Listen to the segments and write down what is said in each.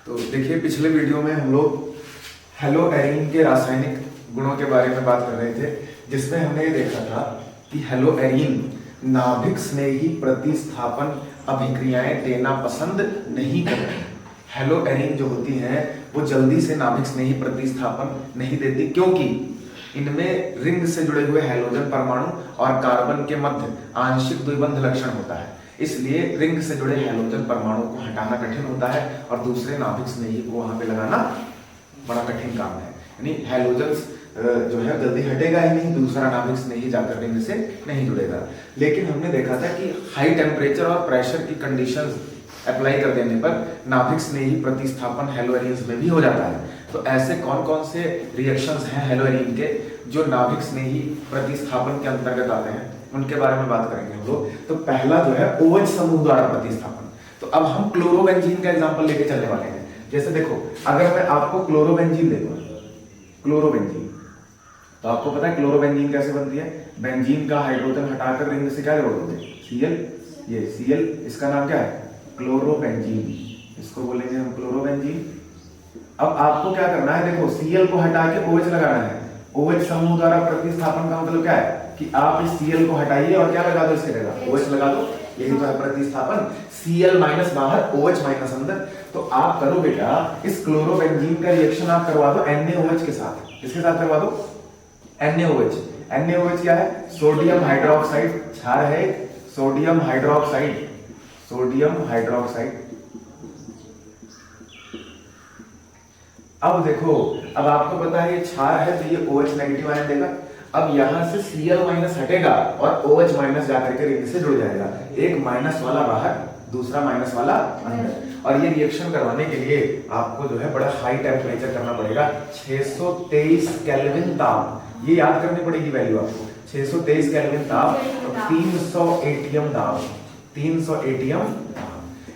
तो देखिए, पिछले वीडियो में हम लोग हेलो एरीन के रासायनिक गुणों के बारे में बात कर रहे थे, जिसमें हमने ये देखा था कि हेलो एरीन नाभिक स्नेही प्रतिस्थापन अभिक्रियाएं देना पसंद नहीं करते। हेलो एरीन जो होती हैं वो जल्दी से नाभिक स्नेही प्रतिस्थापन नहीं देती, क्योंकि इनमें रिंग से जुड़े हुए हैलोजन परमाणु और कार्बन के मध्य आंशिक द्विबंध लक्षण होता है। इसलिए रिंग से जुड़े हैलोजन परमाणु को हटाना कठिन होता है और दूसरे नाभिक स्नेही को वहां पे लगाना बड़ा कठिन काम है। यानी हैलोजन जो है जल्दी हटेगा ही नहीं, दूसरा नाभिक स्नेही जाकर रिंग से नहीं जुड़ेगा। लेकिन हमने देखा था कि हाई टेम्परेचर और प्रेशर की कंडीशंस अप्लाई कर देने पर नाभिक स्नेही प्रतिस्थापन हेलो एरीन्स में भी हो जाता है। तो ऐसे कौन कौन से रिएक्शंस हैं हेलो एरीन के जो नाभिक स्नेही प्रतिस्थापन के अंतर्गत आते हैं, उनके बारे में बात करेंगे हम लोग। तो पहला जो है OH समूह द्वारा प्रतिस्थापन। तो अब हम क्लोरोबेंजीन का एग्जांपल लेके चलने वाले हैं। जैसे देखो, अगर मैं आपको क्लोरोबेंजीन दे दूं, क्लोरोबेंजीन, तो आपको पता है क्लोरोबेंजीन कैसे बनती है। बेंजीन का हाइड्रोजन हटाकर रिंग से क्या जोड़ दोगे, Cl। ये Cl, इसका नाम क्या है, क्लोरोबेंजीन। इसको बोलेंगे हम क्लोरोबेंजीन। अब आपको क्या करना है, देखो Cl को हटा के OH लगाना है। OH समूह द्वारा प्रतिस्थापन का मतलब क्या है कि आप इस Cl को हटाइए और क्या लगा दो इसके जगह, OH लगा दो। यही तो है प्रतिस्थापन। Cl माइनस बाहर, OH माइनस अंदर। तो आप करो बेटा, इस क्लोरोबेंजीन का रिएक्शन आप करवा दो NaOH के साथ। किसके साथ करवा दो, NaOH। NaOH क्या है, सोडियम हाइड्रोक्साइड। क्षार है सोडियम हाइड्रोक्साइड, सोडियम हाइड्रोक्साइड। अब देखो, अब आपको पता है ये क्षार है तो ये OH नेगेटिव आयन देगा। अब यहां से Cl माइनस हटेगा और OH माइनस जाकर के रिंग से जुड़ जाएगा। एक माइनस वाला बाहर, दूसरा माइनस वाला अंदर। और ये रिएक्शन करवाने के लिए आपको जो है बड़ा हाई टेम्परेचर करना पड़ेगा, 623 केल्विन ताप। ये याद करनी पड़ेगी वैल्यू आपको, 623 केल्विन ताप और 300 एटीएम दाब, 300 एटीएम।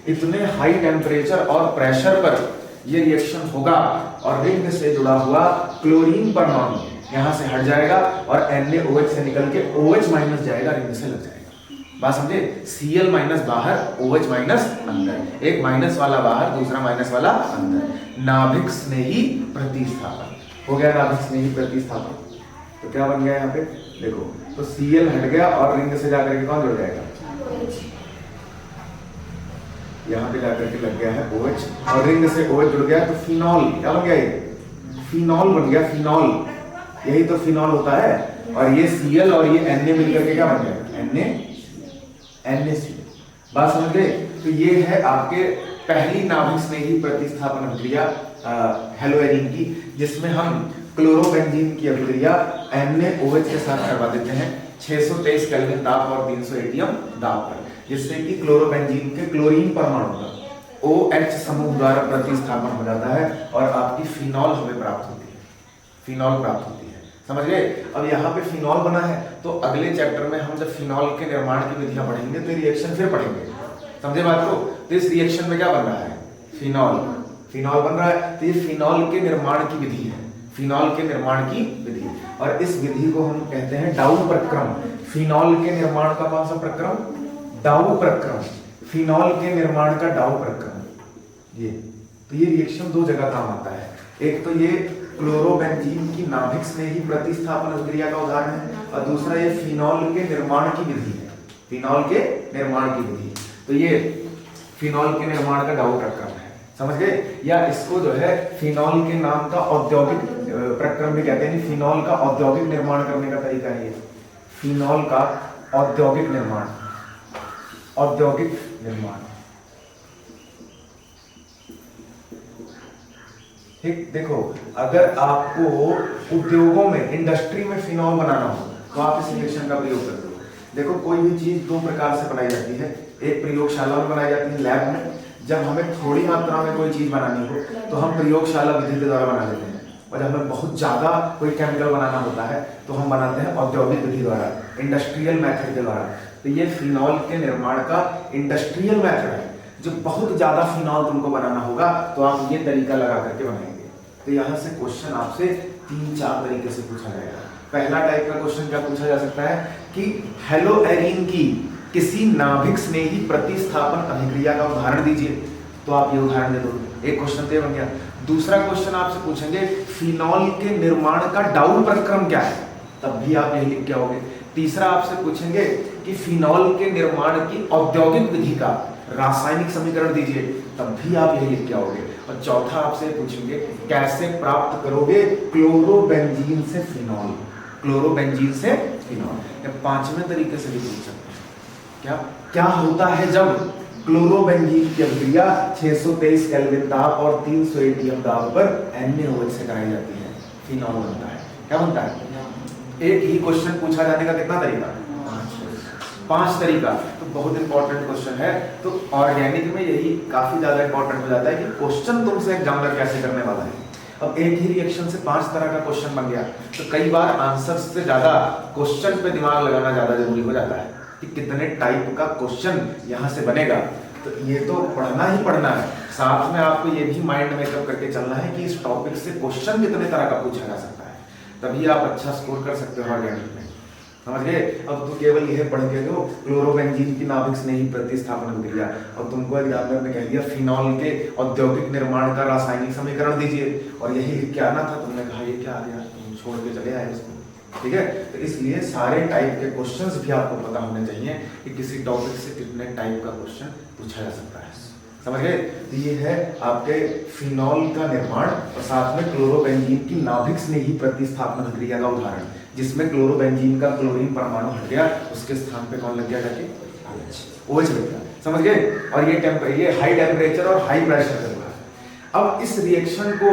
इतने हाई टेम्परेचर और प्रेशर पर ये रिएक्शन होगा और रिंग से जुड़ा हुआ क्लोरीन परमाणु यहां से हट जाएगा और NaOH से निकल के OH माइनस जाएगा, रिंग से लग जाएगा। बात समझे, Cl माइनस बाहर, OH माइनस अंदर। एक माइनस वाला बाहर, दूसरा माइनस वाला अंदर। नाभिक स्नेही प्रतिस्थापन हो गया। नाभिक स्नेही प्रतिस्थापन तो क्या बन गया यहाँ पे, देखो तो Cl हट गया और रिंग से जाकर के कौन जुड़ जाएगा, यहाँ पे जाकर के लग गया है OH और रिंग से OH जुड़ गया तो फिनॉल क्या बन गया, ये फिनॉल बन गया। फिनॉल, यही तो फिनॉल होता है। और ये Cl और ये Na मिलकर के क्या बन गया, NaCl। बात समझ गए। तो ये है आपके पहली नाभिक स्नेही प्रतिस्थापन अभिक्रिया हेलो एरीन की, जिसमें हम क्लोरोबेंजीन की अभिक्रिया NaOH के साथ करवा देते हैं 623 केल्विन ताप और 300 एटीएम दाब पर, जिससे कि क्लोरोबेंजीन के क्लोरीन परमाणु का OH समूह द्वारा प्रतिस्थापन हो जाता है और आपकी फिनॉल हमें प्राप्त होती है, फिनॉल प्राप्त होती है। समझ गए। अब यहाँ पे फिनॉल बना है तो अगले चैप्टर में हम जब फिनॉल के निर्माण की विधियां पढ़ेंगे तो रिएक्शन फिर पढ़ेंगे। समझे बात को। तो इस रिएक्शन में क्या बन रहा है, फिनॉल, फिनॉल बन रहा है। तो ये फिनॉल के निर्माण की विधि है, फिनॉल के निर्माण की विधि। और इस विधि को हम कहते हैं डाउ प्रक्रम। फिनॉल के निर्माण का कौन सा प्रक्रम, डाउ प्रक्रम। फिनॉल के निर्माण का डाउ प्रक्रम। ये तो ये रिएक्शन दो जगह काम आता है। एक तो ये क्लोरोबेंजीन की नाभिक स्नेही प्रतिस्थापन अभिक्रिया का उदाहरण है और दूसरा ये फिनॉल के निर्माण की विधि है, फिनॉल के निर्माण की विधि। तो ये फिनॉल के निर्माण का डाउ प्रक्रम है, समझ गए। या इसको जो है फिनॉल के नाम का औद्योगिक प्रक्रम भी कहते हैं। फिनॉल का औद्योगिक निर्माण करने का तरीका है ये, फिनॉल का औद्योगिक निर्माण, औद्योगिक निर्माण। ठीक, देखो अगर आपको उद्योगों में, इंडस्ट्री में फिनॉल बनाना हो तो आप इस रिएक्शन का प्रयोग करते हो। देखो कोई भी चीज दो प्रकार से बनाई जाती है। एक प्रयोगशाला में बनाई जाती है, लैब में। जब हमें थोड़ी मात्रा में कोई चीज बनानी हो तो हम प्रयोगशाला विधि के द्वारा बना लेते हैं, और जब हमें बहुत ज्यादा कोई केमिकल बनाना होता है तो हम बनाते हैं औद्योगिक विधि द्वारा, इंडस्ट्रियल मेथड के द्वारा। तो ये फिनॉल के निर्माण का इंडस्ट्रियल मेथड है। जब बहुत ज्यादा फिनॉल तुमको बनाना होगा तो आप ये तरीका लगा करके बनाएंगे। तो यहाँ से क्वेश्चन आपसे 3-4 तरीके से पूछा जाएगा। पहला टाइप का क्वेश्चन क्या पूछा जा सकता है कि हेलो एरीन की किसी नाभिक स्नेही प्रतिस्थापन अभिक्रिया का उदाहरण दीजिए। तो आप ये उदाहरण दे दो, एक क्वेश्चन तो ये बन गया। दूसरा क्वेश्चन आपसे पूछेंगे फिनॉल के निर्माण का डाउन प्रक्रम क्या है, तब भी आप यही लिख के आओगे। तीसरा आपसे पूछेंगे कि फिनॉल के निर्माण की औद्योगिक विधि का रासायनिक समीकरण दीजिए, तब भी आप यही लिख के आओगे। और चौथा आपसे पूछेंगे कैसे प्राप्त करोगे क्लोरोबेंजीन से फिनॉल, क्लोरोबेंजीन से फिनॉल। या पांचवें तरीके से भी पूछ सकते हैं, क्या क्या होता है जब क्लोरोबेंजीन की अभिक्रिया 623 केल्विन दाब और 300 एटीएम दाब पर NaOH से कराई जाती है, फिनॉल बनता है। क्या बनता है? एक ही क्वेश्चन पूछा जाने का कितना तरीका? 5 तरीका। तो बहुत इंपॉर्टेंट क्वेश्चन है। तो ऑर्गेनिक में यही काफी ज्यादा इंपॉर्टेंट हो जाता है कि क्वेश्चन तुमसे एग्जामिनर कैसे करने वाला है। अब एक ही रिएक्शन से 5 तरह का क्वेश्चन बन गया, तो कई बार आंसर से ज्यादा क्वेश्चन पे दिमाग लगाना ज्यादा जरूरी हो जाता है कि कितने टाइप का क्वेश्चन यहाँ से बनेगा। तो ये तो पढ़ना ही पढ़ना है, साथ में आपको ये भी माइंड मेकअप करके चलना है कि इस टॉपिक से क्वेश्चन कितने तरह का पूछा जा सकता है, तभी आप अच्छा स्कोर कर सकते हो ऑर्गेनिक में। समझ गए? अब तो केवल यह पढ़ के दो क्लोरोबेंजीन की नाभिक स्नेही प्रतिस्थापन अभिक्रिया, और तुमको एग्जामिनर ने कह दिया फिनॉल के औद्योगिक निर्माण का रासायनिक समीकरण दीजिए, और यही लिख के आना था। तुमने कहा ये क्या आ गया, तुम छोड़ के चले आए उसको। ठीक है, तो इसलिए सारे टाइप के क्वेश्चंस भी आपको पता होने चाहिए कि किसी टॉपिक से कितने टाइप का क्वेश्चन पूछा जा सकता है। समझ गए? तो ये है आपके फिनॉल का निर्माण और साथ में क्लोरोबेंजीन की नाभिक स्नेही प्रतिस्थापन अभिक्रिया का उदाहरण, जिसमें क्लोरोबेंजीन का क्लोरीन परमाणु हट गया, उसके स्थान पे कौन लग गया जाके? OH लग गया। समझ गए? और ये हाई टेम्परेचर और हाई प्रेशर पे हुआ है। अब इस रिएक्शन को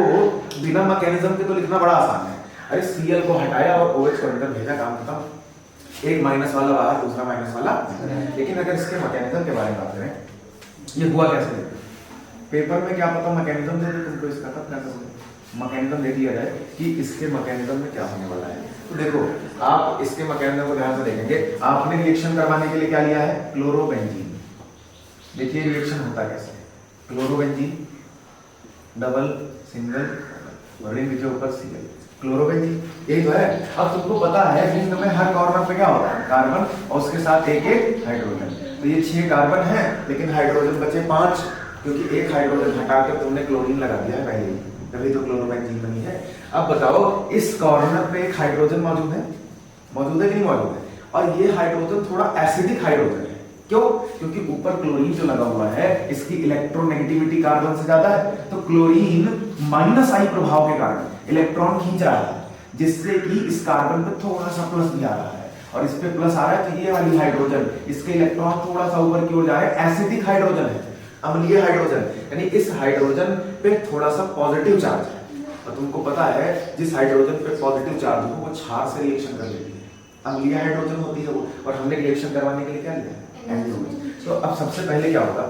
बिना मैकेनिज्म के तो लिखना बड़ा आसान है। अरे Cl को हटाया और OH को अंदर भेजा, काम खत्म। एक माइनस वाला बाहर, दूसरा माइनस वाला। लेकिन अगर इसके मैकेनिज्म के बारे में बात करें, ये हुआ कैसे? पेपर में क्या पता मैकेनिज्म दे दे तुमको इसका, तब क्या करोगे? मैकेनिज्म दे दिया जाए कि इसके मैकेनिज्म में क्या होने वाला है। तो देखो, आप इसके मैकेनिज्म को ध्यान से देखेंगे। आपने रिएक्शन करवाने के लिए क्या लिया है? क्लोरोबेंजीन। देखिए रिएक्शन होता कैसे, क्लोरोबेंजीन डबल सिंगल रिंग के ऊपर Cl, क्लोरोबेंजीन, यही तो है। अब तुमको पता है रिंग में हर कॉर्नर पे क्या होता है? कार्बन, और उसके साथ एक एक हाइड्रोजन। तो ये 6 कार्बन है, लेकिन हाइड्रोजन बचे 5, क्योंकि एक हाइड्रोजन हटा के तुमने क्लोरीन लगा दिया है पहले ही, तभी तो क्लोरोबेंजीन बनी है। अब बताओ, इस कॉर्नर पे एक हाइड्रोजन मौजूद है, मौजूद है कि नहीं मौजूद है? और ये हाइड्रोजन थोड़ा एसिडिक हाइड्रोजन है। क्यों? क्योंकि ऊपर क्लोरीन जो लगा हुआ है, इसकी इलेक्ट्रोनेगेटिविटी कार्बन से ज्यादा है, तो क्लोरीन -I प्रभाव के कारण इलेक्ट्रॉन खींच रहा है, जिससे कि इस कार्बन पे थोड़ा सा प्लस भी आ रहा है, और इस पे प्लस आ रहा है। तो ये वाली हाइड्रोजन, इसके इलेक्ट्रॉन थोड़ा सा ऊपर की ओर जा रहे हैं, एसिडिक हाइड्रोजन है, अम्लीय हाइड्रोजन, यानी इस हाइड्रोजन पे थोड़ा सा पॉजिटिव चार्ज है। और तुमको पता है जिस हाइड्रोजन पे पॉजिटिव चार्ज हो वो क्षार से रिएक्शन कर लेती है, अम्लीय हाइड्रोजन होती है वो। और हमने रिएक्शन करवाने के लिए क्या लिया? NaOH। तो अब सबसे पहले क्या होगा?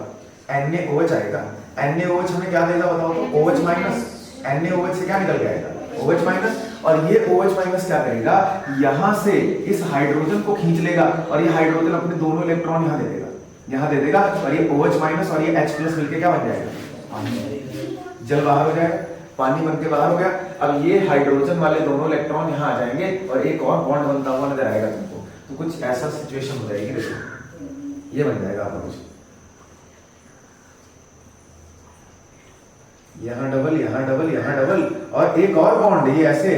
NaOH आएगा। NaOH हमें क्या देगा बताओ तो? OH minus. NaOH से क्या निकल के आएगा? OH minus. और ये OH माइनस क्या करेगा? यहां से इस हाइड्रोजन को खींच लेगा, और ये हाइड्रोजन अपने दोनों इलेक्ट्रॉन यहां दे देगा, यहां दे देगा, और ये OH माइनस और ये H प्लस मिलके क्या बन जाएगा? पानी। जल बाहर हो जाएगा, पानी बन के बाहर हो गया। अब ये हाइड्रोजन वाले दोनों इलेक्ट्रॉन यहाँ आ जाएंगे, और एक और बॉन्ड बनता हुआ नजर आएगा तुमको। तो कुछ ऐसा सिचुएशन हो जाएगी, देखो ये बन जाएगा आपका कुछ, यहाँ डबल, यहाँ डबल, यहाँ डबल, और एक और बॉन्ड, ये ऐसे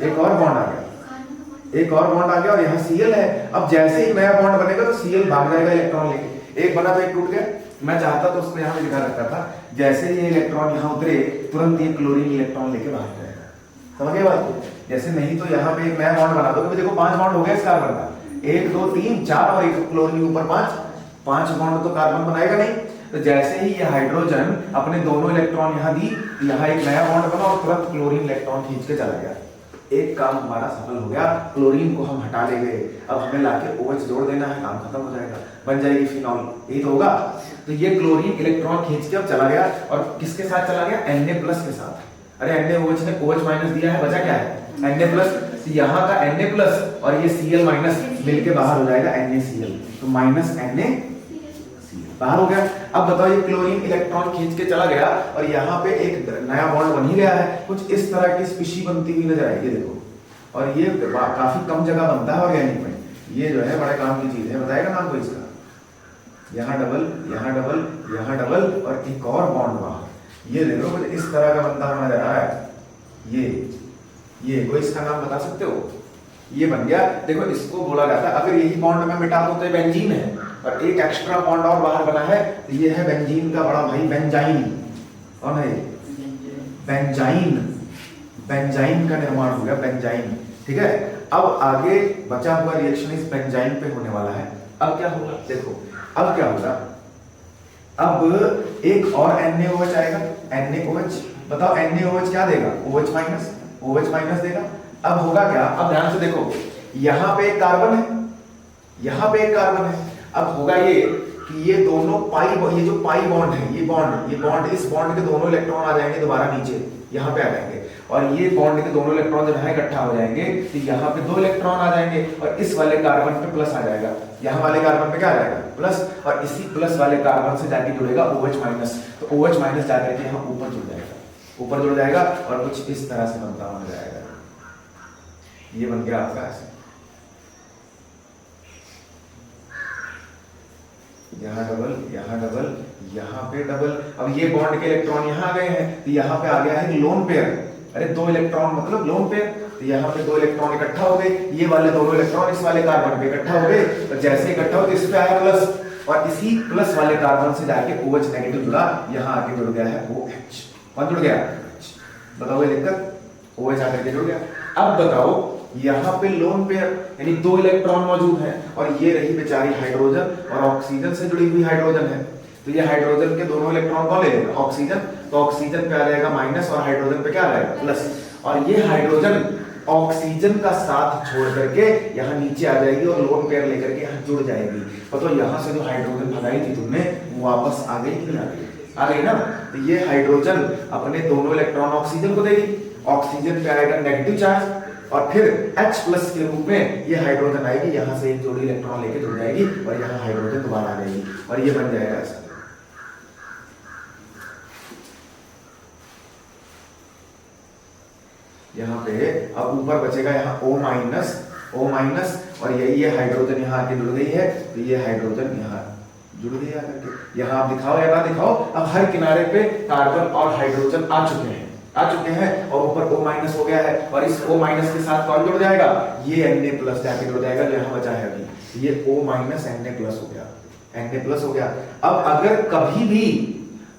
एक और बॉन्ड आ गया, एक और बॉन्ड आ गया, और यहाँ Cl है। अब जैसे ही नया बॉन्ड बनेगा तो Cl भाग जाएगा इलेक्ट्रॉन लेके। एक बना तो एक टूट गया। मैं चाहता तो उसको यहाँ लिखा रखता था, जैसे ये इलेक्ट्रॉन यहाँ उतरे तुरंत ये क्लोरीन इलेक्ट्रॉन लेके बाहर जाएगा। समझ गए बात को? जैसे नहीं तो यहाँ पे एक नया बॉन्ड बना दो, देखो 5 बॉन्ड हो गया इस कार्बन का, 1 2 3 4, और एक क्लोरीन ऊपर 5 बॉन्ड तो कार्बन बनाएगा नहीं। तो जैसे ही ये हाइड्रोजन अपने दोनों इलेक्ट्रॉन यहाँ दी, यहाँ एक नया बॉन्ड बना और तुरंत क्लोरीन इलेक्ट्रॉन खींच के चला गया। एक काम हमारा सफल हो गया, क्लोरीन को हम हटा ले गए। अब हमें लाके OH जोड़ देना है, काम खत्म हो जाएगा, बन जाएगी फिनॉल। यही तो होगा। तो ये क्लोरीन इलेक्ट्रॉन खींच के अब चला गया, और किसके साथ चला गया? Na प्लस के साथ। अरे NaOH ने OH माइनस दिया है, बचा क्या है? Na plus. यहाँ का Na प्लस और ये Cl माइनस मिलके बाहर हो जाएगा NaCl, तो माइनस NaCl बाहर हो गया। अब बताओ, ये क्लोरीन इलेक्ट्रॉन खींच के चला गया, और यहाँ पे एक नया बॉन्ड बन ही गया है। कुछ इस तरह की स्पीशी बनती हुई नजर आएगी, देखो। और ये काफी कम जगह बनता है ऑर्गेनिक में, ये जो है बड़े काम की चीज है। बताएगा नाम को इसका? यहाँ डबल, यहाँ डबल, यहाँ डबल और एक और बॉन्ड वहां। ये ले लो, इस तरह का बनता हुआ नजर आ रहा है। ये कोई इसका नाम बता सकते हो? ये बन गया। देखो इसको बोला जाता है, अगर यही बॉन्ड में मिटा दो तो ये बेंजीन है, और एक एक्स्ट्रा बॉन्ड और बाहर बना है तो ये है बेंजीन का बड़ा भाई बेंजाइन। कौन है? बेंजाइन। बेंजाइन का निर्माण हो गया, बेंजाइन। ठीक है, अब आगे बचा हुआ रिएक्शन इस बेंजाइन पे होने वाला है। अब क्या होगा देखो, अब क्या होगा, अब एक और NaOH आएगा, NaOH। बताओ NaOH क्या देगा? OH माइनस देगा। अब होगा क्या, अब ध्यान से देखो, यहां पे एक कार्बन है, यहां पे एक कार्बन है। अब होगा ये कि ये दोनों ये जो पाई बॉन्ड है, ये बॉन्ड इस बॉन्ड के दोनों इलेक्ट्रॉन आ जाएंगे दोबारा नीचे, यहाँ पे आ जाएंगे, और ये बॉन्ड के दोनों इलेक्ट्रॉन जब है इकट्ठा हो जाएंगे तो यहाँ पे 2 इलेक्ट्रॉन आ जाएंगे, और इस वाले कार्बन पे प्लस आ जाएगा, यहाँ वाले कार्बन पे क्या आ जाएगा? प्लस, और इसी प्लस वाले कार्बन से जाके जुड़ेगा OH माइनस, तो OH माइनस जाकर के यहाँ ऊपर जुड़ जाएगा, और कुछ इस तरह से बनता हुआ जाएगा। ये बन गया आपका ऐसे, यहाँ डबल, यहाँ डबल, यहाँ पे डबल। अब ये बॉन्ड के इलेक्ट्रॉन यहाँ आ गए हैं, तो यहाँ पे आ गया है लोन पेयर। अरे 2 इलेक्ट्रॉन मतलब लोन पेयर, तो यहाँ पे 2 इलेक्ट्रॉन इकट्ठा हो गए, ये वाले दोनों इलेक्ट्रॉन इस वाले कार्बन पे इकट्ठा हो गए, तो जैसे इकट्ठा हो तो इस पे आया प्लस, और इसी प्लस वाले कार्बन से जाके OH नेगेटिव जुड़ा, यहाँ आके जुड़ गया है OH। कौन जुड़ गया? बताओ ये दिक्कत, OH आकर के जुड़ गया। अब बताओ यहाँ पे लोन पेयर यानी 2 इलेक्ट्रॉन मौजूद हैं, और ये रही बेचारी हाइड्रोजन, और ऑक्सीजन से जुड़ी हुई हाइड्रोजन है, तो ये हाइड्रोजन के दोनों इलेक्ट्रॉन कौन ले लेगा? ऑक्सीजन। तो ऑक्सीजन पे आ जाएगा माइनस, और हाइड्रोजन पे क्या आ जाएगा? प्लस। और ये हाइड्रोजन ऑक्सीजन का साथ छोड़ करके यहाँ नीचे आ जाएगी, और लोन पेयर लेकर के यहाँ जुड़ जाएगी। तो यहाँ से जो हाइड्रोजन भगाई थी तुमने, वो वापस आ गई कि नहीं आ गई? आ गई ना। तो ये हाइड्रोजन अपने दोनों इलेक्ट्रॉन ऑक्सीजन को देगी, ऑक्सीजन पे आएगा नेगेटिव चार्ज, और फिर H प्लस के रूप में ये हाइड्रोजन आएगी, यहाँ से एक जोड़ी इलेक्ट्रॉन लेके जुड़ जाएगी, और यहाँ हाइड्रोजन दोबारा आ जाएगी, और ये बन जाएगा ऐसा। यहाँ पे अब ऊपर बचेगा यहाँ O माइनस, और यही ये हाइड्रोजन यहाँ आके जुड़ गई है, तो ये हाइड्रोजन यहाँ जुड़ गई आकर के। यहाँ आप दिखाओ या ना दिखाओ, अब हर किनारे पे कार्बन और हाइड्रोजन आ चुके हैं, और ऊपर O माइनस हो गया है, और इस O माइनस के साथ कौन जुड़ जाएगा? ये Na प्लस जाके जुड़ जाएगा, जो यहाँ बचा है अभी, ये O माइनस Na प्लस हो गया। अब अगर कभी भी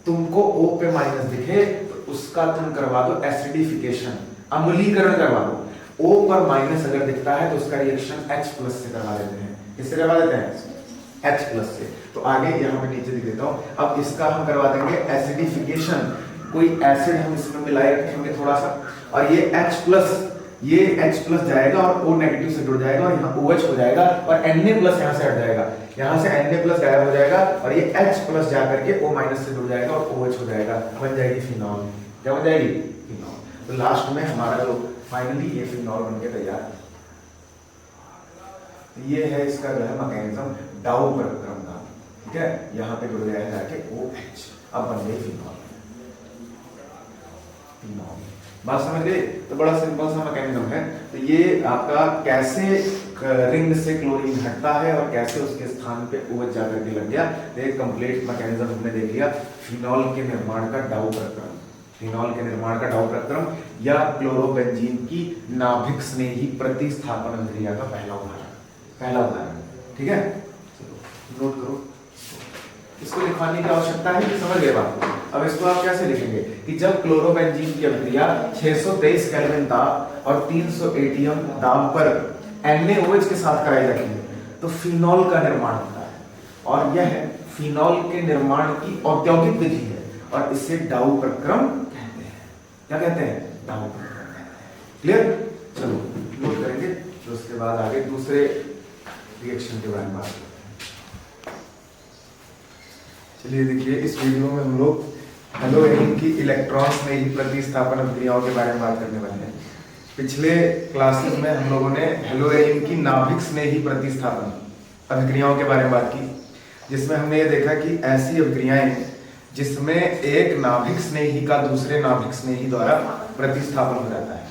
तुमको O पे माइनस दिखे तो उसका तुम करवा दो एसिडिफिकेशन, अम्लीकरण करवा दो। O पर माइनस अगर दिखता है तो उसका रिएक्शन H प्लस से करवा देते हैं। किससे करवा देते हैं? H प्लस से। तो आगे यहाँ पे नीचे दिख देता हूँ, अब इसका हम करवा देंगे एसिडिफिकेशन, कोई एसिड हम इसमें मिलाए रखेंगे थोड़ा सा, और ये H प्लस जाएगा और O नेगेटिव से जुड़ जाएगा, और यहाँ OH हो जाएगा, और Na प्लस यहाँ से हट जाएगा, यहाँ से Na प्लस गायब हो जाएगा, और ये H प्लस जाकर के O माइनस से जुड़ जाएगा, और OH हो जाएगा, बन जाएगी फिनॉल। क्या बन जाएगी? फिनॉल। तो लास्ट में हमारा जो फाइनली ये फिनॉल बन के तैयार है। ये है इसका जो है मैकेनिज्म, डाउ प्रक्रम का। ठीक है, यहाँ पे जुड़ गया है जाके OH, अब बन गई फिनॉल। बात समझ गए? तो बड़ा सिंपल सा मैकेनिज्म है। तो ये आपका कैसे रिंग से क्लोरीन हटता है और कैसे उसके स्थान पे OH जाकर के लग गया, तो एक कंप्लीट मैकेनिज्म हमने देख लिया। फिनॉल के निर्माण का डाउ प्रक्रम, या क्लोरोबेंजीन की नाभिक स्नेही प्रतिस्थापन अभिक्रिया का पहला उदाहरण। ठीक है, चलो नोट करो। इसको लिखवाने की आवश्यकता है कि समझ गए बात? अब इसको आप कैसे लिखेंगे कि जब क्लोरोबेंजीन की अभिक्रिया 623 केल्विन ताप और 300 एटीएम दाब पर NaOH के साथ कराई जाती है तो फिनॉल का निर्माण होता है, और यह फिनॉल के निर्माण की औद्योगिक विधि है, और इसे डाउ प्रक्रम कहते हैं। क्या कहते हैं? डाउ प्रक्रम। क्लियर? चलो नोट करेंगे, तो उसके बाद आगे दूसरे रिएक्शन के बारे में बात करते हैं। चलिए देखिए, इस वीडियो में हम लोग हेलोएरीन की इलेक्ट्रॉन स्नेही प्रतिस्थापन अभिक्रियाओं के बारे में बात करने वाले हैं। पिछले क्लासेस में हम लोगों ने हेलोएरीन की नाभिक स्नेही प्रतिस्थापन अभिक्रियाओं के बारे में बात की, जिसमें हमने ये देखा कि ऐसी अभिक्रियाएं जिसमें एक नाभिक स्नेही का दूसरे नाभिक स्नेही द्वारा प्रतिस्थापन हो जाता है,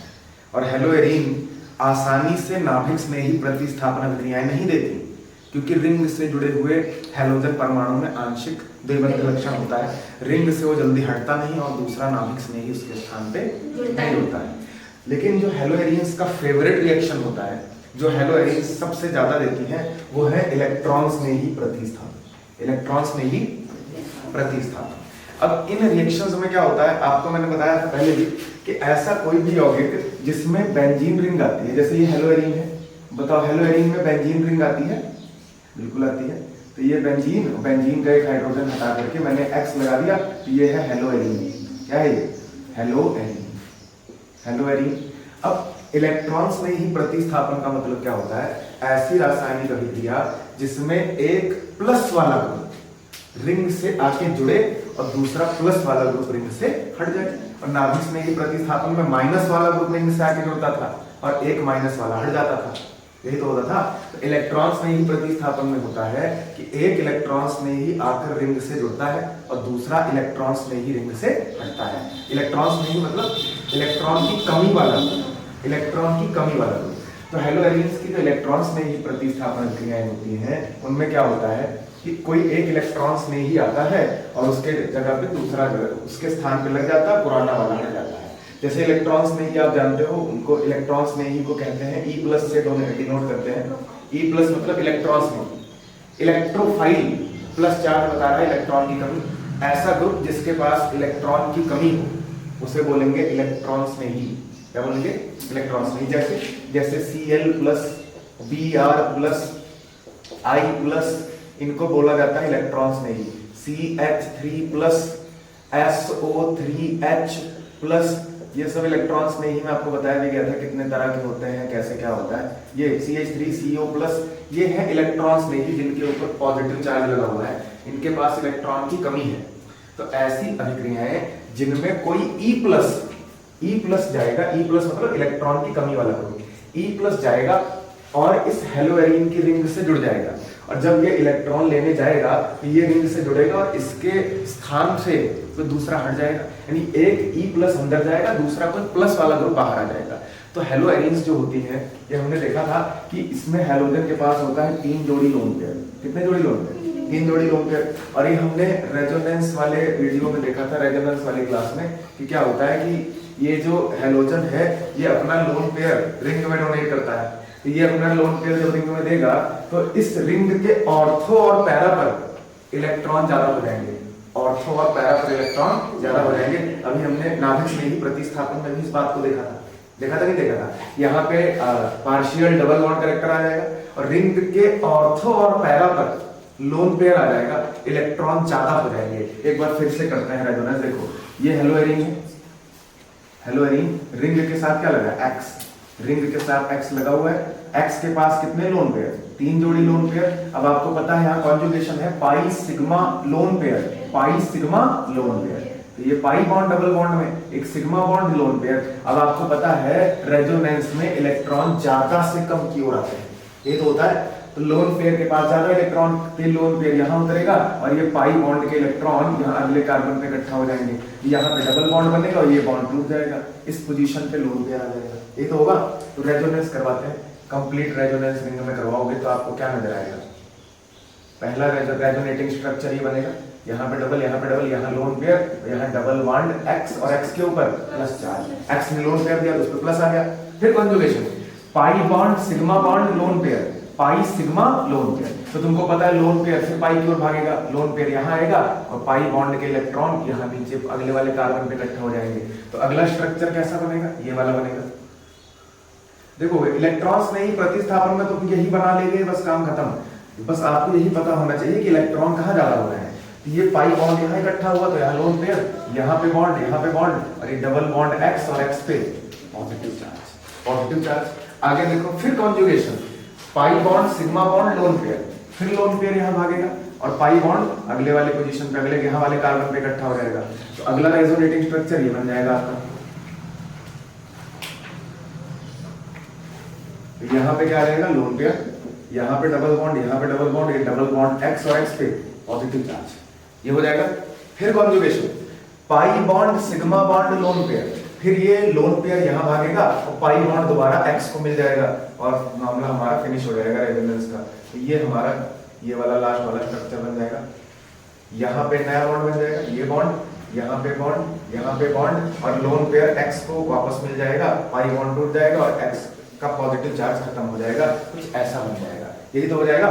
और हेलोएरीन आसानी से नाभिक स्नेही प्रतिस्थापन अभिक्रियाएं नहीं देती, क्योंकि रिंग से जुड़े हुए हैलोजन परमाणु में आंशिक द्विबंध लक्षण होता है, रिंग से वो जल्दी हटता नहीं और दूसरा नाभिक स्नेही उसके स्थान पे नहीं होता है। लेकिन जो हैलो एरियंस का फेवरेट रिएक्शन होता है, जो हैलो एरियंस सबसे ज्यादा देती हैं, वो है इलेक्ट्रॉन स्नेही प्रतिस्थापन। इलेक्ट्रॉन स्नेही प्रतिस्थापन। अब इन रिएक्शंस में क्या होता है, आपको मैंने बताया था पहले भी कि ऐसा कोई भी यौगिक जिसमें बेंजीन रिंग आती है, जैसे ये हैलो एरिन है, बताओ हैलो एरिन में बेंजीन रिंग आती है, बिल्कुल आती है। तो ये बेंजीन का एक हाइड्रोजन हटा करके मैंने X लगा दिया, तो ये है हैलो एरिन। क्या है ये? Halo arene. Halo arene. अब इलेक्ट्रॉन्स में ही प्रतिस्थापन का मतलब क्या होता है? ऐसी रासायनिक अभिक्रिया जिसमें एक प्लस वाला ग्रुप रिंग से आके जुड़े और दूसरा प्लस वाला ग्रुप रिंग से हट जाए। और नाभिक में ही प्रतिस्थापन में माइनस वाला ग्रुप रिंग से आके जुड़ता था और एक माइनस वाला हट जाता था, यही तो होता था। तो इलेक्ट्रॉन्स में ही प्रतिस्थापन में होता है कि एक इलेक्ट्रॉन्स में ही आकर रिंग से जुड़ता है और दूसरा इलेक्ट्रॉन्स में ही रिंग से हटता है। इलेक्ट्रॉन्स में ही मतलब इलेक्ट्रॉन की कमी वाला ग्रुप, इलेक्ट्रॉन की कमी वाला ग्रुप। तो हैलो एरियंस की जो इलेक्ट्रॉन्स में ही प्रतिस्थापन क्रियाएं होती हैं, उनमें क्या होता है कि कोई एक इलेक्ट्रॉन्स में ही आता है और उसके जगह पे दूसरा उसके स्थान पे लग जाता है, पुराना वाला हट जाता है। जैसे इलेक्ट्रॉन्स में ही आप जानते हो, उनको इलेक्ट्रॉन्स में ही को कहते हैं E+ से डिनोट करते हैं। E+ मतलब इलेक्ट्रॉन्स में, इलेक्ट्रोफाइल प्लस चार्ज बता रहा है इलेक्ट्रॉन की कमी। ऐसा ग्रुप जिसके पास इलेक्ट्रॉन की कमी हो उसे बोलेंगे इलेक्ट्रॉन्स में ही। क्या बोलेंगे? इलेक्ट्रॉन्स में ही। जैसे Cl+, Br+, I+, इनको बोला जाता है इलेक्ट्रॉन्स में ही। CH3+, SO3H+, ये सब इलेक्ट्रॉन्स में ही। मैं आपको बताया भी गया था कितने तरह के होते हैं, कैसे क्या होता है। ये CH3CO+, ये है इलेक्ट्रॉन्स में ही जिनके ऊपर पॉजिटिव चार्ज लगा हुआ है, इनके पास इलेक्ट्रॉन की कमी है। तो ऐसी अभिक्रियाएं जिनमें कोई E+ जाएगा, E+ मतलब इलेक्ट्रॉन की कमी वाला ग्रुप, E+ जाएगा और इस हैलो एरिन की रिंग से जुड़ जाएगा। और जब ये इलेक्ट्रॉन लेने जाएगा तो ये रिंग से जुड़ेगा और इसके स्थान से तो दूसरा हट जाएगा, यानी एक E+ अंदर जाएगा, दूसरा कोई प्लस वाला ग्रुप बाहर आ जाएगा। तो हैलो एरिन्स जो होती हैं, ये हमने देखा था कि इसमें हैलोजन के पास होता है 3 जोड़ी लोन पेयर। कितने जोड़ी लोन पेयर? 3 जोड़ी लोन पेयर। और ये हमने रेजोनेंस वाले वीडियो में देखा था, रेजोनेंस वाली क्लास में, कि क्या होता है कि ये जो हैलोजन है ये अपना लोन पेयर रिंग में डोनेट करता है। तो ये अपना लोन पेयर जब रिंग में देगा तो इस रिंग के ऑर्थो और पैरा पर इलेक्ट्रॉन ज्यादा हो जाएंगे, ऑर्थो और पैरा पर इलेक्ट्रॉन ज्यादा हो जाएंगे। अभी हमने नाभिक में ही प्रतिस्थापन में भी इस बात को देखा था नहीं देखा था? यहाँ पे पार्शियल डबल बॉन्ड कैरेक्टर आ जाएगा और रिंग के ऑर्थो और पैरा पर लोन पेयर आ जाएगा, इलेक्ट्रॉन ज्यादा हो जाएंगे। एक बार फिर से करते हैं रेजोनेंस। देखो ये हैलो एरिन है, हैलो एरिन रिंग के साथ क्या लगा है? X। रिंग के साथ X लगा हुआ है। X के पास कितने लोन पेयर? 3 जोड़ी लोन पेयर। अब आपको पता है यहाँ कॉन्जुगेशन है pi sigma lone pair, pi sigma lone pair. तो ये पाई बॉन्ड डबल बॉन्ड में एक सिग्मा बॉन्ड लोन पेयर। अब आपको पता है रेजोनेंस में इलेक्ट्रॉन ज्यादा से कम की ओर आते हैं, ये तो होता है। तो लोन पेयर के पास ज्यादा इलेक्ट्रॉन, तो लोन पेयर यहाँ उतरेगा और ये पाई बॉन्ड के इलेक्ट्रॉन यहाँ अगले कार्बन पे इकट्ठा हो जाएंगे, यहाँ पे डबल बॉन्ड बनेगा और ये बॉन्ड टूट जाएगा, इस पोजीशन पे लोन पेयर आ जाएगा, ये तो होगा। तो रेजोनेंस करवाते हैं, कंप्लीट रेजोनेंस रिंग में करवाओगे तो आपको क्या नजर आएगा? पहला रेजोनेटिंग स्ट्रक्चर ये बनेगा, यहाँ पे डबल, यहाँ पे डबल, यहाँ लोन पेयर, यहाँ डबल बॉन्ड X और X के ऊपर प्लस चार्ज। X ने लोन पेयर दिया तो उस पर प्लस आ गया। फिर conjugation pi bond sigma bond lone pair, pi sigma lone pair. तो तुमको पता है लोन पेयर से पाई की ओर भागेगा, लोन पेयर यहाँ आएगा और पाई बॉन्ड के इलेक्ट्रॉन यहाँ नीचे अगले वाले कार्बन पे इकट्ठा हो जाएंगे। तो अगला स्ट्रक्चर कैसा बनेगा? ये वाला बनेगा। देखो इलेक्ट्रॉन्स में ही प्रतिस्थापन में तुम यही बना लेंगे, बस काम खत्म। बस आपको यही पता होना चाहिए कि इलेक्ट्रॉन कहाँ ज्यादा हो रहे हैं। तो ये पाई बॉन्ड यहाँ इकट्ठा हुआ तो यहाँ लोन पेयर, यहाँ पे बॉन्ड, यहाँ पे बॉन्ड और ये डबल बॉन्ड X और X पे पॉजिटिव चार्ज, पॉजिटिव चार्ज। आगे देखो फिर conjugation, pi bond sigma bond lone pair, फिर लोन पेयर यहाँ भागेगा और पाई बॉन्ड अगले वाले पोजीशन पे, अगले यहाँ वाले कार्बन पे इकट्ठा हो जाएगा। तो अगला रेजोनेटिंग स्ट्रक्चर ये बन जाएगा आपका। तो यहाँ पे क्या आ जाएगा? लोन पेयर, यहाँ पे डबल बॉन्ड, यहाँ पे डबल बॉन्ड, ये डबल बॉन्ड X और X पे पॉजिटिव चार्ज, ये हो जाएगा। फिर conjugation pi bond sigma bond lone pair, फिर ये लोन पेयर यहाँ भागेगा और पाई बॉन्ड दोबारा एक्स को मिल जाएगा और मामला हमारा फिनिश हो जाएगा रेजोनेंस का। तो ये हमारा ये वाला लास्ट वाला स्ट्रक्चर बन जाएगा। यहाँ पे नया बॉन्ड बन जाएगा, ये बॉन्ड, यहाँ पे बॉन्ड, यहाँ पे बॉन्ड और लोन पेयर एक्स को वापस मिल जाएगा, पाई बॉन्ड टूट जाएगा और एक्स का पॉजिटिव चार्ज खत्म हो जाएगा। कुछ ऐसा बन जाएगा, यही तो हो जाएगा।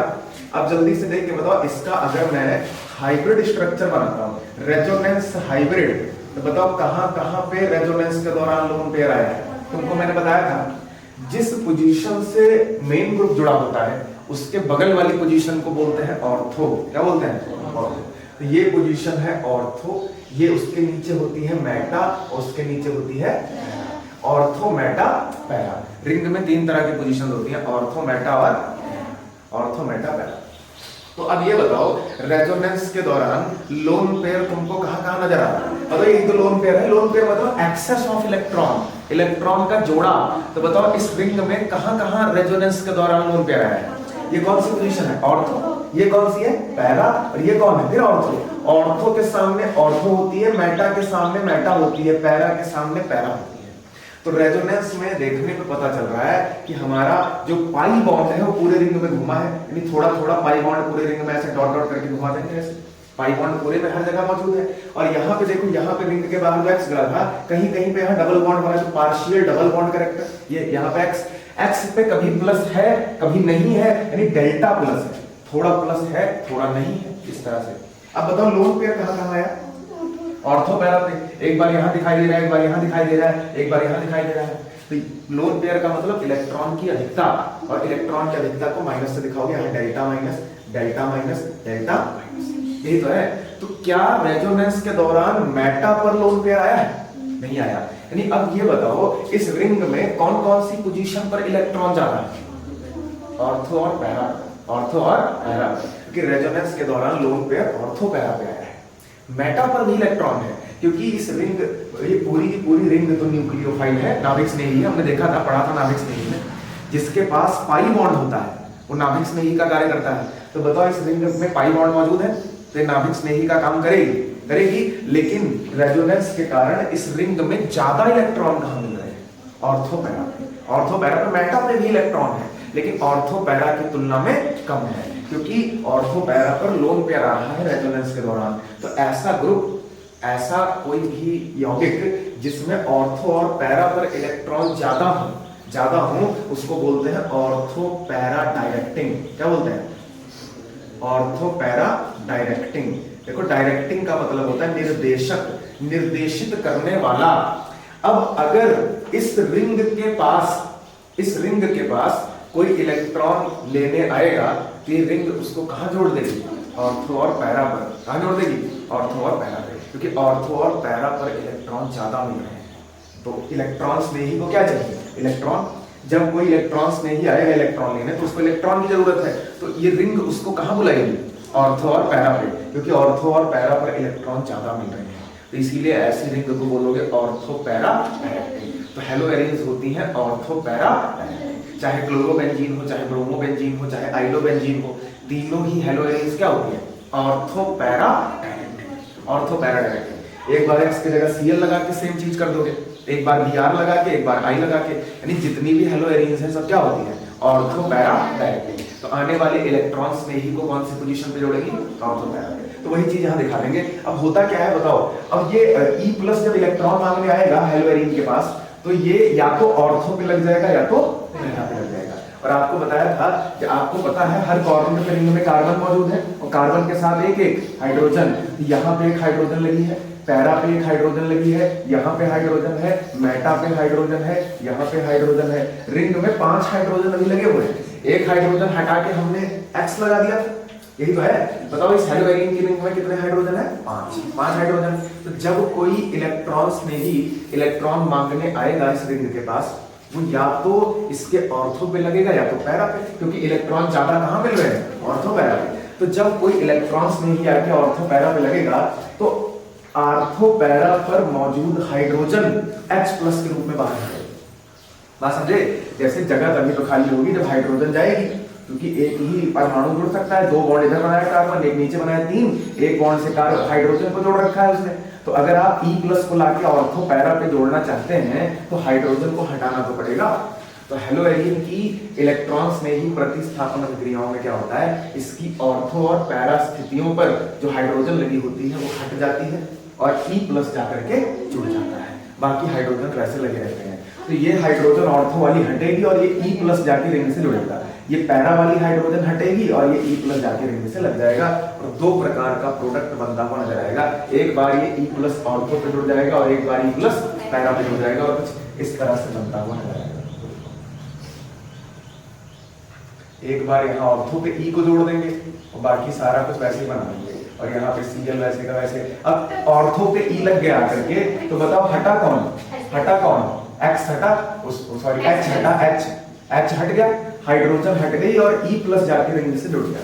अब जल्दी से देख के बताओ, इसका अगर मैं हाइब्रिड स्ट्रक्चर बनाता हूँ, रेजोनेंस हाइब्रिड, तो बताओ कहां कहां पे रेजोनेंस के दौरान लोन पेयर आया है। तुमको मैंने बताया था जिस पोजीशन से मेन ग्रुप जुड़ा होता है उसके बगल वाली पोजीशन को बोलते हैं ऑर्थो। क्या बोलते हैं? ऑर्थो। तो ये पोजीशन है ऑर्थो, ये उसके नीचे होती है मेटा और उसके नीचे होती है ऑर्थो, मेटा, पैरा। रिंग में 3 तरह की पोजीशन होती है, ऑर्थो, मेटा और ऑर्थो, मेटा, पैरा। तो अब ये बताओ रेजोनेंस के दौरान लोन पेयर तुमको कहां कहां नजर आ रहा है? बताओ ये तो लोन पेयर है, लोन पेयर मतलब एक्सेस ऑफ इलेक्ट्रॉन, इलेक्ट्रॉन का जोड़ा। तो बताओ इस रिंग में कहां कहां रेजोनेंस के दौरान लोन पेयर आया है? ये कौन सी पोजीशन है? ऑर्थो। ये कौन सी है? पैरा। और ये कौन है? फिर ऑर्थो। ऑर्थो के सामने ऑर्थो होती है, मेटा के सामने मेटा होती है, पैरा के सामने पैरा होती है। तो रेजोनेंस में देखने पे पता चल रहा है कि हमारा जो पाई बॉन्ड है वो पूरे रिंग में घुमा है, यानी थोड़ा थोड़ा पाई बॉन्ड पूरे रिंग में ऐसे डॉट डॉट करके घुमा देंगे ऐसे। पाई बॉन्ड पूरे में हर जगह मौजूद है। और यहाँ पे देखो, यहाँ पे रिंग के बाहर जो एक्स गया था, कहीं कहीं पे यहाँ डबल बॉन्ड बना, तो पार्शियल डबल बॉन्ड करेक्ट। ये यहाँ पे एक्स, एक्स पे कभी प्लस है कभी नहीं है, यानी डेल्टा प्लस है, थोड़ा प्लस है थोड़ा नहीं है, इस तरह से। अब बताओ लोन पेयर कहां कहां आया? ऑर्थो पैरा पे। एक बार यहां दिखाई दे रहा है, एक बार यहां दिखाई दे रहा है, एक बार यहां दिखाई दे रहा है। तो लोन पेयर का मतलब इलेक्ट्रॉन की अधिकता, और इलेक्ट्रॉन की अधिकता को माइनस से दिखाओगे, यहाँ delta minus, delta minus, delta minus, यही तो है। तो क्या रेजोनेंस के दौरान मेटा पर लोन पेयर आया है? नहीं आया। यानी अब ये बताओ इस रिंग में कौन कौन सी पोजीशन पर इलेक्ट्रॉन ज्यादा है? ऑर्थो और पैरा, ऑर्थो और पैरा, क्योंकि रेजोनेंस के दौरान लोन पेयर ऑर्थो पैरा पे आया है। मेटा पर भी इलेक्ट्रॉन है, क्योंकि इस रिंग, ये पूरी की पूरी रिंग तो न्यूक्लियोफाइल है, नाभिक स्नेही है। हमने देखा था, पढ़ा था नाभिक स्नेही में, जिसके पास पाई बॉन्ड होता है वो नाभिक स्नेही का कार्य करता है। तो बताओ इस रिंग में पाई बॉन्ड मौजूद है तो ये नाभिक स्नेही का काम करेगी। लेकिन रेजोनेंस के कारण इस रिंग में ज्यादा इलेक्ट्रॉन कहां मिल रहे हैं? ऑर्थो पैरा पे। ऑर्थो पैरा पे, मेटा पे भी इलेक्ट्रॉन है लेकिन ऑर्थो पैरा की तुलना में कम है, क्योंकि ऑर्थो पैरा पर लोन पेयर आ रहा है रेजोनेंस के दौरान। तो ऐसा ग्रुप, ऐसा कोई भी यौगिक जिसमें ऑर्थो और पैरा पर इलेक्ट्रॉन ज्यादा हो उसको बोलते हैं ऑर्थो पैरा डायरेक्टिंग। क्या बोलते हैं? Ortho para directing. देखो डायरेक्टिंग का मतलब होता है निर्देशक, निर्देशित करने वाला। अब अगर इस रिंग के पास कोई इलेक्ट्रॉन लेने आएगा तो ये रिंग उसको कहां जोड़ देगी? ऑर्थो और पैरा पर। कहां जोड़ देगी? ऑर्थो और पैरा पर, क्योंकि ऑर्थो और पैरा पर इलेक्ट्रॉन ज्यादा मिल रहे हैं। तो इलेक्ट्रॉन स्नेही को क्या चाहिए? इलेक्ट्रॉन। जब कोई इलेक्ट्रॉन स्नेही आएगा इलेक्ट्रॉन लेने तो उसको इलेक्ट्रॉन की जरूरत है, तो ये रिंग उसको कहां बुलाएगी? ऑर्थो और पैरा पे, क्योंकि ऑर्थो और पैरा पर इलेक्ट्रॉन ज्यादा मिल रहे हैं। तो इसीलिए ऐसी रिंग को बोलोगे ऑर्थो पैरा डायरेक्टिंग। तो हेलोएरिन्स होती हैं ऑर्थो पैरा डायरेक्टिंग। चाहे क्लोरोबेंजीन हो, चाहे ब्रोमोबेंजीन हो, चाहे आइलोबेंजीन हो, तीनों ही हेलोएरिन्स क्या होती है? Ortho para directing. Ortho para directing. एक बार एक्स की जगह Cl लगा के सेम चीज कर दोगे, एक बार Br लगा के, एक बार I लगा के, यानी जितनी भी हेलोएरिन्स हैं सब क्या होती है? Ortho para directing. तो आने वाले इलेक्ट्रॉन्स में ही को कौन सी पोजीशन पे जोड़ेगी? ऑर्थो पैरा पे। तो वही चीज यहाँ दिखा देंगे। अब होता क्या है बताओ, अब ये E+ जब इलेक्ट्रॉन मांगने आएगा हेलोएरिन के पास, तो ये या तो ऑर्थो पे लग जाएगा या तो पैरा पे लग जाएगा। और आपको बताया था कि आपको पता है हर कॉर्नर पे रिंग में कार्बन मौजूद है और कार्बन के साथ एक एक हाइड्रोजन। यहाँ पे एक हाइड्रोजन लगी है, पैरा पे एक हाइड्रोजन लगी है, यहाँ पे हाइड्रोजन है, मेटा पे हाइड्रोजन है, यहाँ पे हाइड्रोजन है। रिंग में 5 हाइड्रोजन अभी लगे हुए हैं। एक हाइड्रोजन हटा के हमने X लगा दिया, यही तो है। बताओ इस हेलोएरिन की रिंग में कितने हाइड्रोजन है? 5 हाइड्रोजन। तो जब कोई इलेक्ट्रॉन्स में ही इलेक्ट्रॉन मांगने आएगा इस रिंग के पास, वो या तो इसके ऑर्थो पे लगेगा या तो पैरा पे, क्योंकि इलेक्ट्रॉन ज्यादा कहां मिल रहे हैं? ऑर्थो पैरा पे। तो जब कोई इलेक्ट्रॉन्स में ही आके ऑर्थो पैरा पे लगेगा तो ऑर्थो पैरा पर मौजूद हाइड्रोजन H+ के रूप में बाहर आएगा। बात समझे? जैसे जगह तभी तो खाली होगी जब हाइड्रोजन जाएगी, क्योंकि एक ही परमाणु जुड़ सकता है। 2 बॉन्ड इधर बनाया कार्बन, एक नीचे बनाया 3, एक बॉन्ड से कार्बन हाइड्रोजन को जोड़ रखा है उसने। तो अगर आप E प्लस को लाके ऑर्थो पैरा पे जोड़ना चाहते हैं तो हाइड्रोजन को हटाना तो पड़ेगा। तो हेलो एरिन की इलेक्ट्रॉन स्नेही प्रतिस्थापन अभिक्रियाओं में क्या होता है, इसकी ऑर्थो और पैरा स्थितियों पर जो हाइड्रोजन लगी होती है वो हट जाती है और E प्लस जाकर के जुड़ जाता है, बाकी हाइड्रोजन वैसे लगे रहते हैं। तो ये हाइड्रोजन ऑर्थो वाली हटेगी और ये E प्लस जाके रिंग से जुड़ेगा, ये पैरा वाली हाइड्रोजन हटेगी और ये E प्लस जाके रिंग से लग जाएगा और दो प्रकार का प्रोडक्ट बनता हुआ नजर आएगा। एक बार ये E प्लस ऑर्थो पे जुड़ जाएगा और एक बार E प्लस पैरा पे जुड़ जाएगा और कुछ इस तरह से बनता हुआ नजर आएगा। एक बार यहाँ ऑर्थो पे E को जोड़ देंगे और बाकी सारा कुछ वैसे ही बना देंगे और यहाँ पे Cl वैसे का वैसे। अब ऑर्थो पे E लग गया करके तो बताओ हटा कौन, X हटा, सॉरी H हटा, H हट गया, हाइड्रोजन हट गई और E प्लस जाके रिंग से जुड़ गया,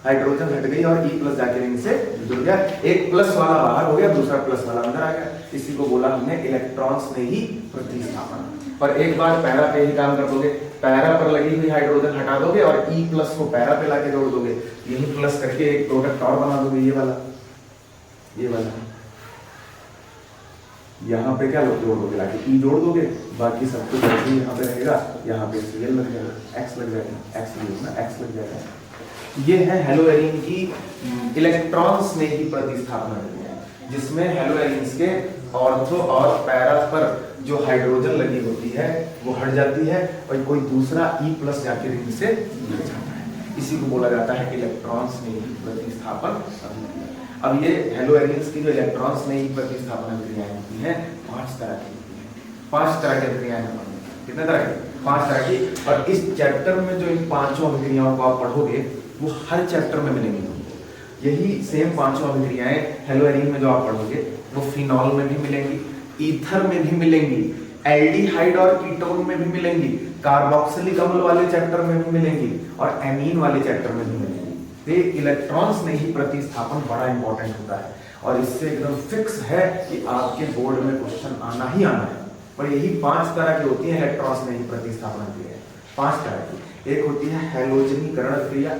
हाइड्रोजन हट गई और E प्लस जाके रिंग से जुड़ गया। एक प्लस वाला बाहर हो गया, दूसरा प्लस वाला अंदर आ गया। इसी को बोला हमने इलेक्ट्रॉन स्नेही प्रतिस्थापन। पर एक बार पैरा पे ही काम कर दोगे, पैरा पर लगी हुई हाइड्रोजन हटा दोगे और E प्लस को पैरा पे लाके जोड़ दोगे, यही प्लस करके एक प्रोडक्ट और बना दोगे, ये वाला यहाँ पे क्या जोड़ दोगे, लाके E जोड़ दोगे, बाकी सब कुछ ऐसे ही यहाँ पे रहेगा, यहाँ पे Cl लग जाएगा, X लग जाएगा, X लग जाएगा। ये है हेलो एरिन की इलेक्ट्रॉन स्नेही प्रतिस्थापन, जिसमें हेलो एरिन्स के ऑर्थो और पैरा पर जो हाइड्रोजन लगी होती है वो हट जाती है और कोई दूसरा E प्लस जाके रिंग से जुड़ जाता है। इसी को बोला जाता है इलेक्ट्रॉन स्नेही प्रतिस्थापन अभिक्रिया। अब ये हेलो एरिन्स की जो इलेक्ट्रॉन स्नेही प्रतिस्थापन अभिक्रियाएं होती हैं 5 तरह की होती हैं। 5 तरह की अभिक्रियाएं होती हैं। कितने तरह की? 5 तरह की। और इस चैप्टर में जो इन 5 अभिक्रियाओं को आप पढ़ोगे वो हर चैप्टर में मिलेंगी तुमको। यही सेम 5 अभिक्रियाएं हेलो एरिन में जो आप पढ़ोगे वो फिनॉल में भी मिलेंगी, ईथर में भी मिलेंगी, एल्डिहाइड और कीटोन में भी मिलेंगी, कार्बोक्सिलिक अम्ल वाले चैप्टर में भी मिलेंगी और एमीन वाले चैप्टर में भी मिलेंगी। ये इलेक्ट्रॉन स्नेही प्रतिस्थापन बड़ा इंपॉर्टेंट होता है और इससे एकदम फिक्स है कि आपके बोर्ड में क्वेश्चन आना ही आना है। और यही 5 तरह की होती है इलेक्ट्रॉन स्नेही प्रतिस्थापन क्रिया। 5 तरह की। एक होती है हैलोजनीकरण क्रिया,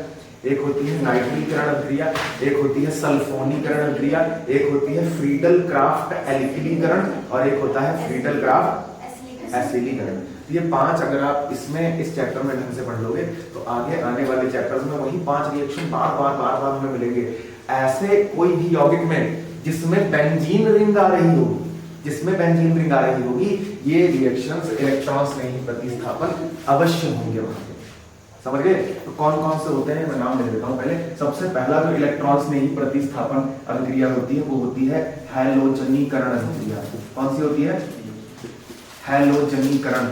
एक होती है नाइट्रीकरण क्रिया, एक होती है सल्फोनीकरण क्रिया, एक होती है फ्रीडल क्राफ्ट एल्किलीकरण और एक होता है फ्रीडल क्राफ्ट एसिलीकरण। ये 5 अगर आप इसमें इस चैप्टर में ढंग से पढ़ लोगे तो आगे आने वाले चैप्टर्स में वही 5 रिएक्शन बार बार हमें मिलेंगे। ऐसे कोई भी यौगिक में जिसमें बेंजीन रिंग आ रही होगी, ये रिएक्शंस इलेक्ट्रॉन स्नेही प्रतिस्थापन अवश्य होंगे वहां पे। समझ गए? तो कौन कौन से होते हैं मैं नाम ले देता हूं। पहले सबसे पहला जो इलेक्ट्रॉन स्नेही प्रतिस्थापन अभिक्रिया होती है वो होती है हैलोजनीकरण अभिक्रिया। कौन सी होती है? हैलोजनीकरण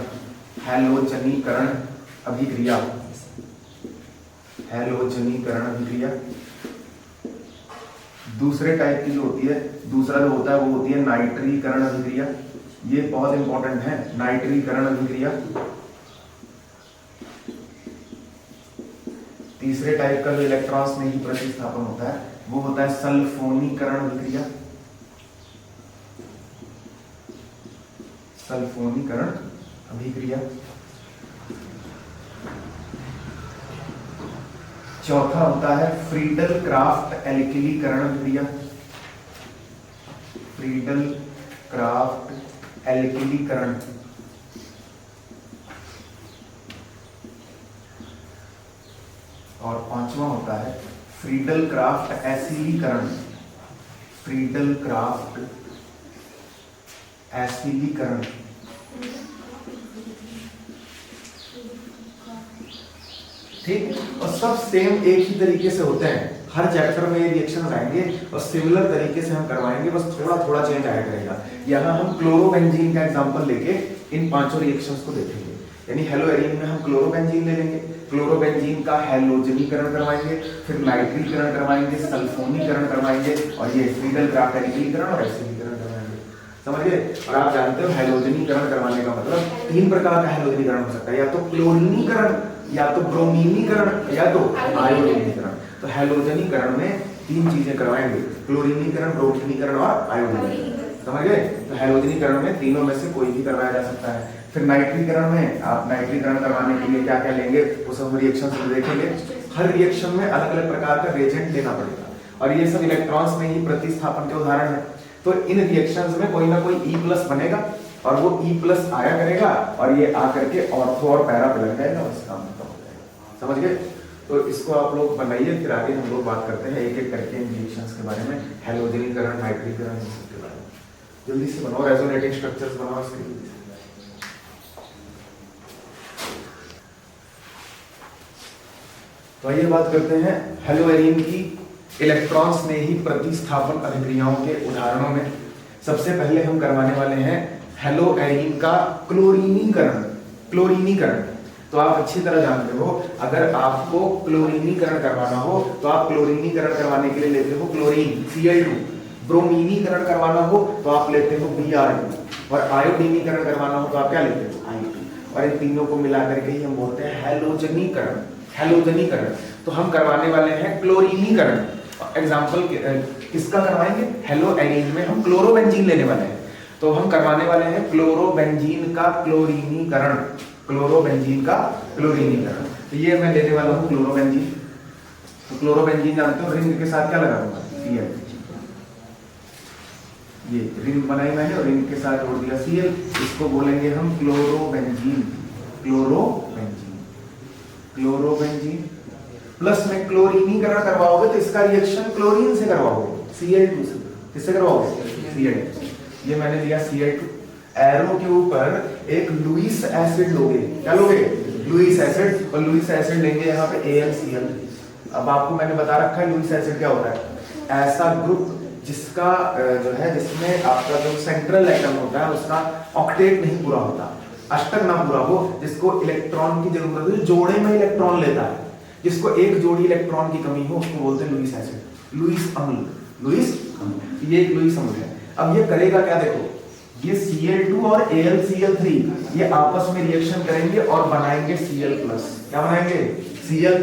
अभिक्रिया। हैलोजनीकरण अभिक्रिया। दूसरे टाइप की जो होती है, दूसरा जो होता है वो होती है नाइट्रीकरण अभिक्रिया। ये बहुत इंपॉर्टेंट है, नाइट्रीकरण अभिक्रिया। तीसरे टाइप का जो इलेक्ट्रॉन स्नेही प्रतिस्थापन होता है वो होता है सल्फोनीकरण अभिक्रिया। सल्फोनीकरण अभिक्रिया। चौथा होता है फ्रीडल क्राफ्ट एल्किलीकरण अभिक्रिया। फ्रीडल क्राफ्ट एल्किलीकरण। और पांचवा होता है फ्रीडल क्राफ्ट एसिलीकरण। फ्रीडल क्राफ्ट एसिलीकरण। ठीक, और सब सेम एक ही तरीके से होते हैं। हर चैप्टर में ये रिएक्शंस आएंगे और सिमिलर तरीके से हम करवाएंगे, बस थोड़ा थोड़ा चेंज आया करेगा। यहाँ हम क्लोरोबेंजीन का एग्जांपल लेके इन 5 रिएक्शंस को देखेंगे। यानी हेलो एरिन में हम क्लोरोबेंजीन ले लेंगे, क्लोरोबेंजीन का हैलोजनीकरण करवाएंगे, फिर नाइट्रीकरण करवाएंगे, सल्फोनीकरण करवाएंगे और ये फ्रीडल क्राफ्ट एल्किलीकरण और एसिलीकरण करवाएंगे। समझ गए? और आप जानते हो हैलोजनीकरण करवाने का मतलब 3 प्रकार का हैलोजनीकरण हो सकता है, या तो क्लोरीनीकरण, या तो ब्रोमीनीकरण, या तो आयोडीनीकरण। तो हैलोजनीकरण में 3 चीजें करवाएंगे, क्लोरीनीकरण, ब्रोमीनीकरण और आयोडीनीकरण। समझ गए? तो हैलोजनीकरण में तीनों में से कोई भी करवाया जा सकता है। फिर नाइट्रीकरण में आप नाइट्रीकरण करवाने के लिए क्या क्या लेंगे वो सब रिएक्शन से देखेंगे। हर रिएक्शन में अलग अलग प्रकार का रिएजेंट लेना पड़ेगा और ये सब इलेक्ट्रॉन्स में ही प्रतिस्थापन के उदाहरण है। तो इन रिएक्शंस में कोई ना कोई E प्लस बनेगा और वो E प्लस आया करेगा और ये आकर के ऑर्थो और पैरा पे लग जाएगा, बस काम खत्म हो जाएगा। समझ गए? तो इसको आप लोग बनाइए, फिर आगे हम लोग बात करते हैं एक एक करके इन रिएक्शंस के बारे में, हैलोजनीकरण, नाइट्रीकरण, इन सब के बारे में। जल्दी से बनाओ, रेजोनेटिंग स्ट्रक्चर्स बनाओ इसके लिए। तो आइए बात करते हैं हेलोएरीन की इलेक्ट्रॉन स्नेही प्रतिस्थापन अभिक्रियाओं के उदाहरणों में। सबसे पहले हम करवाने वाले हैं हेलोएरीन का क्लोरीनीकरण। क्लोरीनीकरण तो आप अच्छी तरह जानते हो, अगर आपको क्लोरीनीकरण करवाना हो तो आप क्लोरीनीकरण करवाने के लिए लेते हो क्लोरीन Cl2, ब्रोमीनीकरण करवाना हो तो आप लेते हो Br2, और आयोडीनीकरण करवाना हो तो आप क्या लेते हो I2, और इन तीनों को मिलाकर के ही हम बोलते हैं हैलोजनीकरण। हैलोजनीकरण तो हम करवाने वाले हैं क्लोरीनीकरण। एग्जाम्पल किसका करवाएंगे? हेलोएरीन में हम क्लोरोबेंजीन लेने वाले हैं, तो हम करवाने वाले हैं क्लोरोबेंजीन का क्लोरीनीकरण। क्लोरोबेंजीन का क्लोरीनीकरण, तो ये मैं लेने वाला हूँ क्लोरोबेंजीन। तो क्लोरोबेंजीन जानते हो, रिंग के साथ क्या लगा दूंगा? Cl। ये रिंग बनाई मैंने और रिंग के साथ जोड़ दिया Cl, इसको बोलेंगे हम क्लोरोबेंजीन। क्लोरोबेंजीन, क्लोरोबेंजीन प्लस में क्लोरीनीकरण करवाओगे तो इसका रिएक्शन क्लोरीन से करवाओगे, Cl2 से। किससे करवाओगे? Cl2। ये मैंने लिया Cl2, एरो के ऊपर एक लुईस एसिड लोगे। क्या लोगे? लुईस एसिड, और लुईस एसिड लेंगे यहाँ पे AlCl। अब आपको मैंने बता रखा है लुईस एसिड क्या होता है। ऐसा ग्रुप जिसका जो है, जिसमें आपका जो सेंट्रल एटम होता है उसका ऑक्टेट नहीं पूरा होता, अष्टक ना पूरा हो, जिसको इलेक्ट्रॉन की जरूरत है, जोड़े में इलेक्ट्रॉन लेता है, जिसको एक जोड़ी इलेक्ट्रॉन की कमी हो उसको बोलते हैं लुईस एसिड, लुईस अम्ल। लुईस अम्ल, ये एक लुईस अम्ल है। अब ये करेगा क्या? देखो, ये Cl2 और AlCl3 ये आपस में रिएक्शन करेंगे और बनाएंगे Cl+। क्या बनाएंगे? Cl+।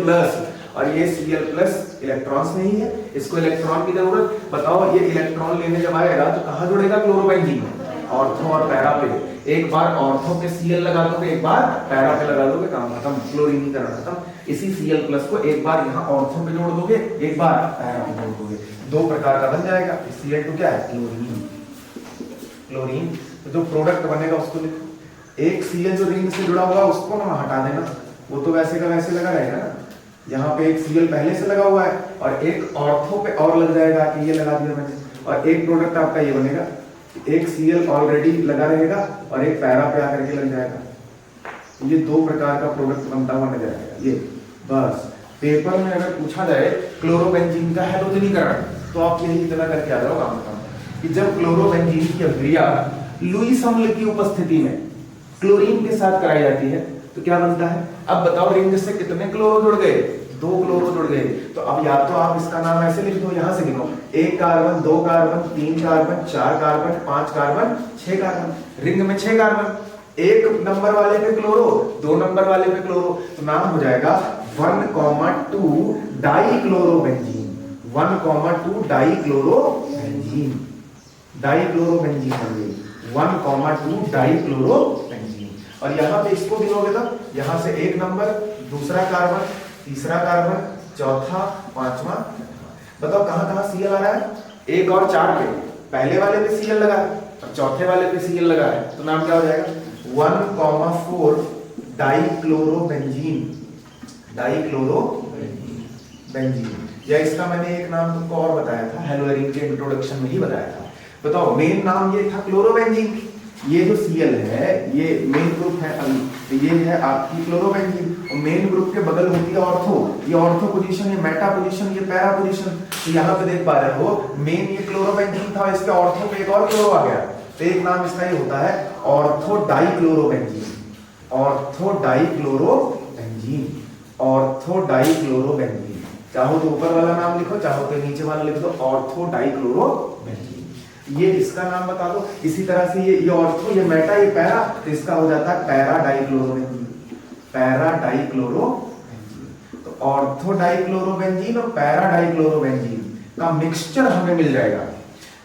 और ये Cl+ इलेक्ट्रॉन्स नहीं है, इसको इलेक्ट्रॉन की जरूरत। बताओ, ये इलेक्ट्रॉन लेने जब आएगा तो कहां जुड़ेगा? क्लोरोबेंजीन में, ऑर्थो और पैरा पे। एक बार ऑर्थो पे Cl लगा दोगे, एक बार पैरा पे लगा दोगे, काम खत्म, क्लोरीनीकरण खत्म। इसी Cl+ को एक बार यहाँ ऑर्थो पे जोड़ दोगे, एक बार पैरा पे जोड़ दोगे, दो प्रकार का बन जाएगा। Cl2 क्या है? क्लोरीन। क्लोरीन तो जो प्रोडक्ट बनेगा उसको लिखो। एक Cl जो रिंग से जुड़ा हुआ उसको ना हटा देना, वो तो वैसे का वैसे लगा रहेगा ना। यहाँ पे एक Cl पहले से लगा हुआ है और एक ऑर्थो पे और लग जाएगा कि ये लगा दिया मैंने, और एक प्रोडक्ट आपका ये बनेगा। एक Cl ऑलरेडी लगा रहेगा और एक पैरा पे आकर के लग जाएगा। ये दो प्रकार का प्रोडक्ट बनता हुआ नजर आएगा। ये बस पेपर में अगर पूछा जाए क्लोरोबेंजीन का हैलोजनीकरण तो आप यही इतना करके आ जाओ, काम कि जब क्लोरोबेंजीन की अभिक्रिया लुईस अम्ल की उपस्थिति में क्लोरीन के साथ कराई जाती है तो क्या बनता है? अब बताओ, रिंग से कितने क्लोरो जुड़ गए? 2 क्लोरो जुड़ गए। तो अब या तो आप इसका नाम ऐसे लिख दो, यहां से गिनो, 1 carbon, 2 carbon, 3 carbon, 4 carbon, 5 carbon, 6 carbon. Ring में 6 कार्बन, 1 नंबर वाले पे क्लोरो, 2 नंबर वाले पे क्लोरो, तो नाम हो जाएगा 1,2 डाइक्लोरोबेंजीन। 1,2 डाइक्लोरोबेंजीन। डाइक्लोरोबेंजीन बन गई 1,2 डाइक्लोरोबेंजीन। और यहाँ पे इसको गिनोगे तो यहाँ से 1 नंबर, दूसरा कार्बन, तीसरा कार्बन, चौथा, पांचवा। बताओ कहाँ कहाँ Cl आ रहा है? 1 और 4 पे, पहले वाले पे Cl लगा है और चौथे वाले पे Cl लगा है, तो नाम क्या हो जाएगा? 1,4 डाइक्लोरोबेंजीन। डाइक्लोरोबेंजीन, या इसका मैंने एक नाम तुमको और बताया था, हेलोएरीन के इंट्रोडक्शन में ही बताया था। बताओ, मेन नाम ये था क्लोरोबेंजीन। ये जो Cl है ये मेन ग्रुप है, तो ये है आपकी क्लोरोबेंजीन, और मेन ग्रुप के बगल होती है ऑर्थो। ये ऑर्थो पोजीशन, ये मेटा पोजीशन, ये पैरा पोजीशन। तो यहाँ पे देख पा रहे हो, मेन ये क्लोरोबेंजीन था, इसके ऑर्थो पे एक और क्लोरो आ गया, तो एक नाम इसका ये होता है ortho dichlorobenzene. Ortho dichlorobenzene, ortho dichlorobenzene. चाहो तो ऊपर वाला नाम लिखो, चाहो तो नीचे वाला लिख दो, ऑर्थो डाइक्लोरोबेंजीन। ये इसका नाम बता दो। इसी तरह से ये ऑर्थो, ये मेटा, ये पैरा, तो इसका हो जाता है पैरा डाइक्लोरोबेंजीन। Para dichlorobenzene. तो ऑर्थो डाइक्लोरोबेंजीन और पैरा डाइक्लोरोबेंजीन का मिक्सचर हमें मिल जाएगा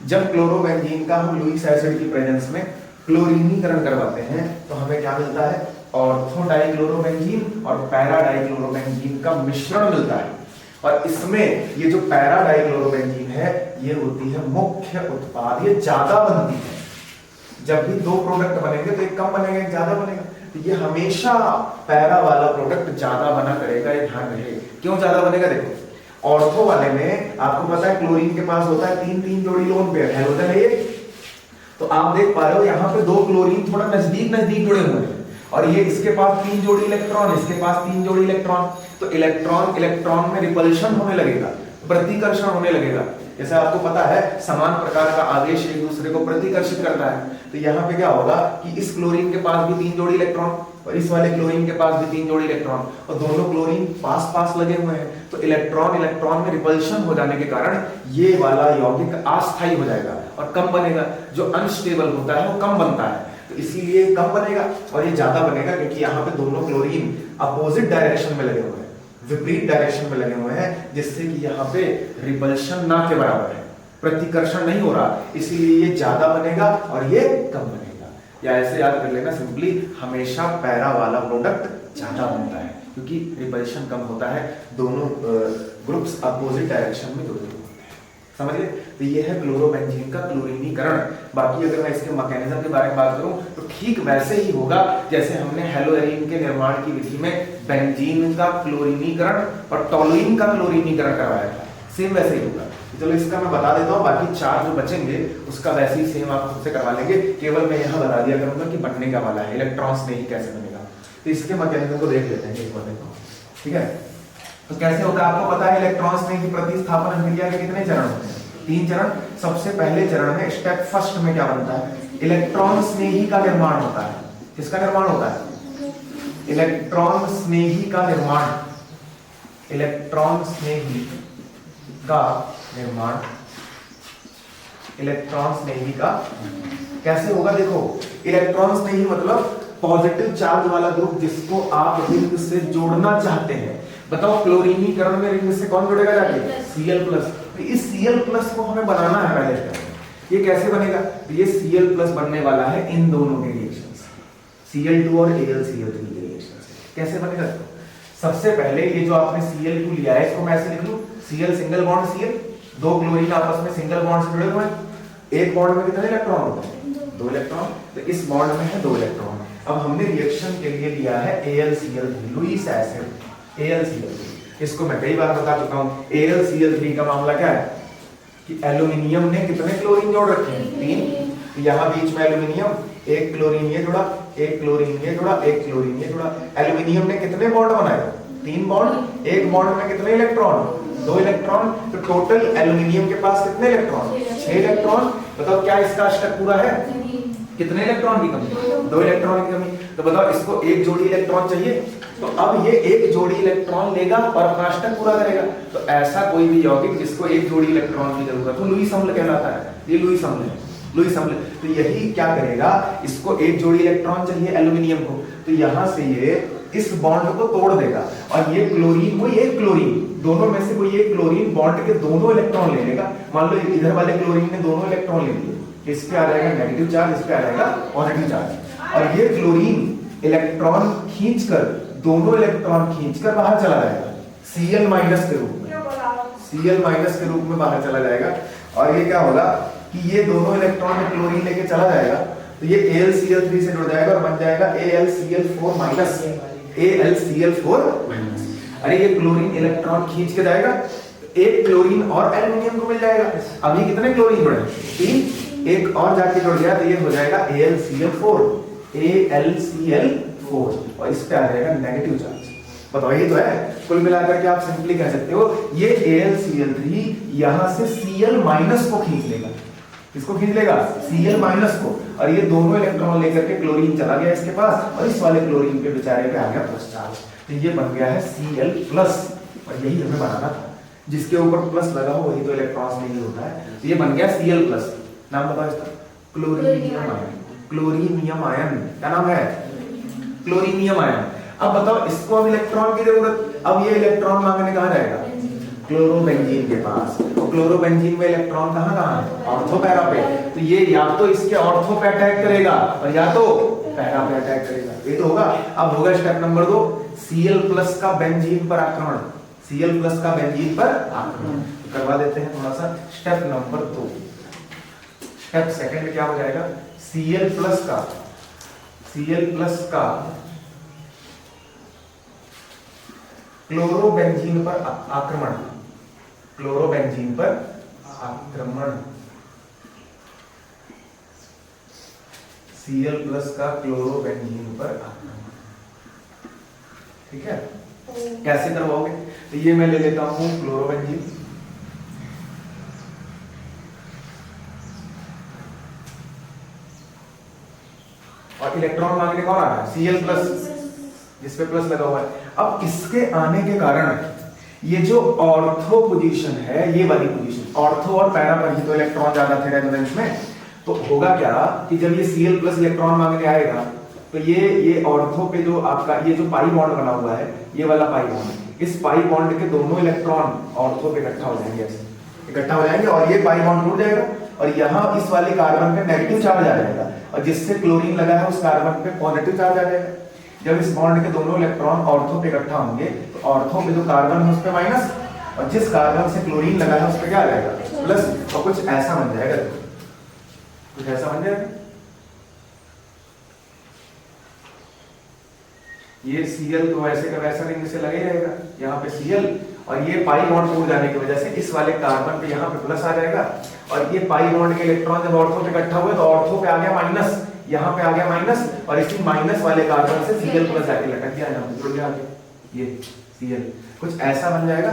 जब क्लोरोबेंजीन का हम लुईस एसिड की प्रेजेंस में क्लोरीनीकरण करवाते हैं, तो हमें क्या मिलता है? ऑर्थो डाइक्लोरोबेंजीन और पैरा डाइक्लोरोबेंजीन का मिश्रण मिलता है। और इसमें ये जो पैरा डाइक्लोरोबेंजीन है ये ये होती है मुख्य उत्पाद, ये ज्यादा बनती है। जब भी दो प्रोडक्ट बनेंगे तो एक कम बनेगा एक ज्यादा बनेगा, तो ये हमेशा पैरा वाला प्रोडक्ट ज्यादा बना करेगा, ये ध्यान रहे। क्यों ज्यादा बनेगा? देखो ऑर्थो वाले में आपको पता है क्लोरीन के पास होता है तीन जोड़ी लोन पेयर, हाइड्रोजन है ये। तो आप देख पा रहे हो यहाँ पे दो क्लोरीन थोड़ा नजदीक जुड़े हुए हैं, और ये इसके पास 3 जोड़ी इलेक्ट्रॉन, इसके पास 3 जोड़ी इलेक्ट्रॉन। तो इलेक्ट्रॉन इलेक्ट्रॉन में रिपल्शन होने लगेगा, प्रतिकर्षण होने लगेगा। जैसे आपको पता है समान प्रकार का आवेश एक दूसरे को प्रतिकर्षित करता है, तो यहाँ पे क्या होगा कि इस क्लोरीन के पास भी 3 जोड़ी इलेक्ट्रॉन और इस वाले क्लोरीन के पास भी 3 जोड़ी इलेक्ट्रॉन, और दोनों क्लोरीन पास पास लगे हुए हैं, तो इलेक्ट्रॉन इलेक्ट्रॉन में रिपल्शन हो जाने के कारण ये वाला यौगिक अस्थायी हो जाएगा और कम बनेगा। जो अनस्टेबल होता है वो कम बनता है, तो इसीलिए कम बनेगा और ये ज्यादा बनेगा, क्योंकि यहाँ पे दोनों क्लोरीन अपोजिट डायरेक्शन में लगे हुए हैं, विपरीत डायरेक्शन में लगे हुए हैं, जिससे कि यहाँ पे रिपल्शन ना के बराबर है, प्रतिकर्षण नहीं हो रहा, इसीलिए ये ज्यादा बनेगा और ये कम बनेगा। या ऐसे याद कर लेना सिंपली, हमेशा पैरा वाला प्रोडक्ट ज्यादा बनता है क्योंकि रिपल्शन कम होता है, दोनों ग्रुप्स अपोजिट डायरेक्शन में जुड़े हुए होते हैं। समझिए, तो ये है क्लोरोबेंजीन का क्लोरीनीकरण। बाकी अगर मैं इसके मैकेनिज्म के बारे में बात करूं तो ठीक वैसे ही होगा जैसे हमने हेलोएरीन के निर्माण की विधि में बेंजीन का क्लोरीनीकरण और टोलुइन का क्लोरीनीकरण करवाया था, सेम वैसे ही होगा। चलो इसका मैं बता देता हूँ, बाकी 4 जो बचेंगे उसका वैसे ही सेम आप खुद से करवा लेंगे। केवल मैं यहाँ बता दिया करूंगा कि बनने का वाला है, इलेक्ट्रॉन्स में ही कैसे बनेगा। तो इसके मैकेनिज्म को देख लेते हैं एक बार, ठीक है। तो कैसे होता है आपको पता है, इलेक्ट्रॉन्स में प्रतिस्थापन अभिक्रिया के कितने चरण होते हैं? 3 चरण। सबसे पहले चरण में स्टेप फर्स्ट में क्या बनता है? इलेक्ट्रॉन स्नेही का निर्माण होता है। किसका निर्माण होता है? इलेक्ट्रॉन स्नेही का निर्माण, इलेक्ट्रॉन स्नेही का निर्माण, इलेक्ट्रॉन स्नेही का कैसे होगा? देखो इलेक्ट्रॉन स्नेही मतलब पॉजिटिव चार्ज वाला ग्रुप जिसको आप रिंग से जोड़ना चाहते हैं। बताओ क्लोरीनीकरण में रिंग से कौन जुड़ेगा जाके? Cl+। तो इस Cl+ को हमें बनाना है पहले स्टेप। ये कैसे बनेगा? तो ये Cl+ बनने वाला है इन दोनों के रिएक्शन से, Cl2 और AlCl3 के रिएक्शन से। कैसे बनेगा? सबसे पहले ये जो आपने Cl2 लिया है इसको मैं ऐसे लिख लूं, Cl सिंगल बॉन्ड Cl, दो क्लोरीन आपस में सिंगल बॉन्ड से जुड़े हुए हैं। एक बॉन्ड में कितने इलेक्ट्रॉन होते हैं? 2 इलेक्ट्रॉन। तो इस बॉन्ड में है 2 इलेक्ट्रॉन। अब हमने रिएक्शन के लिए लिया है AlCl3, लुईस एसिड AlCl3। इसको मैं कई बार बता चुका हूं। AlCl3 का मामला क्या है कि एल्यूमिनियम ने कितने क्लोरीन जोड़ रखे हैं? 3। यहाँ बीच में एल्यूमिनियम, एक क्लोरीन ये जुड़ा, एक क्लोरीन ये जुड़ा, एक क्लोरीन ये जुड़ा। एल्यूमिनियम ने कितने बॉन्ड बनाए? 3 बॉन्ड। एक बॉन्ड में कितने इलेक्ट्रॉन? 2 इलेक्ट्रॉन। तो टोटल एल्यूमिनियम के पास कितने इलेक्ट्रॉन? 6 इलेक्ट्रॉन। बताओ क्या इसका अष्टक पूरा है? कितने इलेक्ट्रॉन की कमी? 2 इलेक्ट्रॉन की कमी। तो बताओ इसको एक जोड़ी इलेक्ट्रॉन चाहिए, तो अब ये एक जोड़ी इलेक्ट्रॉन लेगा और अपना अष्टक पूरा करेगा। तो ऐसा कोई भी यौगिक जिसको एक जोड़ी इलेक्ट्रॉन की जरूरत हो, लुईस अम्ल कहलाता है। ये लुईस अम्ल है, लुईस अम्ल। तो यही क्या करेगा, इसको एक जोड़ी इलेक्ट्रॉन चाहिए एल्यूमिनियम को, तो यहां से ये इस बॉन्ड को तोड़ देगा और ये क्लोरीन, कोई एक क्लोरीन, दोनों में से कोई एक क्लोरीन बॉन्ड के दोनों इलेक्ट्रॉन ले लेगा। मान लो इधर वाले क्लोरीन ने दोनों इलेक्ट्रॉन ले लिए, इस पे आ जाएगा नेगेटिव चार्ज, इस पे आ जाएगा पॉजिटिव चार्ज, और ये क्लोरीन इलेक्ट्रॉन खींचकर, दोनों इलेक्ट्रॉन खींचकर बाहर चला जाएगा Cl- के रूप में, Cl- के रूप में बाहर चला जाएगा। और ये क्या होगा कि ये दोनों इलेक्ट्रॉन में क्लोरीन लेके चला जाएगा, तो ये AlCl3 से जुड़ जाएगा और बन जाएगा AlCl4-, AlCl4-। अरे ये क्लोरीन इलेक्ट्रॉन खींच के जाएगा, एक क्लोरीन और एल्यूमिनियम को मिल जाएगा। अभी कितने क्लोरीन जुड़े? 3। एक और जाके जुड़ गया तो ये हो जाएगा AlCl4, और इस पे आ जाएगा नेगेटिव चार्ज। बताओ ये तो है। कुल मिलाकर के आप सिंपली कह सकते हो ये AlCl3 यहां से Cl- को खींच लेगा। इसको खींच लेगा Cl- को, और ये दोनों इलेक्ट्रॉन लेकर के क्लोरीन चला गया इसके पास, और इस वाले क्लोरीन के बेचारे पे आ गया प्लस चार्ज। तो ये बन गया है Cl+, और यही हमें बनाना था। जिसके ऊपर प्लस लगा हो वही तो इलेक्ट्रॉन्स नहीं होता है। तो ये बन गया Cl+। नाम बताओ इसका? क्लोरीनियम आयन। क्लोरीनियम आयन क्या नाम है? क्लोरीनियम आयन। अब बताओ इसको अब इलेक्ट्रॉन की जरूरत, अब ये इलेक्ट्रॉन मांगने कहां जाएगा? क्लोरोबेंजीन के पास। तो क्लोरोबेंजीन में इलेक्ट्रॉन कहां है? ऑर्थो पैरा पे। तो ये या तो इसके ऑर्थो पे अटैक करेगा और या तो पैरा पे अटैक करेगा, ये तो होगा। अब होगा स्टेप नंबर 2, Cl+ का बेंजीन पर आक्रमण, Cl+ का बेंजीन पर आक्रमण। करवा देते हैं थोड़ा सा। स्टेप नंबर 2, स्टेप सेकंड क्या हो जाएगा, Cl प्लस का क्लोरोबेंजीन पर आक्रमण, क्लोरोबेंजीन पर आक्रमण, Cl प्लस का क्लोरोबेंजीन पर आक्रमण। ठीक है, कैसे करवाओगे, तो ये मैं ले लेता हूं क्लोरोबेंजीन, और इलेक्ट्रॉन मांगने कौन आ रहा है, Cl प्लस, जिसपे प्लस लगा हुआ है। अब इसके आने के कारण ये जो ऑर्थो पोजीशन है, ये वाली पोजीशन, ऑर्थो और पैरा पर ही तो इलेक्ट्रॉन ज्यादा थे रेजोनेंस में, तो होगा क्या कि जब ये Cl प्लस इलेक्ट्रॉन मांगने आएगा तो ये ऑर्थो पे जो आपका ये जो पाई बॉन्ड बना हुआ है, ये वाला पाई बॉन्ड, इस पाई बॉन्ड के दोनों इलेक्ट्रॉन ऑर्थो पे इकट्ठा हो जाएंगे, ऐसे इकट्ठा हो जाएंगे, और ये पाई बॉन्ड टूट जाएगा, और यहाँ इस वाले कार्बन पे नेगेटिव चार्ज आ जाएगा, और जिससे क्लोरीन लगा है उस कार्बन पे पॉजिटिव चार्ज आ जाएगा। जब इस बॉन्ड के दोनों इलेक्ट्रॉन ऑर्थो पे इकट्ठा होंगे तो ऑर्थो पे जो कार्बन है उस पे माइनस, और जिस कार्बन से क्लोरीन लगा है उस पे क्या आ जाएगा, प्लस, और कुछ ऐसा बन जाएगा, कुछ ऐसा बन जाएगा। ये Cl तो वैसे का वैसा रिंग से लगे रहेगा, यहाँ पे Cl, और ये पाई बॉन्ड टूट जाने की वजह से इस वाले कार्बन पे यहाँ पे प्लस आ जाएगा, और ये पाई बॉन्ड के इलेक्ट्रॉन जब ऑर्थो पे इकट्ठा हुए तो ऑर्थो पे आ गया माइनस, यहाँ पे आ गया माइनस, और इसी माइनस वाले कार्बन से Cl प्लस आके लटक गया, यहाँ पे जुड़ गया आगे ये Cl, कुछ ऐसा बन जाएगा।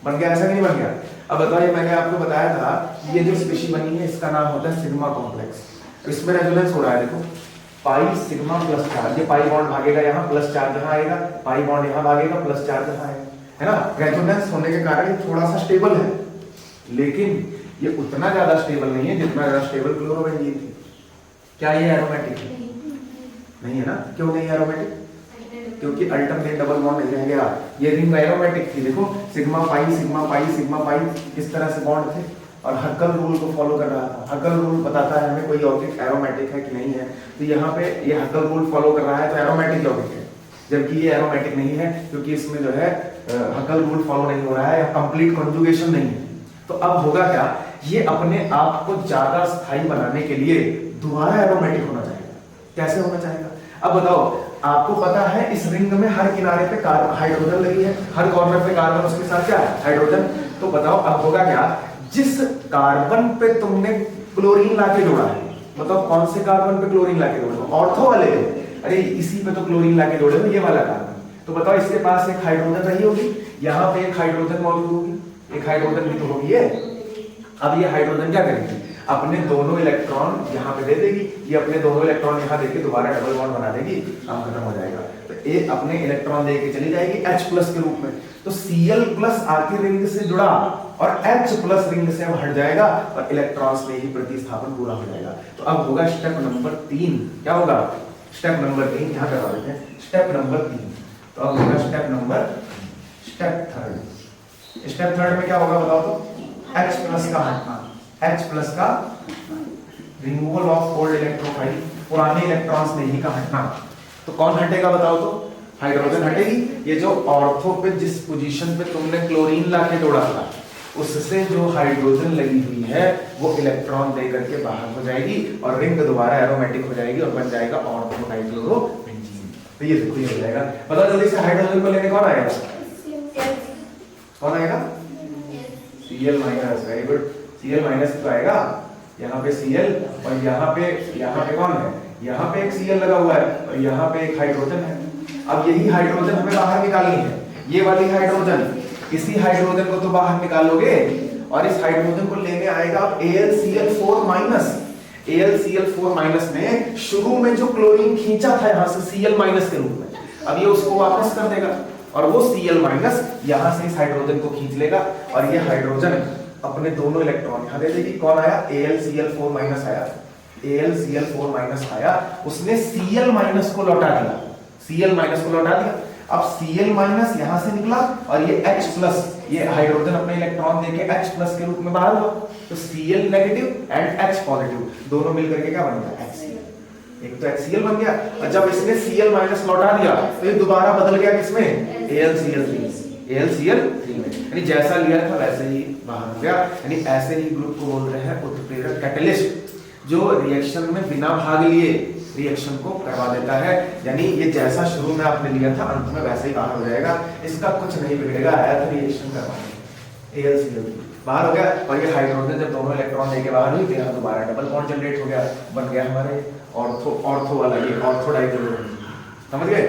बन गया, ऐसा नहीं बन गया। अब बताइए, मैंने आपको बताया था ये जो स्पीशी बनी है इसका नाम होता है सिग्मा कॉम्प्लेक्स, इसमें रेजोनेंस हो रहा है, देखो पाई सिग्मा प्लस चार्ज, ये पाई बॉन्ड भागेगा यहाँ, प्लस चार्ज यहाँ आएगा, पाई बॉन्ड यहाँ भागेगा, प्लस चार्ज यहाँ आएगा, है ना। रेजोनेंस होने के कारण ये थोड़ा सा स्टेबल है, लेकिन ये उतना ज्यादा स्टेबल नहीं है जितना ज्यादा स्टेबल क्लोरोबेंजीन थी। क्या ये एरोमेटिक है? नहीं है ना। क्यों नहीं एरोमेटिक? क्योंकि अल्टरनेट डबल बॉन्ड नहीं रह गया। ये रिंग एरोमेटिक थी, देखो sigma pi sigma pi sigma pi इस तरह से बॉन्ड थे, और हक्कल रूल को फॉलो कर रहा था। हक्कल रूल बताता है हमें कोई यौगिक एरोमेटिक है कि नहीं है, तो यहाँ पे ये हक्कल रूल फॉलो कर रहा है तो एरोमेटिक यौगिक है, जबकि ये एरोमेटिक नहीं है क्योंकि इसमें जो है हक्कल रूल फॉलो नहीं हो रहा है, कंप्लीट कॉन्जुगेशन नहीं है। तो अब होगा क्या, ये अपने आप को ज्यादा स्थायी बनाने के लिए दोबारा एरोमेटिक होना चाहिए। कैसे होना चाहिए? अब बताओ, आपको पता है इस रिंग में हर किनारे पे हाइड्रोजन लगी है, हर कॉर्नर पे कार्बन, उसके साथ क्या है, हाइड्रोजन। तो बताओ अब होगा क्या, जिस कार्बन पे तुमने क्लोरीन लाके जोड़ा है, बताओ कौन से कार्बन पे क्लोरीन लाके जोड़े हो? ऑर्थो वाले पे। अरे इसी पे तो क्लोरीन लाके जोड़े हो, ये वाला कार्बन। तो बताओ इसके पास एक हाइड्रोजन रही होगी, यहाँ पे एक हाइड्रोजन मौजूद होगी, एक हाइड्रोजन भी तो होगी है। अब ये हाइड्रोजन क्या करेगी, अपने दोनों इलेक्ट्रॉन यहाँ पे दे देगी, ये अपने दोनों इलेक्ट्रॉन यहाँ देके दोबारा डबल बॉन्ड बना देगी, काम खत्म हो जाएगा। तो ये अपने इलेक्ट्रॉन देके चली जाएगी H प्लस के रूप में। तो Cl प्लस आके रिंग से जुड़ा और H प्लस रिंग से अब हट जाएगा और इलेक्ट्रॉन्स में ही प्रतिस्थापन पूरा हो जाएगा। तो अब होगा स्टेप नंबर 3। क्या होगा? स्टेप नंबर 3 यहाँ करवा देते हैं। स्टेप नंबर 3, तो अब होगा स्टेप थर्ड में क्या होगा बताओ तो? H प्लस का हटना, H प्लस का रिमूवल ऑफ ओल्ड इलेक्ट्रोफाइल, पुराने इलेक्ट्रॉन्स नहीं का हटना। तो कौन हटेगा बताओ तो? हाइड्रोजन हटेगी। ये जो ऑर्थो पे जिस पोजीशन पे तुमने क्लोरीन लाके जोड़ा था, उससे जो हाइड्रोजन लगी हुई है वो इलेक्ट्रॉन दे करके बाहर हो जाएगी और रिंग दोबारा एरोमेटिक हो जाएगी और बन जाएगा ऑर्थो डाइक्लोरोबेंजीन। तो ये देखो ये हो जाएगा। बताओ जल्दी से, हाइड्रोजन को लेने कौन आएगा? कौन आएगा? Cl minus. Very good, Cl minus तो आएगा। यहाँ पे Cl और यहाँ पे कौन है? यहाँ पे एक Cl लगा हुआ है और यहाँ पे एक हाइड्रोजन है। अब यही हाइड्रोजन हमें बाहर निकालनी है, ये वाली हाइड्रोजन। इसी हाइड्रोजन को तो बाहर निकालोगे और इस हाइड्रोजन को लेने आएगा AlCl4 माइनस। AlCl4 माइनस में शुरू में जो क्लोरीन खींचा था यहाँ से Cl माइनस के रूप में, अब ये उसको वापस कर देगा और वो Cl माइनस यहाँ से इस हाइड्रोजन को खींच लेगा और ये हाइड्रोजन अपने दोनों इलेक्ट्रॉन यहाँ दे देगी। कौन आया? AlCl4 माइनस आया। AlCl4 माइनस आया, उसने Cl माइनस को लौटा दिया, Cl माइनस को लौटा दिया। अब Cl माइनस यहाँ से निकला और ये H प्लस, ये हाइड्रोजन अपने इलेक्ट्रॉन देके H प्लस के रूप में बाहर हुआ। तो Cl negative and H positive दोनों मिलकर के क्या बन गया? HCl। एक तो HCl बन गया और जब इसने Cl माइनस लौटा दिया तो ये दोबारा बदल गया किसमें? AlCl3। AlCl3 में, यानी जैसा लिया था वैसे ही बाहर हो गया। यानी ऐसे ही ग्रुप को बोल रहे हैं उत्प्रेरक कैटलिस्ट, जो रिएक्शन में बिना भाग लिए रिएक्शन को करवा देता है। यानी ये जैसा शुरू में आपने लिया था अंत में वैसे ही बाहर हो जाएगा, इसका कुछ नहीं बिगड़ेगा। आया था रिएक्शन करवाने, AlCl3 बाहर हो गया, और ये हाइड्रोजन जब दोनों इलेक्ट्रॉन लेके बाहर हुई तो यहाँ दोबारा डबल बॉन्ड जनरेट हो गया, बन गया हमारे ऑर्थो वाला, ये ऑर्थो डाइक्लोरोबेंजीन, समझ गए?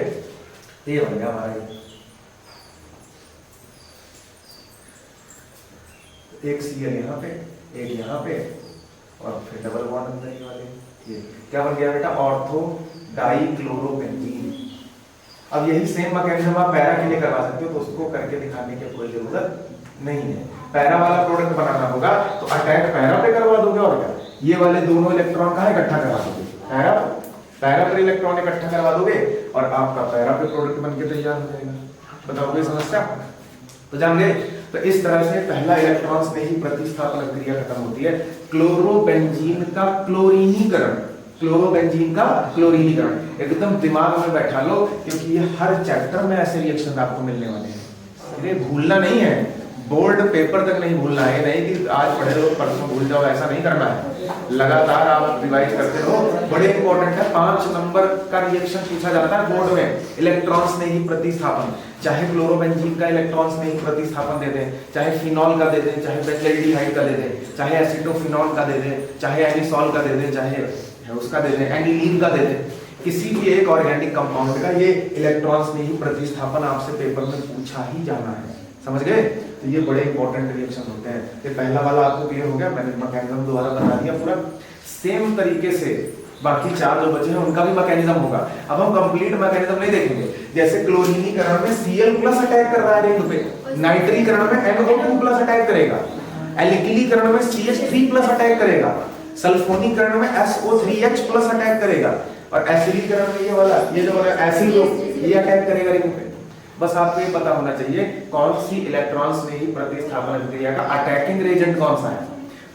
ये बन गया हमारा एक Cl यहाँ पे, एक यहाँ पे, और फिर डबल बॉन्ड अंदर ही वाले, ये क्या बन गया बेटा? Ortho dichlorobenzene. अब यही सेम मैकेनिज्म आप पैरा के लिए करवा सकते हो, तो उसको करके दिखाने की कोई जरूरत नहीं है। पैरा वाला प्रोडक्ट बनाना होगा तो अटैक पैरा पे करवा दोगे, और क्या ये वाले दोनों इलेक्ट्रॉन कहाँ इकट्ठा करवा दोगे? पैरा पर इलेक्ट्रॉन इकट्ठा करवा दोगे और आपका पैरा पे प्रोडक्ट बनके तैयार हो जाएगा। बताओगे समस्या? तो जान गए? तो इस तरह से पहला इलेक्ट्रॉन से ही प्रतिस्थापन क्रिया खत्म होती है। क्लोरोबेंजीन का क्लोरीनीकरण, क्लोरोबेंजीन का क्लोरीनीकरण एकदम दिमाग में बैठा लो, क्योंकि ये हर चैप्टर में ऐसे रिएक्शन आपको मिलने वाले हैं। ये भूलना नहीं है, बोर्ड पेपर तक नहीं भूलना है, नहीं कि आज पढ़े लो परसों भूल जाओ, ऐसा नहीं करना है। लगातार आप रिवाइज करते रहो, बड़े इंपॉर्टेंट है। 5 नंबर का रिएक्शन पूछा जाता है बोर्ड में, इलेक्ट्रॉन्स में ही प्रतिस्थापन, चाहे क्लोरोबेंजीन का इलेक्ट्रॉन्स में ही प्रतिस्थापन दे दें, चाहे फिनॉल का दे दें, चाहे बेंजल्डिहाइड का दे दें, चाहे एसिटोफिनॉल का दे दें, चाहे एनिसॉल का दे दें, चाहे उसका दे दें, एनिलीन का दे दें, किसी भी एक ऑर्गेनिक कंपाउंड का ये इलेक्ट्रॉन्स में ही प्रतिस्थापन आपसे पेपर में पूछा ही जाना है। समझ गए? तो ये बड़े इंपॉर्टेंट रिएक्शन होते हैं। ये पहला वाला आपको क्लियर हो गया, मैंने मैकेनिज्म दोबारा बता दिया पूरा। सेम तरीके से बाकी 4 जो बचे हैं उनका भी मैकेनिज्म होगा। अब हम कंप्लीट मैकेनिज्म नहीं देखेंगे। जैसे क्लोरीनीकरण में Cl+ अटैक कर रहा है रिंग पे, नाइट्रीकरण में NO2+ अटैक करेगा, एल्किलीकरण में CH3+ अटैक करेगा, सल्फोनीकरण में SO3H+ अटैक करेगा, और एसिडीकरण में ये वाला, ये जो वाला एसिड ये अटैक करेगा रिंग पे। बस आपको ये पता होना चाहिए कौन सी इलेक्ट्रॉन्स में ही प्रतिस्थापन क्रिया का अटैकिंग एजेंट कौन सा है,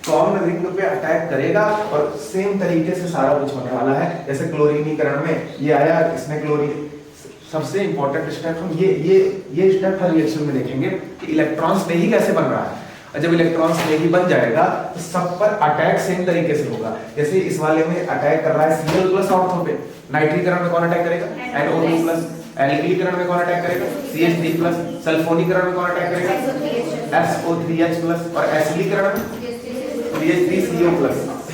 कौन रिंग पे अटैक करेगा, और सेम तरीके से सारा कुछ होने वाला है। जैसे क्लोरीनीकरण में ये आया, इसने क्लोरीन, सबसे इंपॉर्टेंट स्टेप हम ये स्टेप हर रिएक्शन में देखेंगे कि इलेक्ट्रॉन्स में ही कैसे बन रहा है। और जब इलेक्ट्रॉन्स में ही बन जाएगा तो सब पर अटैक सेम तरीके से होगा। जैसे इस वाले में अटैक कर रहा है Cl+ ऑर्थो पे, नाइट्रीकरण में कौन अटैक करेगा? NO2+, एल्किलीकरण में कौन अटैक करेगा? CH3+, सल्फोनीकरण में कौन अटैक करेगा? SO3H+, और एसिडीकरण में CH3CO+,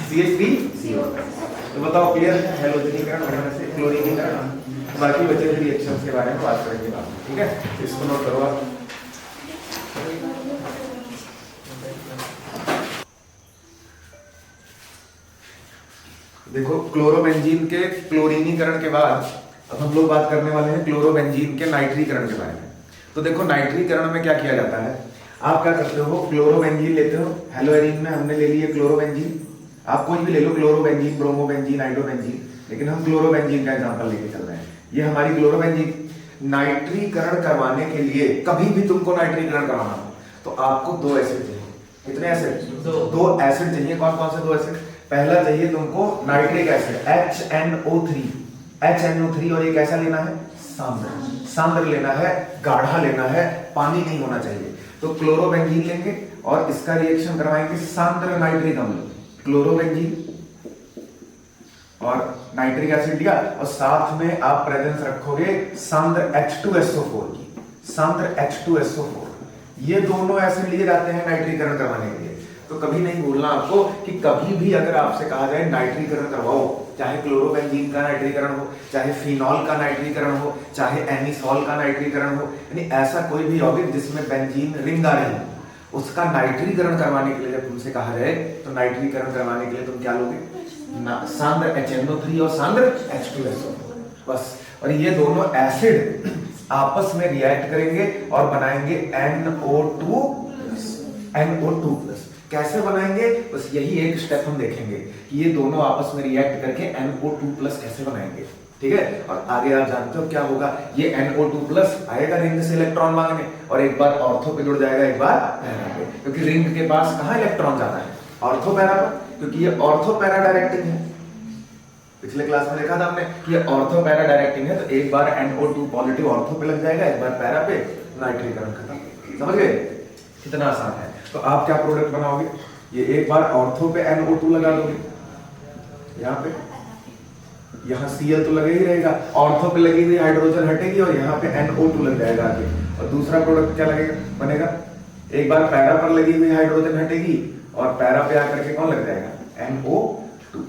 CH3CO। तो बताओ क्लियर है? हैलोजनीकरण से क्लोरीनीकरण, बाकी बचे हुए रिएक्शंस के बारे में बात करेंगे बाद में, ठीक है? इसको नोट करो आप। देखो क्लोरोबेंजीन के क्लोरीनीकरण के बाद अब हम लोग बात करने वाले हैं क्लोरोबेंजीन के नाइट्रीकरण के बारे में। तो देखो नाइट्रीकरण में क्या किया जाता है, आप क्या करते हो, क्लोरोबेंजीन लेते हो, हेलोएरीन में हमने ले लिए क्लोरोबेंजीन, आप कोई भी ले लो, क्लोरोबेंजीन, ब्रोमोबेंजीन, नाइट्रोबेंजीन, लेकिन हम क्लोरोबेंजीन का एग्जांपल लेके चल रहे हैं। ये हमारी क्लोरोबेंजीन। नाइट्रीकरण करवाने के लिए कभी भी तुमको नाइट्रीकरण करवाना हो तो आपको 2 एसिड चाहिए। कितने एसिड? 2 एसिड चाहिए। कौन कौन से 2 एसिड? पहला चाहिए तुमको नाइट्रिक एसिड HNO3, HNO3, और एक ऐसा लेना है सांद्र लेना है, गाढ़ा लेना है, पानी नहीं होना चाहिए। तो क्लोरोबेंजीन लेंगे और इसका रिएक्शन करवाएंगे सांद्र नाइट्रिक अम्ल, क्लोरोबेंजीन और नाइट्रिक एसिड लिया, और साथ में आप प्रेजेंस रखोगे सांद्र H2SO4 की, सांद्र H2SO4। ये दोनों एसिड लिए जाते हैं नाइट्रीकरण करवाने के लिए। तो कभी नहीं भूलना आपको कि कभी भी अगर आपसे कहा जाए नाइट्रीकरण करवाओ, चाहे क्लोरोबेंजीन का नाइट्रीकरण हो, चाहे फिनॉल का नाइट्रीकरण हो, चाहे एनिसॉल का नाइट्रीकरण हो, यानी ऐसा कोई भी यौगिक जिसमें बेंजीन रिंग आ रही है, उसका नाइट्रीकरण करवाने के लिए जब तुमसे कहा जाए तो नाइट्रीकरण करवाने के लिए तुम क्या लोगे? सांद्र HNO3 और सांद्र H2SO4 बस। और ये दोनों एसिड आपस में रिएक्ट करेंगे और बनाएंगे NO2+। कैसे बनाएंगे? बस यही एक स्टेप हम देखेंगे कि ये दोनों आपस में रिएक्ट करके NO2+ कैसे बनाएंगे, ठीक है? और आगे आप जानते हो क्या होगा, ये NO2+ आएगा रिंग से इलेक्ट्रॉन मांगने, और एक बार ऑर्थो पे जुड़ जाएगा, एक बार पैरा पे, क्योंकि रिंग के पास कहाँ इलेक्ट्रॉन जाता है? ऑर्थो पैरा पर, क्योंकि ये ऑर्थो पैरा डायरेक्टिंग है। पिछले क्लास में देखा था हमने कि ये ऑर्थो पैरा डायरेक्टिंग है, तो एक बार NO2 पॉजिटिव ऑर्थो पे लग जाएगा, एक बार पैरा पे, नाइट्रीकरण खत्म। समझ गए? कितना आसान है। तो आप क्या प्रोडक्ट बनाओगे, ये एक बार ऑर्थो पे NO2 लगा दोगे, यहाँ पे, यहाँ Cl तो लगे ही रहेगा, ऑर्थो पे लगी हुई हाइड्रोजन हटेगी और यहाँ पे NO2 लग जाएगा आगे। और दूसरा प्रोडक्ट क्या लगेगा बनेगा, एक बार पैरा पर लगी हुई हाइड्रोजन हटेगी और पैरा पे आकर के कौन लग जाएगा, NO2,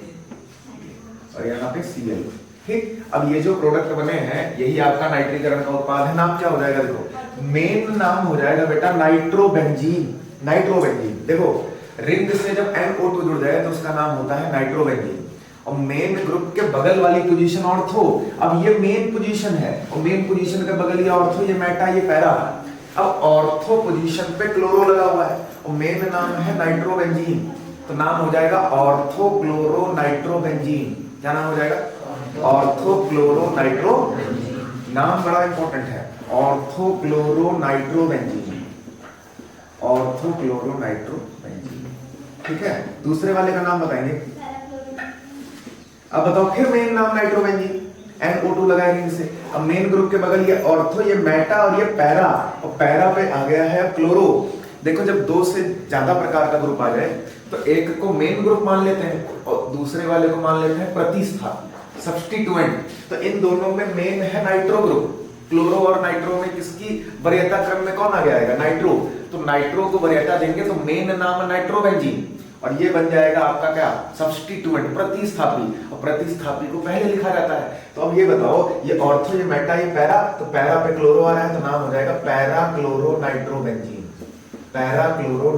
और यहाँ पे Cl। ठीक, अब ये जो प्रोडक्ट बने हैं यही आपका नाइट्रीकरण का उत्पाद है। नाम क्या हो जाएगा, देखो मेन नाम हो जाएगा बेटा नाइट्रोबेंजीन। नाइट्रोबेंजीन, देखो रिंग से जब NO2 जुड़ जाए तो उसका नाम होता है नाइट्रोबेंजीन। और मेन ग्रुप के बगल वाली पोजीशन ऑर्थो, अब ये मेन पोजीशन है और मेन पोजीशन के बगल ये ऑर्थो, ये मेटा, ये पैरा। अब ऑर्थो पोजीशन पे क्लोरो लगा हुआ है और मेन नाम है नाइट्रोबेंजीन, तो नाम हो जाएगा ऑर्थो क्लोरो नाइट्रोबेंजीन। क्या नाम हो जाएगा, ऑर्थो क्लोरो नाइट्रोबेंजीन। नाम बड़ा इंपॉर्टेंट है, ortho chloro nitrobenzene, ortho chloro nitrobenzene. ठीक है, दूसरे वाले का नाम बताएंगे। अब बताओ फिर मेन नाम नाइट्रोबेंजीन, NO2 लगा रिंग से। अब मेन ग्रुप के बगल ये ऑर्थो, ये मेटा और ये पैरा, और पैरा पे आ गया है क्लोरो। देखो जब दो से ज्यादा प्रकार का ग्रुप आ जाए तो एक को मेन ग्रुप मान लेते हैं और दूसरे वाले को मान लेते हैं प्रतिस्थापी, सब्स्टिट्यूएंट। तो इन दोनों में मेन है नाइट्रो ग्रुप, क्लोरो और नाइट्रो में किसकी वरीयता क्रम में कौन आगे आएगा, नाइट्रो। तो नाइट्रो को वरीयता देंगे तो मेन नाम नाइट्रोबेंजीन और ये बन जाएगा आपका क्या, सब्स्टिट्यूएंट, प्रतिस्थापी। और प्रतिस्थापी को पहले लिखा जाता है। तो अब ये बताओ, ये ऑर्थो, ये मेटा, ये पैरा, तो पैरा पे क्लोरो आ रहा है तो नाम हो जाएगा para chloro nitrobenzene, para chloro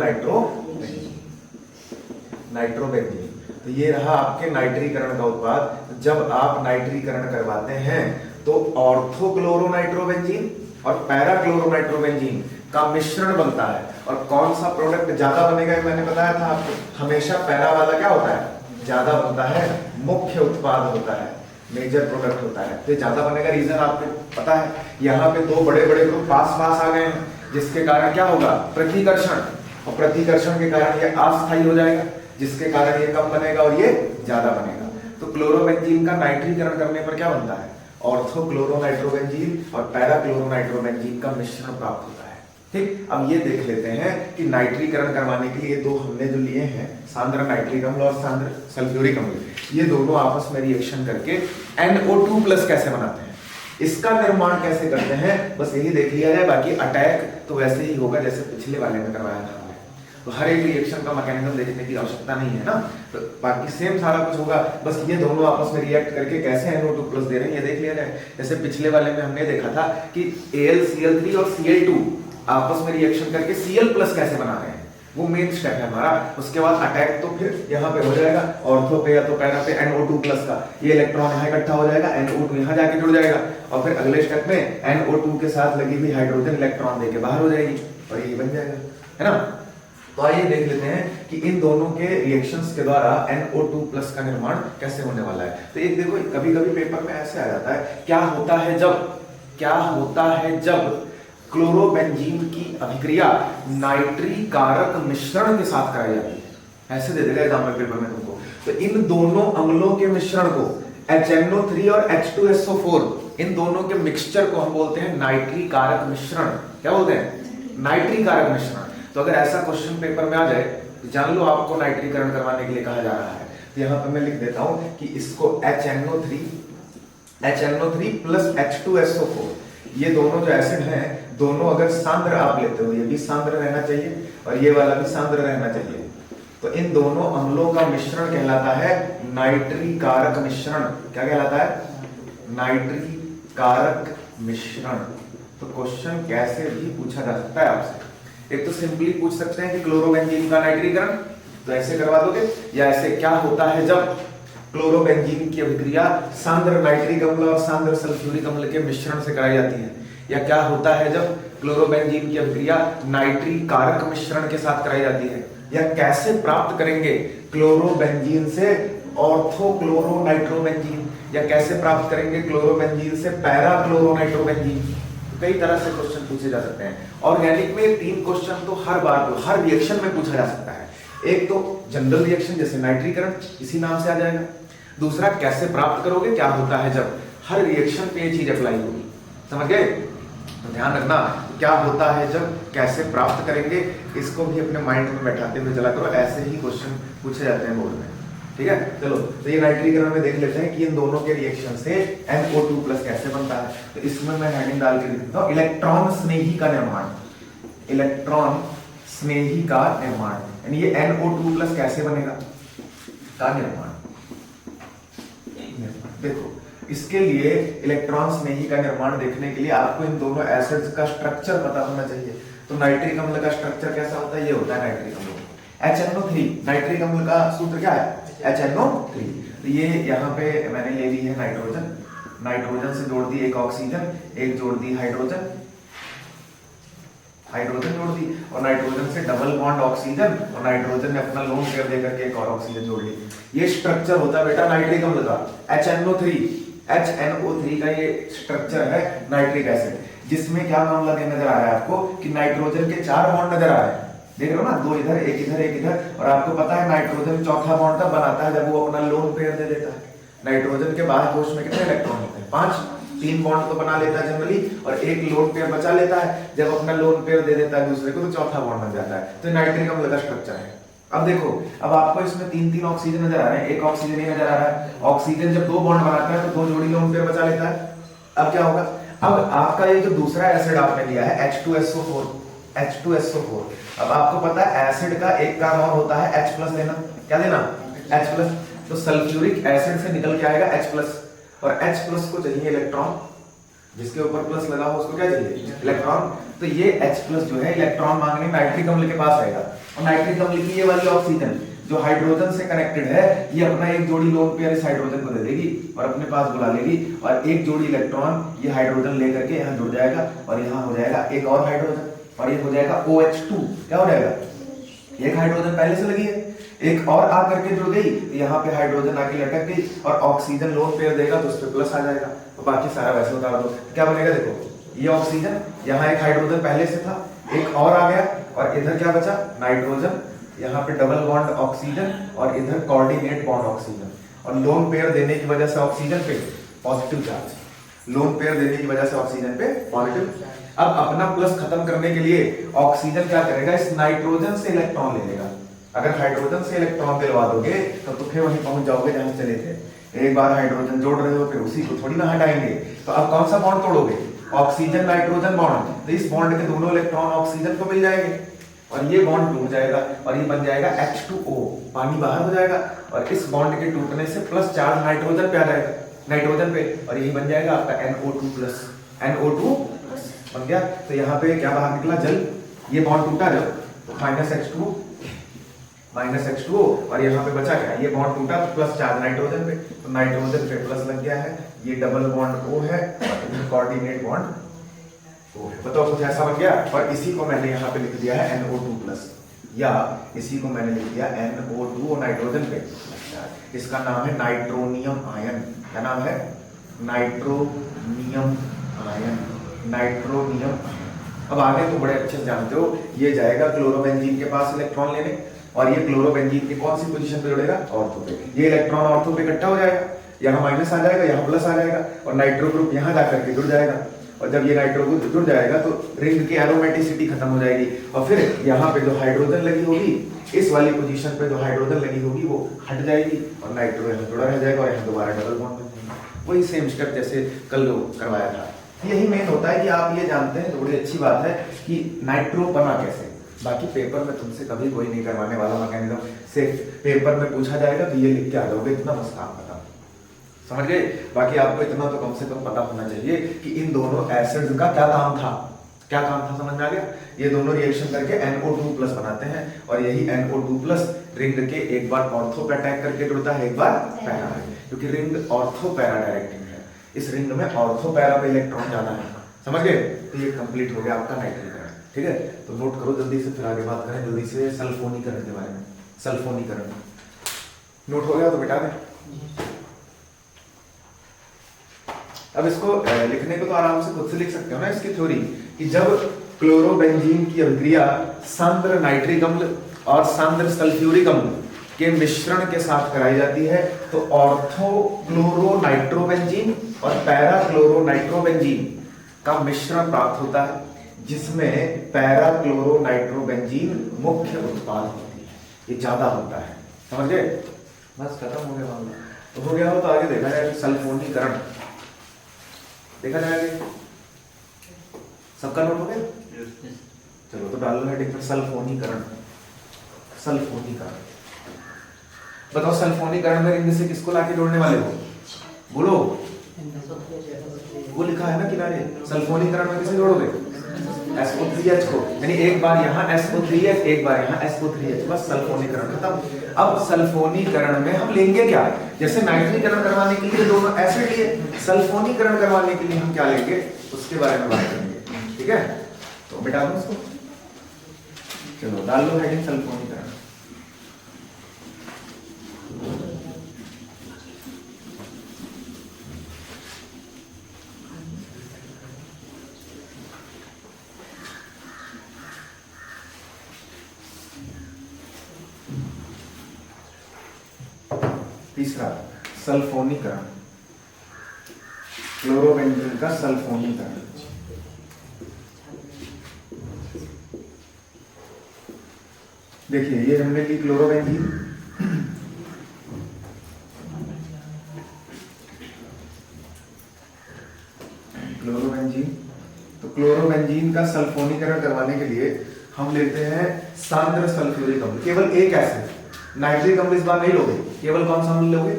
nitrobenzene. तो ये रहा आपके नाइट्रीकरण का उत्पाद। जब आप नाइट्रीकरण करवाते हैं तो ऑर्थो क्लोरो नाइट्रोबेंजीन और पैरा क्लोरो नाइट्रोबेंजीन का मिश्रण बनता है। और कौन सा प्रोडक्ट ज्यादा बनेगा मैंने बताया था आपको, हमेशा पैरा वाला क्या होता है, ज्यादा बनता है, मुख्य उत्पाद होता है, मेजर प्रोडक्ट होता है। तो ज्यादा बनेगा, रीजन आपको पता है। यहाँ पे दो बड़े बड़े ग्रुप पास पास आ गए हैं जिसके कारण क्या होगा, प्रतिकर्षण, और प्रतिकर्षण के कारण ये अस्थायी हो जाएगा जिसके कारण ये कम बनेगा और ये ज्यादा बनेगा। तो क्लोरोबेंजीन का नाइट्रीकरण करने पर क्या बनता है, ऑर्थो क्लोरो नाइट्रोबेंजीन और पैरा क्लोरो नाइट्रोबेंजीन का मिश्रण प्राप्त होता है। ठीक, अब ये देख लेते हैं कि नाइट्रीकरण करवाने के लिए दो हमने जो लिए हैं, सांद्र नाइट्रिक अम्ल और सांद्र सल्फ्यूरिक अम्ल, ये दोनों आपस में रिएक्शन करके NO2+ कैसे बनाते हैं, इसका निर्माण कैसे करते हैं, बस यही देख लिया जाए। बाकी अटैक तो वैसे ही होगा जैसे पिछले वाले में करवाया था। तो हर एक रिएक्शन का मैकेनिज्म देखने की आवश्यकता नहीं है ना, तो बाकी सेम सारा कुछ होगा। बस ये दोनों आपस में रिएक्ट करके कैसे NO2+ दे रहे हैं ये देख लिया जाए। जैसे पिछले वाले में हमने देखा था कि AlCl3 और Cl2 आपस में रिएक्शन करके Cl+ कैसे बना रहे हैं, वो मेन स्टेप है हमारा। उसके बाद अटैक तो फिर यहाँ पे हो जाएगा, ऑर्थो पे या तो पैरा पे NO2+ का ये इलेक्ट्रॉन यहाँ इकट्ठा हो जाएगा, NO2 यहाँ जाके जुड़ जाएगा और फिर अगले स्टेप में NO2 के साथ लगी हुई हाइड्रोजन इलेक्ट्रॉन देके बाहर हो जाएगी और ये बन जाएगा, है ना। तो आइए देख लेते हैं कि इन दोनों के रिएक्शंस के द्वारा NO2+ का निर्माण कैसे होने वाला है। तो एक देखो, कभी कभी पेपर में ऐसे आ जाता है, क्या होता है जब क्लोरोबेंजीन की अभिक्रिया नाइट्री कारक मिश्रण के साथ कराई जाती है, ऐसे दे देगा एग्जाम्पल पेपर में तुमको। तो इन दोनों अम्लों के मिश्रण को HNO3 और H2SO4, इन दोनों के मिक्सचर को हम बोलते हैं नाइट्री कारक मिश्रण। क्या बोलते हैं, नाइट्री कारक मिश्रण। तो अगर ऐसा क्वेश्चन पेपर में आ जाए तो जान लो आपको नाइट्रीकरण करवाने के लिए कहा जा रहा है। तो यहाँ पर मैं लिख देता हूं कि इसको HNO3 प्लस H2SO4, ये दोनों जो एसिड हैं, दोनों अगर सांद्र आप लेते हो, ये भी सांद्र रहना चाहिए और ये वाला भी सांद्र रहना चाहिए, तो इन दोनों अम्लों का मिश्रण कहलाता है नाइट्री कारक मिश्रण। क्या कहलाता है, नाइट्री कारक मिश्रण। तो क्वेश्चन कैसे भी पूछा जा सकता है आपसे। एक तो सिंपली पूछ सकते हैं कि क्लोरोबेंजीन का नाइट्रीकरण, तो ऐसे करवा दोगे, या ऐसे क्या होता है जब क्लोरोबेंजीन की अभिक्रिया सांद्र नाइट्रिक अम्ल और सांद्र सल्फ्यूरिक अम्ल के मिश्रण से कराई जाती है, या क्या होता है जब क्लोरोबेंजीन की अभिक्रिया नाइट्री कारक मिश्रण के साथ कराई जाती है, या कैसे प्राप्त करेंगे क्लोरोबेंजीन से ऑर्थो क्लोरो नाइट्रोबेंजीन, या कैसे प्राप्त करेंगे क्लोरोबेंजीन से पैरा क्लोरो नाइट्रोबेंजीन। कई तरह से क्वेश्चन पूछे जा सकते हैं। ऑर्गेनिक में 3 क्वेश्चन तो हर बार हर रिएक्शन में पूछा जा सकता है। एक तो जनरल रिएक्शन जैसे नाइट्रीकरण, इसी नाम से आ जाएगा। दूसरा कैसे प्राप्त करोगे, क्या होता है जब, हर रिएक्शन पे ये चीज अप्लाई होगी, समझ गए। तो ध्यान रखना क्या होता है जब, कैसे प्राप्त करेंगे, इसको भी अपने माइंड में बैठाते हुए चला करो, ऐसे ही क्वेश्चन पूछे जाते हैं बोर्ड में। ठीक है, चलो तो ये नाइट्रीकरण में देख लेते हैं कि इन दोनों के रिएक्शन से NO2+ कैसे बनता है। तो इसमें मैं हेडिंग डाल के लिख देता हूं, इलेक्ट्रॉन स्नेही का निर्माण। इलेक्ट्रॉन स्नेही का निर्माण, यानी ये NO2+ कैसे बनेगा का निर्माण। देखो इसके लिए इलेक्ट्रॉन स्नेही का निर्माण देखने के लिए आपको इन दोनों एसिड्स का स्ट्रक्चर पता होना चाहिए। तो नाइट्रिक अम्ल का स्ट्रक्चर कैसा होता है, ये होता है नाइट्रिक अम्ल HNO3। नाइट्रिक अम्ल का सूत्र क्या है, HNO3। तो ये यहाँ पे मैंने ले ली है नाइट्रोजन, नाइट्रोजन से जोड़ दी एक ऑक्सीजन, एक जोड़ दी हाइड्रोजन, हाइड्रोजन जोड़ दी, और नाइट्रोजन से डबल बॉन्ड ऑक्सीजन, और नाइट्रोजन ने अपना लोन पेयर देकर के एक और ऑक्सीजन जोड़ ली। ये स्ट्रक्चर होता है बेटा नाइट्रिक अम्ल का, HNO3। HNO3 का ये स्ट्रक्चर है नाइट्रिक एसिड, जिसमें क्या मामला नजर आ रहा है आपको कि नाइट्रोजन के 4 बॉन्ड नजर आ रहे हैं, देख रहे हो ना, 2 इधर एक इधर एक इधर। और आपको पता है नाइट्रोजन चौथा बॉन्ड तब बनाता है जब वो अपना लोन पेयर दे देता है। नाइट्रोजन के बाह्य कोश में कितने इलेक्ट्रॉन होते हैं, 5। 3 बॉन्ड तो बना लेता है जनरली, और एक लोन पेयर बचा लेता है। जब अपना लोन पेयर दे देता है दूसरे को तो चौथा बॉन्ड बन जाता है। तो नाइट्रिक अम्ल का स्ट्रक्चर है। अब देखो, अब आपको इसमें 3 ऑक्सीजन नजर आ रहे हैं, एक ऑक्सीजन ही नजर आ रहा है। ऑक्सीजन जब 2 बॉन्ड बनाता है तो 2 जोड़ी लोन पेयर बचा लेता है। अब क्या होगा, अब आपका ये जो दूसरा एसिड आपने लिया है H2SO4, H2SO4। अब आपको पता है एसिड का एक काम और होता है H+ देना, क्या देना, H+। तो सल्फ्यूरिक एसिड से निकल के आएगा H+, और H+ को चाहिए इलेक्ट्रॉन, जिसके ऊपर प्लस लगा हो उसको क्या चाहिए, इलेक्ट्रॉन। तो ये H+ जो है इलेक्ट्रॉन मांगने नाइट्रिक अम्ल के पास आएगा, और नाइट्रिक अम्ल की ये वाली ऑक्सीजन जो हाइड्रोजन से कनेक्टेड है, ये अपना एक जोड़ी लोन पेयर इस हाइड्रोजन को दे देगी और अपने पास बुला लेगी, और एक जोड़ी इलेक्ट्रॉन ये हाइड्रोजन लेकर के यहाँ जुड़ जाएगा, और यहाँ हो जाएगा एक और हाइड्रोजन, और ये हो जाएगा OH2। क्या हो जाएगा, एक हाइड्रोजन पहले से लगी है, एक और आकर के जुड़ गई, यहाँ पे हाइड्रोजन आके लटक गई, और ऑक्सीजन लोन पेयर देगा तो उस पर प्लस आ जाएगा। तो बाकी सारा वैसे उतार दो, क्या बनेगा, देखो ये ऑक्सीजन, यहाँ एक हाइड्रोजन पहले से था, एक और आ गया, और इधर क्या बचा, नाइट्रोजन, यहाँ पे डबल बॉन्ड ऑक्सीजन, और इधर कोऑर्डिनेट बॉन्ड ऑक्सीजन। और लोन पेयर देने की वजह से ऑक्सीजन पे पॉजिटिव चार्ज, लोन पेयर देने की वजह से ऑक्सीजन पे पॉजिटिव। अब अपना प्लस खत्म करने के लिए ऑक्सीजन क्या करेगा, इस नाइट्रोजन से इलेक्ट्रॉन ले लेगा। अगर हाइड्रोजन से इलेक्ट्रॉन दिलवा दोगे तो फिर वहीं पहुंच जाओगे जहां चले थे। एक बार हाइड्रोजन जोड़ रहे हो फिर उसी को थोड़ी ना हटाएंगे। तो अब कौन सा बॉन्ड तोड़ोगे, ऑक्सीजन नाइट्रोजन बॉन्ड। तो इस बॉन्ड के दोनों इलेक्ट्रॉन ऑक्सीजन को मिल जाएंगे, और ये बॉन्ड टूट जाएगा, और ये बन जाएगा H2O, पानी बाहर हो जाएगा, और इस बॉन्ड के टूटने से प्लस चार्ज नाइट्रोजन पे आ जाएगा, नाइट्रोजन पे, और यही बन जाएगा आपका NO2+, NO2 बन गया। तो यहाँ पे क्या बाहर निकला, जल। ये बॉन्ड टूटा जब तो -H2O, और यहाँ पे बचा क्या, ये बॉन्ड टूटा तो प्लस चार्ज नाइट्रोजन पे, तो नाइट्रोजन पे प्लस लग गया है, ये डबल बॉन्ड O है, और कोऑर्डिनेट बॉन्ड O है। बताओ कुछ ऐसा बन गया। और इसी को मैंने यहाँ पे लिख दिया है NO2+, या इसी को मैंने लिख दिया NO2 और नाइट्रोजन पे, इसका नाम है नाइट्रोनियम आयन। क्या नाम है, नाइट्रोनियम आयन, नाइट्रोनियम आयन। अब आगे तो बड़े अच्छे से जानते हो, ये जाएगा क्लोरोबेंजीन के पास इलेक्ट्रॉन लेने, और ये क्लोरोबेंजीन की कौन सी पोजीशन पे जुड़ेगा, ऑर्थो पे। ये इलेक्ट्रॉन ऑर्थो पे इकट्ठा हो जाएगा, यहाँ माइनस आ जाएगा, यहाँ प्लस आ जाएगा, और नाइट्रो ग्रुप यहाँ जाकर के जुड़ जाएगा। और जब ये नाइट्रो ग्रुप जुड़ जाएगा तो रिंग की एरोमेटिसिटी खत्म हो जाएगी, और फिर यहाँ पे जो हाइड्रोजन लगी होगी, इस वाली पोजीशन पे जो हाइड्रोजन लगी होगी वो हट जाएगी, और नाइट्रो यहाँ जुड़ा रह जाएगा, और यहाँ दोबारा डबल बॉन्ड बन जाएगा। वही सेम स्टेप जैसे कल करवाया था। यही मेन होता है कि आप ये जानते हैं, तो बड़ी अच्छी बात है कि नाइट्रो बना कैसे। बाकी पेपर में तुमसे कभी कोई नहीं करवाने वाला मैकेनिज्म, सिर्फ पेपर में पूछा जाएगा तो ये लिख के आ जाओगे, इतना बस काम खत्म, समझ गए। बाकी आपको इतना तो कम से कम पता होना चाहिए कि इन दोनों एसिड्स का क्या काम था, क्या काम था, समझ में आ गया। ये दोनों रिएक्शन करके NO2+ बनाते हैं, और यही NO2+ रिंग के एक बार ऑर्थो पे अटैक करके जुड़ता है, एक बार पैरा में, क्योंकि रिंग ऑर्थो पैरा डायरेक्टिंग है। इस रिंग में ऑर्थो पैरा पे इलेक्ट्रॉन जाना है, समझ गए। तो ये कंप्लीट हो गया आपका नाइट्रीकरण, ठीक है। तो नोट करो जल्दी से, फिर आगे बात करें जल्दी से सल्फोनीकरण के बारे में। सल्फोनीकरण नोट हो गया तो बिठा दें। अब इसको लिखने को तो आराम से खुद से लिख सकते हो ना, इसकी थ्योरी, कि जब क्लोरोबेंजीन की अभिक्रिया सांद्र नाइट्रिक अम्ल और सांद्र सल्फ्यूरिक अम्ल के मिश्रण के साथ कराई जाती है तो ऑर्थो क्लोरो नाइट्रोबेंजीन और पैरा क्लोरो नाइट्रोबेंजीन का मिश्रण प्राप्त होता है, जिसमें पैरा क्लोरो नाइट्रोबेंजीन मुख्य उत्पाद होती है। ये ज्यादा होता है, समझ गए? बस खत्म हो गया मामला। तो हो गया हो तो आगे देखा जाएगा सल्फोनीकरण, देखा जाएगा। सबका नोट हो गया? चलो तो डाल लो हेडिंग पर सल्फोनीकरण। सल्फोनीकरण बताओ, सल्फोनीकरण में रिंग से किसको लाके जोड़ने वाले हो? बोलो। वो लिखा है ना किनारे, सल्फोनीकरण में किसे जोड़ोगे? SO3H को, यानी एक बार यहाँ SO3H, एक बार यहाँ SO3H, बस सल्फोनीकरण खत्म। अब सल्फोनीकरण में हम लेंगे क्या? जैसे नाइट्रीकरण करवाने के लिए दोनों एसिड लिए, सल्फोनीकरण करवाने के लिए हम क्या लेंगे उसके बारे में बात करेंगे, ठीक है? तो मिटा दो उसको, चलो डाल लो हेडिंग सल्फोनीकरण। तीसरा सल्फोनीकरण, क्लोरोबेंजीन का सल्फोनीकरण। देखिए ये हमने ली क्लोरोबेंजीन, तो क्लोरोबेंजीन का सल्फोनीकरण करवाने के लिए हम लेते हैं सांद्र सल्फ्यूरिक अम्ल, केवल एक एसिड। नाइट्रिक अम्ल इस बार नहीं लोगे, केवल कौन सा अम्ल लोगे?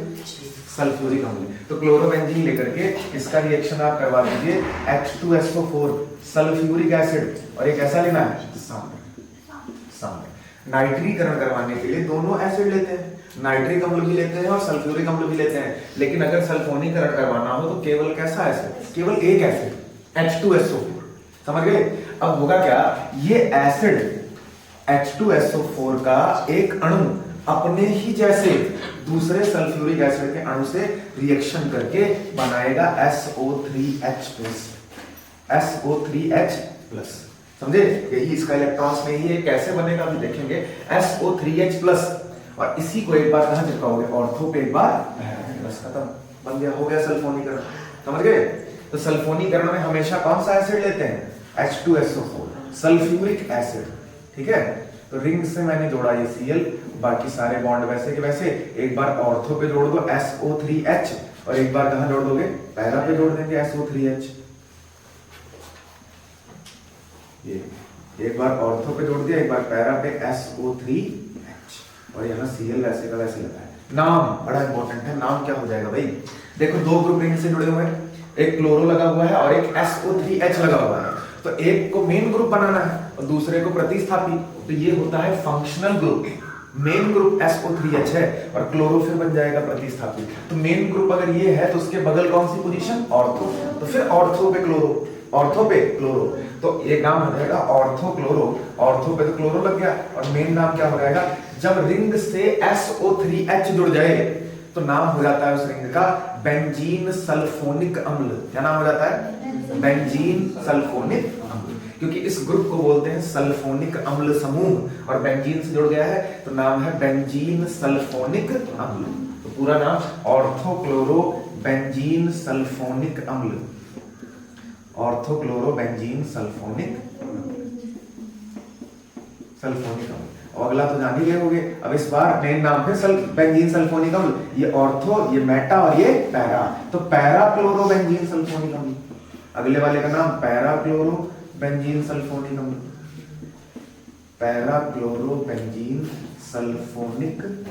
सल्फ्यूरिक अम्ल। तो क्लोरोबेंजीन लेकर के इसका रिएक्शन आप करवा दीजिए H2SO4 सल्फ्यूरिक एसिड, और एक ऐसा लेना है सांद्र। नाइट्रीकरण करवाने के लिए दोनों एसिड लेते हैं, नाइट्रिक अम्ल भी लेते हैं और सल्फ्यूरिक अम्ल भी लेते हैं, लेकिन अगर सल्फोनीकरण करवाना हो तो केवल कैसा एसिड? केवल एक एसिड H2SO4, समझ गए? अब होगा क्या, ये एसिड H2SO4 का एक अणु अपने ही जैसे दूसरे सल्फ्यूरिक एसिड के अणु से रिएक्शन करके बनाएगा SO3H+, समझे? यही इसका इलेक्ट्रॉन्स में ही है, कैसे बनेगा अभी देखेंगे। SO3H+, और इसी को एक बार कहां चिपकाओगे? ऑर्थो पे एक बार, बस खत्म, बन गया, हो गया सल्फोनीकरण, समझ गए? तो सल्फोनीकरण में हमेशा कौन सा एसिड लेते हैं? H2SO4 सल्फ्यूरिक एसिड, ठीक है? तो रिंग से मैंने जोड़ा ये Cl, बाकी सारे बॉन्ड वैसे के वैसे। एक बार ऑर्थो पे जोड़ दो SO3H, और एक बार कहां जोड़ दोगे? पैरा पे जोड़ देंगे SO3H। ये एक बार ऑर्थो पे जोड़ दिया, एक बार पैरा पे SO3H, और यहाँ Cl वैसे का वैसे लगा है। नाम बड़ा इंपॉर्टेंट है, नाम क्या हो जाएगा भाई? देखो दो ग्रुप रिंग से जुड़े हुए हैं, एक क्लोरो लगा हुआ है और एक SO3H लगा हुआ है, तो एक को मेन ग्रुप बनाना है और दूसरे को प्रतिस्थापी, तो ये होता है functional group. Main group SO3H है और क्लोरो फिर बन जाएगा प्रतिस्थापी। तो मेन ग्रुप अगर ये है तो उसके बगल कौन सी पोजीशन? ऑर्थो, तो फिर ऑर्थो पे क्लोरो, ऑर्थो पे क्लोरो, तो ये नाम हो जाएगा ऑर्थो क्लोरो। ऑर्थो पे तो क्लोरो लग गया, और मेन नाम क्या हो जाएगा? जब रिंग से SO3H जुड़ जाए तो नाम हो जाता है उस रिंग का बेंजीन सल्फोनिक अम्ल। क्या नाम हो जाता है? बेंजीन सल्फोनिक अम्ल, क्योंकि इस ग्रुप को बोलते हैं सल्फोनिक अम्ल समूह, और बेंजीन से जुड़ गया है तो नाम है बेंजीन सल्फोनिक अम्ल। तो पूरा नाम ऑर्थो क्लोरो बेंजीन सल्फोनिक अम्ल, ऑर्थो क्लोरो बेंजीन सल्फोनिक अम्ल। और अगला तो जान ही गए होंगे। अब इस बार मेन नाम पे बेंजीन सल्फोनिक अम्ल, ये ऑर्थो, ये मेटा और ये पैरा, तो पैरा क्लोरो बेंजीन सल्फोनिक अम्ल। अगले वाले का नाम पैरा क्लोरो बेंजीन सल्फोनिक अम्ल, पैरा क्लोरो बेंजीन सल्फोनिक अम्ल।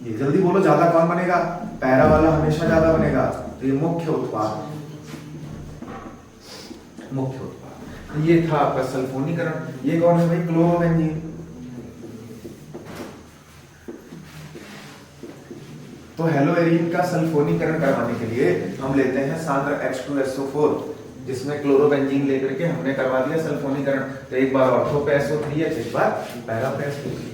ये जल्दी बोलो, ज्यादा कौन बनेगा? पैरा वाला हमेशा ज्यादा बनेगा, तो ये मुख्य उत्पाद। तो ये था आपका सल्फोनीकरण। ये कौन है भाई? क्लोरोबेंजीन। तो हेलोएरीन का सल्फोनीकरण करवाने के लिए हम लेते हैं सांद्र H2SO4, जिसमें क्लोरोबेंजीन लेकर के हमने करवा दिया सल्फोनीकरण। तो एक बार ऑर्थो पे SO3H, एक बार पैरा पे SO3H,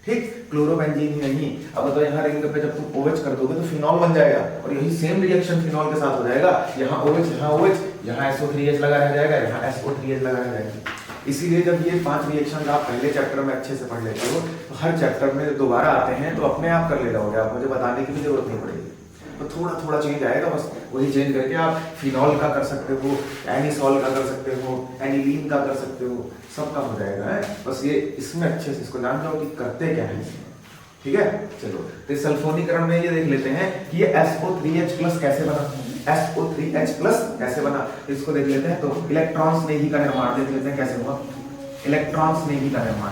ठीक? क्लोरोबेंजीन ही नहीं। अब तो यहाँ रिंग पे जब तुम OH कर दोगे तो फिनॉल बन जाएगा, और यही सेम रिएक्शन फिनॉल के साथ हो जाएगा। यहाँ OH, यहाँ OH, यहाँ SO3H लगा रह जाएगा, यहाँ SO3H लगा रह जाएगा। इसीलिए जब ये 5 रिएक्शन आप पहले चैप्टर में अच्छे से पढ़ लेते हो तो हर चैप्टर में दोबारा आते हैं तो अपने आप कर ले जाओगे, आप मुझे बताने की भी जरूरत नहीं पड़ेगी। तो थोड़ा थोड़ा चेंज आएगा, बस वही चेंज करके आप फिनॉल का कर सकते हो, एनिसॉल का कर सकते हो, एनिलीन का कर सकते हो, सबका हो जाएगा है। बस ये इसमें अच्छे से इसको जान जाओ कि करते क्या है इसमें, ठीक है। चलो तो सल्फोनीकरण में ये देख लेते हैं कि ये SO3H+ कैसे बना, SO3H+ कैसे बना, इसको देख लेते हैं। तो इलेक्ट्रॉन स्नेही का निर्माण देख लेते हैं कैसे हुआ, इलेक्ट्रॉन स्नेही का निर्माण।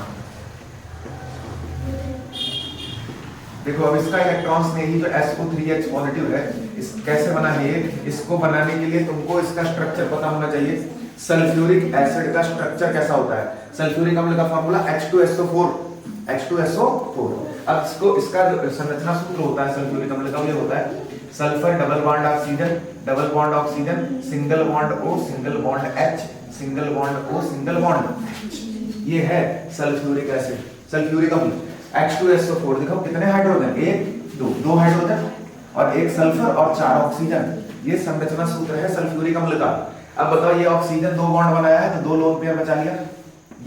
देखो अब इसका इलेक्ट्रॉन स्नेही जो SO3H पॉजिटिव है, इस कैसे बना है ये, इसको बनाने के लिए तुमको इसका स्ट्रक्चर पता होना चाहिए। सल्फ्यूरिक एसिड का स्ट्रक्चर कैसा होता है, सल्फ्यूरिक अम्ल का फार्मूला H2SO4, H2SO4। अब इसको इसका जो संरचना सूत्र होता है सल्फ्यूरिक अम्ल का, ये होता है sulphur double bond oxygen, double bond oxygen, single bond O, single bond H, single bond O, single bond H। ये है सल्फ्यूरिक एसिड, सल्फ्यूरिक अम्ल। H2SO4 देखो कितने हाइड्रोजन, एक दो हाइड्रोजन और एक सल्फर और 4 ऑक्सीजन, ये संरचना सूत्र है सल्फ्यूरिक अम्ल का। अब बताओ ये ऑक्सीजन 2 बॉन्ड बनाया है तो 2 लोन पेयर बचा लिया,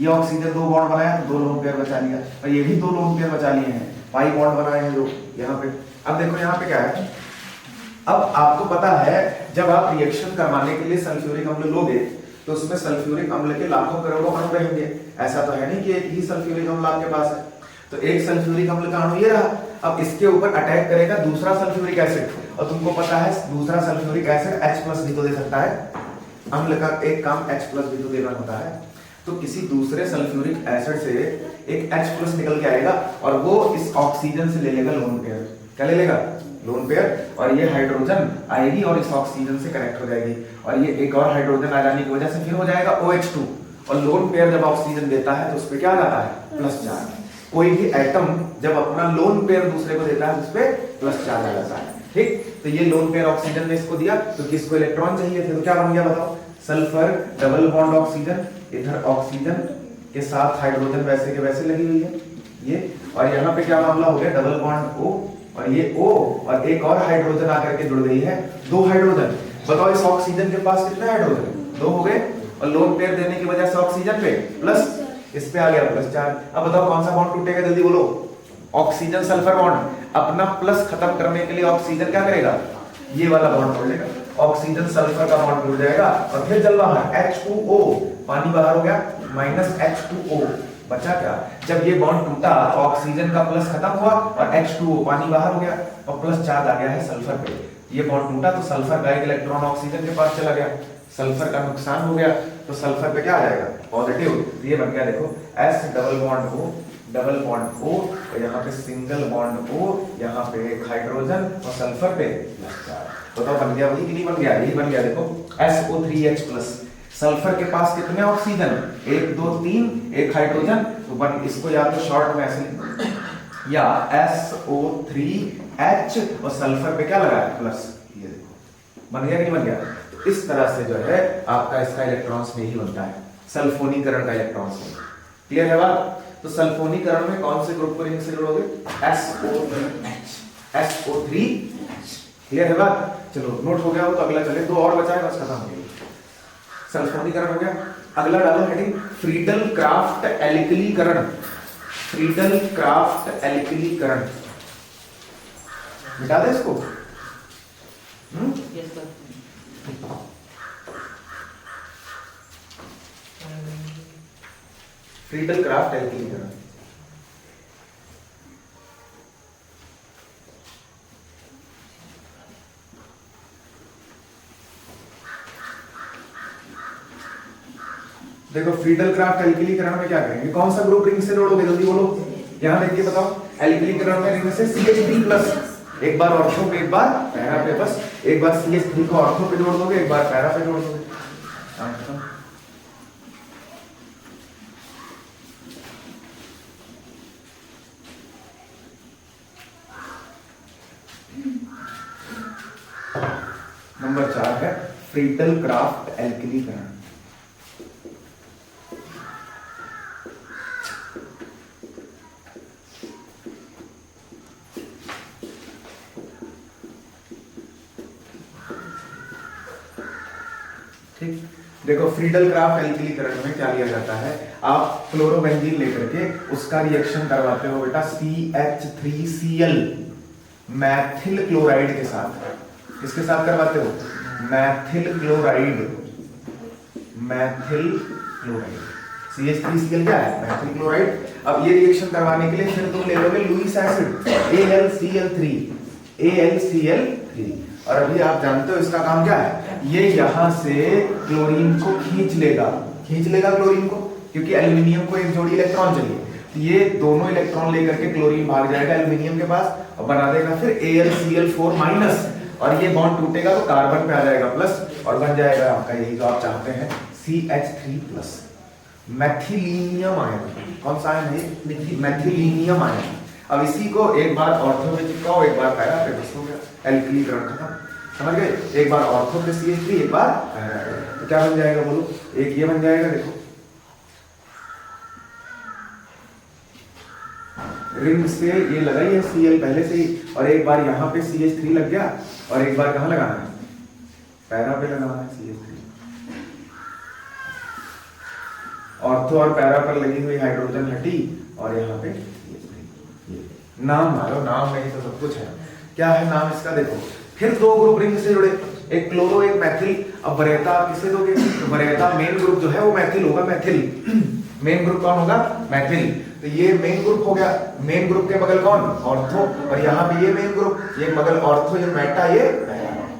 ये ऑक्सीजन 2 बॉन्ड बनाया तो 2 लोन पेयर बचा लिया, और ये भी 2 लोन पेयर बचा लिए हैं, पाई बॉन्ड बनाए हैं जो यहाँ पे। अब देखो यहाँ पे क्या है, अब आपको पता है जब आप रिएक्शन करवाने के लिए सल्फ्यूरिक अम्ल लोगे तो उसमें सल्फ्यूरिक अम्ल के लाखों करोड़ों अणु रहेंगे। ऐसा तो है नहीं कि एक ही सल्फ्यूरिक अम्ल आपके पास है। तो एक सल्फ्यूरिक अम्ल का अणु ये रहा, अब इसके ऊपर अटैक करेगा दूसरा सल्फ्यूरिक एसिड, और तुमको पता है दूसरा सल्फ्यूरिक एसिड H+ भी तो दे सकता है, अम्ल का एक काम H+ भी तो देना होता है। तो किसी दूसरे सल्फ्यूरिक एसिड से एक H+ निकल के आएगा और वो इस ऑक्सीजन से ले लेगा लोन पेयर, क्या ले लेगा, लोन पेयर, और ये हाइड्रोजन आएगी और इस ऑक्सीजन से कनेक्ट हो जाएगी, और ये एक और हाइड्रोजन आ जाने की वजह से फिर हो जाएगा OH2, और लोन पेयर जब ऑक्सीजन देता है तो उस पे क्या आ जाता है, प्लस चार्ज। कोई भी एटम जब अपना लोन पेयर दूसरे को देता है उस पे प्लस चार्ज आ जाता है, ठीक। तो ये लोन पेयर ऑक्सीजन ने इसको दिया, तो किसको इलेक्ट्रॉन चाहिए थे, तो क्या बन गया बताओ, सल्फर डबल बॉन्ड ऑक्सीजन, इधर ऑक्सीजन के साथ हाइड्रोजन वैसे के वैसे लगी हुई है ये, और यहाँ पे क्या मामला हो गया, डबल बॉन्ड O, और ये O और एक और हाइड्रोजन आकर के जुड़ गई है, 2 हाइड्रोजन। बताओ इस ऑक्सीजन के पास कितने हाइड्रोजन, 2 हो गए, और लोन पेयर देने की वजह से ऑक्सीजन पे प्लस, इस पे आ गया प्लस चार्ज। अब बताओ कौन सा बॉन्ड टूटेगा, जल्दी बोलो, ऑक्सीजन सल्फर बॉन्ड। अपना प्लस खत्म करने के लिए ऑक्सीजन क्या करेगा, ये वाला बॉन्ड तोड़ लेगा, ऑक्सीजन सल्फर का बॉन्ड टूट जाएगा, और फिर जल बाहर H2O, पानी बाहर हो गया, माइनस H2O बचा क्या, जब ये बॉन्ड टूटा तो ऑक्सीजन का प्लस खत्म हुआ और H2O पानी बाहर हो गया और प्लस चार्ज आ गया है सल्फर पे। ये बॉन्ड टूटा तो सल्फर का एक इलेक्ट्रॉन ऑक्सीजन के पास चला गया, सल्फर का नुकसान हो गया, तो सल्फर पे क्या आ जाएगा, पॉजिटिव। तो ये बन गया देखो S double bond O, double bond O, और यहाँ पे सिंगल बॉन्ड O, यहाँ पे एक हाइड्रोजन और सल्फर पे प्लस चार्ज। बताओ बन गया वही कि नहीं बन गया, यही बन गया देखो SO3H+। सल्फर के पास कितने ऑक्सीजन, 1 2 3, एक हाइड्रोजन, तो बन इसको या तो शॉर्ट में ऐसे या SO3H और सल्फर पे क्या लगा है प्लस, ये देखो बन गया कि नहीं बन गया। तो इस तरह से जो है आपका इसका इलेक्ट्रॉन स्नेही बनता है, सल्फोनीकरण का इलेक्ट्रॉन स्नेही। क्लियर है बात। तो सल्फोनीकरण में कौन से ग्रुप को रिंग से जोड़ोगे, SO3H, SO3H। क्लियर है बात। चलो नोट हो गया हो तो अगला चले, 2 और बचा है बस खत्म हो गया, सल्फोनीकरण हो गया। अगला डालो हेडिंग फ्रीडल क्राफ्ट एल्किलीकरण, फ्रीडल क्राफ्ट एल्किलीकरण, मिटा दे इसको। फ्रीडल क्राफ्ट एल्किलीकरण, देखो फ्रीडल क्राफ्ट एल्किलीकरण में क्या करेंगे, कौन सा ग्रुप रिंग से जोड़ोगे, जल्दी बोलो। यहां देखिए बताओ, एल्किलीकरण में रिंग से CH3+, एक बार ऑर्थो पे एक बार पैरा पे, बस एक बार CH3 को ऑर्थो पे जोड़ दोगे, एक बार पैरा पे जोड़ दोगे। नंबर 4 है फ्रीडल क्राफ्ट एल्किलीकरण। ठीक, देखो फ्रीडल क्राफ्ट एल्किलीकरण में क्या लिया जाता है, आप क्लोरोबेंजीन लेकर के उसका रिएक्शन करवाते हो बेटा CH3Cl, मैथिल क्लोराइड के साथ, किसके साथ करवाते हो? Maithil chloride, Maithil chloride, CH3Cl क्या है? मैथिल क्लोराइड। अब ये रिएक्शन करवाने के लिए फिर तुम ले लोगे लुईस एसिड AlCl3, AlCl3। और अभी आप जानते हो इसका काम क्या है? ये यहां से क्लोरीन को खींच लेगा क्लोरीन को, क्योंकि एल्यूमिनियम को एक जोड़ी इलेक्ट्रॉन चाहिए, तो ये दोनों इलेक्ट्रॉन लेकर के क्लोरीन भाग जाएगा एल्यूमिनियम के पास और बना देगा फिर AlCl4 माइनस, और ये बॉन्ड टूटेगा तो कार्बन पे आ जाएगा प्लस और बन जाएगा आपका यही जो आप चाहते हैं CH3 प्लस। मैथिलीनियम आयन, कौन सा आयन है? मैथिलीनियम आयन। अब इसी को एक बार ऑर्थो में चिपकाओ, एक बार पैरा पे, बस हो गया, एल्किलीकरण खत्म। समझ गए? एक बार ऑर्थो पे CH3, एक बार पैरा पे, तो क्या बन जाएगा बोलो? एक ये बन जाएगा, देखो रिंग से ये लगाई है Cl पहले से ही, और एक बार यहाँ पे CH3 लग गया, और एक बार कहाँ लगाना है? पैरा पे लगाना है CH3। ऑर्थो और पैरा पर लगी हुई हाइड्रोजन हटी और यहाँ पे CH3। नाम मारो, नाम में ही तो सब कुछ है। क्या है नाम इसका? देखो फिर दो ग्रुप रिंग से जुड़े, एक क्लोरो एक मैथिल। अब वरीयता आप किसे दोगे? तो वरीयता मेन ग्रुप जो है वो मैथिल होगा, मैथिल मेन ग्रुप कौन होगा? मैथिल। तो ये मेन ग्रुप हो गया, मेन ग्रुप के बगल कौन? ऑर्थो, और यहाँ पे ये मेन ग्रुप, ये बगल ऑर्थो, ये मेटा, ये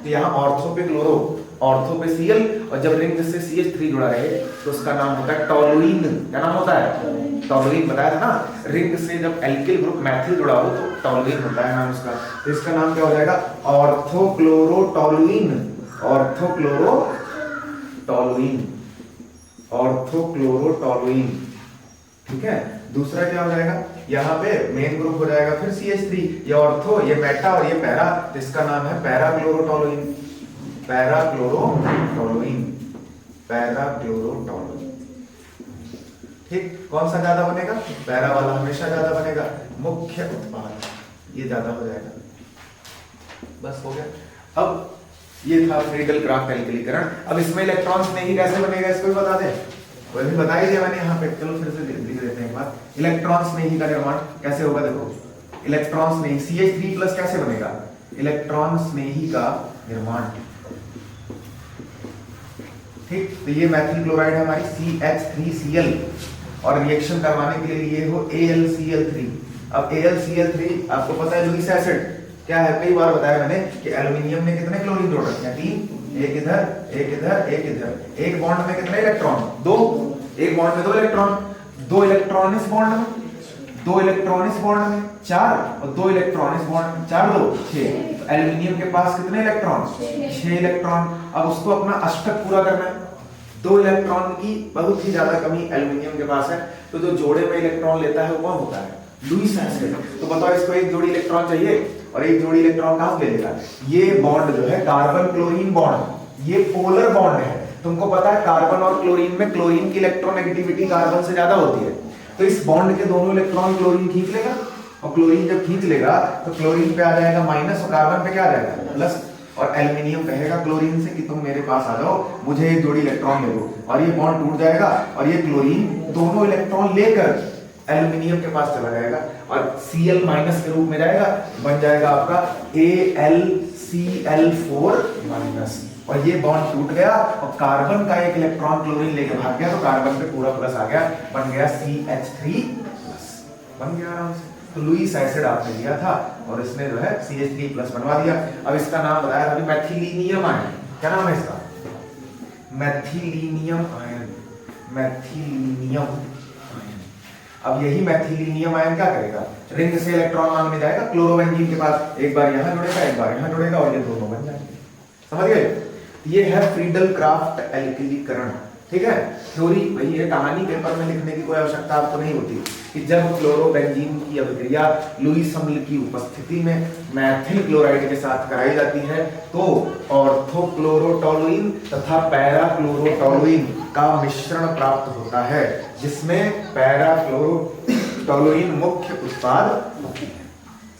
तो यहाँ ऑर्थो पे क्लोरो, ऑर्थो पे Cl, और जब रिंग से CH3 जुड़ा रहे तो उसका नाम होता है टॉलुइन। क्या नाम होता है? टॉलुइन। बताया था ना, रिंग से जब एल्किल ग्रुप मैथिल जुड़ा हो तो टॉलुइन होता है नाम उसका। तो इसका नाम क्या हो जाएगा? ऑर्थोक्लोरोटॉलुइन, ऑर्थोक्लोरोटॉलुइन, ऑर्थोक्लोरोटॉलुइन। ठीक है। दूसरा क्या हो जाएगा? यहाँ पे मेन ग्रुप हो जाएगा फिर CH3, ये ऑर्थो, ये मेटा और ये पैरा, तो इसका नाम है पैराक्लोरोटॉलुइन, पैराक्लोरोटॉलुइन, पैराक्लोरोटॉलुइन। ठीक। कौन सा ज्यादा बनेगा? पैरा वाला हमेशा ज्यादा बनेगा, मुख्य उत्पाद ये ज्यादा हो जाएगा। बस हो गया। अब ये था फ्रीडल क्राफ्ट एल्किलीकरण। अब इसमें इलेक्ट्रॉन्स नहीं कैसे बनेगा इसको भी बता दें, वो भी बता ही दिया मैंने यहाँ पे। चलो फिर से लिख देते हैं एक बार। इलेक्ट्रॉन्स नहीं का निर्माण कैसे होगा? देखो इलेक्ट्रॉन्स नहीं, CH3 प्लस कैसे बनेगा? इलेक्ट्रॉन्स नहीं का निर्माण। ठीक। तो ये मैथिल क्लोराइड है हमारी CH3Cl, और रिएक्शन करवाने के लिए ये हो AlCl3। अब AlCl3 आपको पता है लुईस एसिड क्या है? कई बार बताया मैंने कि एल्यूमिनियम में कितने क्लोरीन जोड़ रखे हैं? 3, एक इधर, एक इधर, एक इधर। एक बॉन्ड में कितने इलेक्ट्रॉन? 2। एक बॉन्ड में 2 इलेक्ट्रॉन, 2 इलेक्ट्रॉन इस बॉन्ड में, 2 इलेक्ट्रॉन इस बॉन्ड में, 4, और 2 इलेक्ट्रॉन इस बॉन्ड में, 4 2 6। एल्यूमिनियम के पास कितने इलेक्ट्रॉन? 6 इलेक्ट्रॉन। अब उसको अपना अष्टक पूरा करना है, 2 इलेक्ट्रॉन की बहुत ही ज्यादा कमी एल्यूमिनियम के पास है, तो जो जोड़े में इलेक्ट्रॉन लेता है वो कौन होता है? Lewis acid. तो बताओ इसको एक जोड़ी इलेक्ट्रॉन चाहिए, और एक जोड़ी इलेक्ट्रॉन कहां से ले लेगा? ये बॉन्ड जो है कार्बन क्लोरीन बॉन्ड, ये पोलर बॉन्ड है। तुमको पता है कार्बन और क्लोरीन में क्लोरीन की इलेक्ट्रोनेगेटिविटी कार्बन से ज्यादा होती है, तो इस बॉन्ड के दोनों इलेक्ट्रॉन क्लोरीन खींच लेगा, और क्लोरीन जब खींच लेगा तो क्लोरीन पे आ जाएगा माइनस, और कार्बन पे क्या आ जाएगा? प्लस। और एल्यूमिनियम कहेगा क्लोरीन से कि तुम मेरे पास आ जाओ, मुझे एक जोड़ी इलेक्ट्रॉन दे दो, और ये बॉन्ड टूट जाएगा, और ये क्लोरीन दोनों इलेक्ट्रॉन लेकर एल्यूमिनियम के पास चला जाएगा और Cl माइनस के रूप में जाएगा, बन जाएगा आपका AlCl4 माइनस, और ये बॉन्ड टूट गया और कार्बन का एक इलेक्ट्रॉन क्लोरीन लेके भाग गया, तो कार्बन पे पूरा प्लस आ गया, बन गया CH3 प्लस, बन गया आराम से। तो लुईस एसिड आपने लिया था और इसने जो है CH3 प्लस बनवा दिया। अब इसका नाम बताया था मैथिलीनियम आयन। क्या नाम है इसका? मैथिलीनियम आयन, मैथिलीनियम आयन। अब यही मैथिलीनियम आयन क्या करेगा? रिंग से इलेक्ट्रॉन मांगने जाएगा क्लोरोबेंजीन के पास, एक बार यहां जुड़ेगा, एक बार यहां जुड़ेगा, और ये दोनों बन जाएंगे। समझ गए? ये है फ्रीडल क्राफ्ट एल्किलीकरण। ठीक है। थ्योरी वही है, कहानी पेपर में लिखने की कोई आवश्यकता आपको नहीं होती कि जब क्लोरोबेंजीन की अभिक्रिया लुईस अम्ल की उपस्थिति में मैथिल क्लोराइड के साथ कराई जाती है तो ऑर्थोक्लोरोटॉलुइन तथा पैराक्लोरोटॉलुइन का मिश्रण प्राप्त होता है, जिसमें पैराक्लोरोटॉलुइन मुख्य उत्पाद।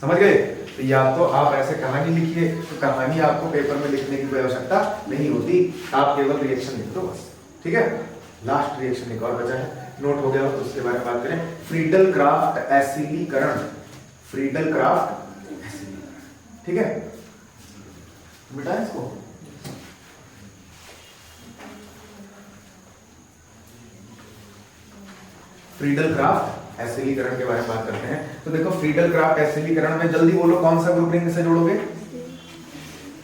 समझ गए? तो या तो आप ऐसे कहानी लिखिए, तो कहानी आपको पेपर में लिखने की कोई आवश्यकता नहीं होती, आप केवल रिएक्शन लिख दो बस। ठीक है। लास्ट रिएक्शन एक और बचा है, नोट हो गया हो तो उसके बारे में बात करें। फ्रीडल क्राफ्ट एसिलीकरण, फ्रीडल क्राफ्ट एसिलीकरण। ठीक है, मिटा इसको। फ्रीडल क्राफ्ट एसिलीकरण के बारे में बात करते हैं। तो देखो फ्रीडल क्राफ्ट एसिलीकरण में जल्दी बोलो कौन सा ग्रुप रिंग से जोड़ोगे,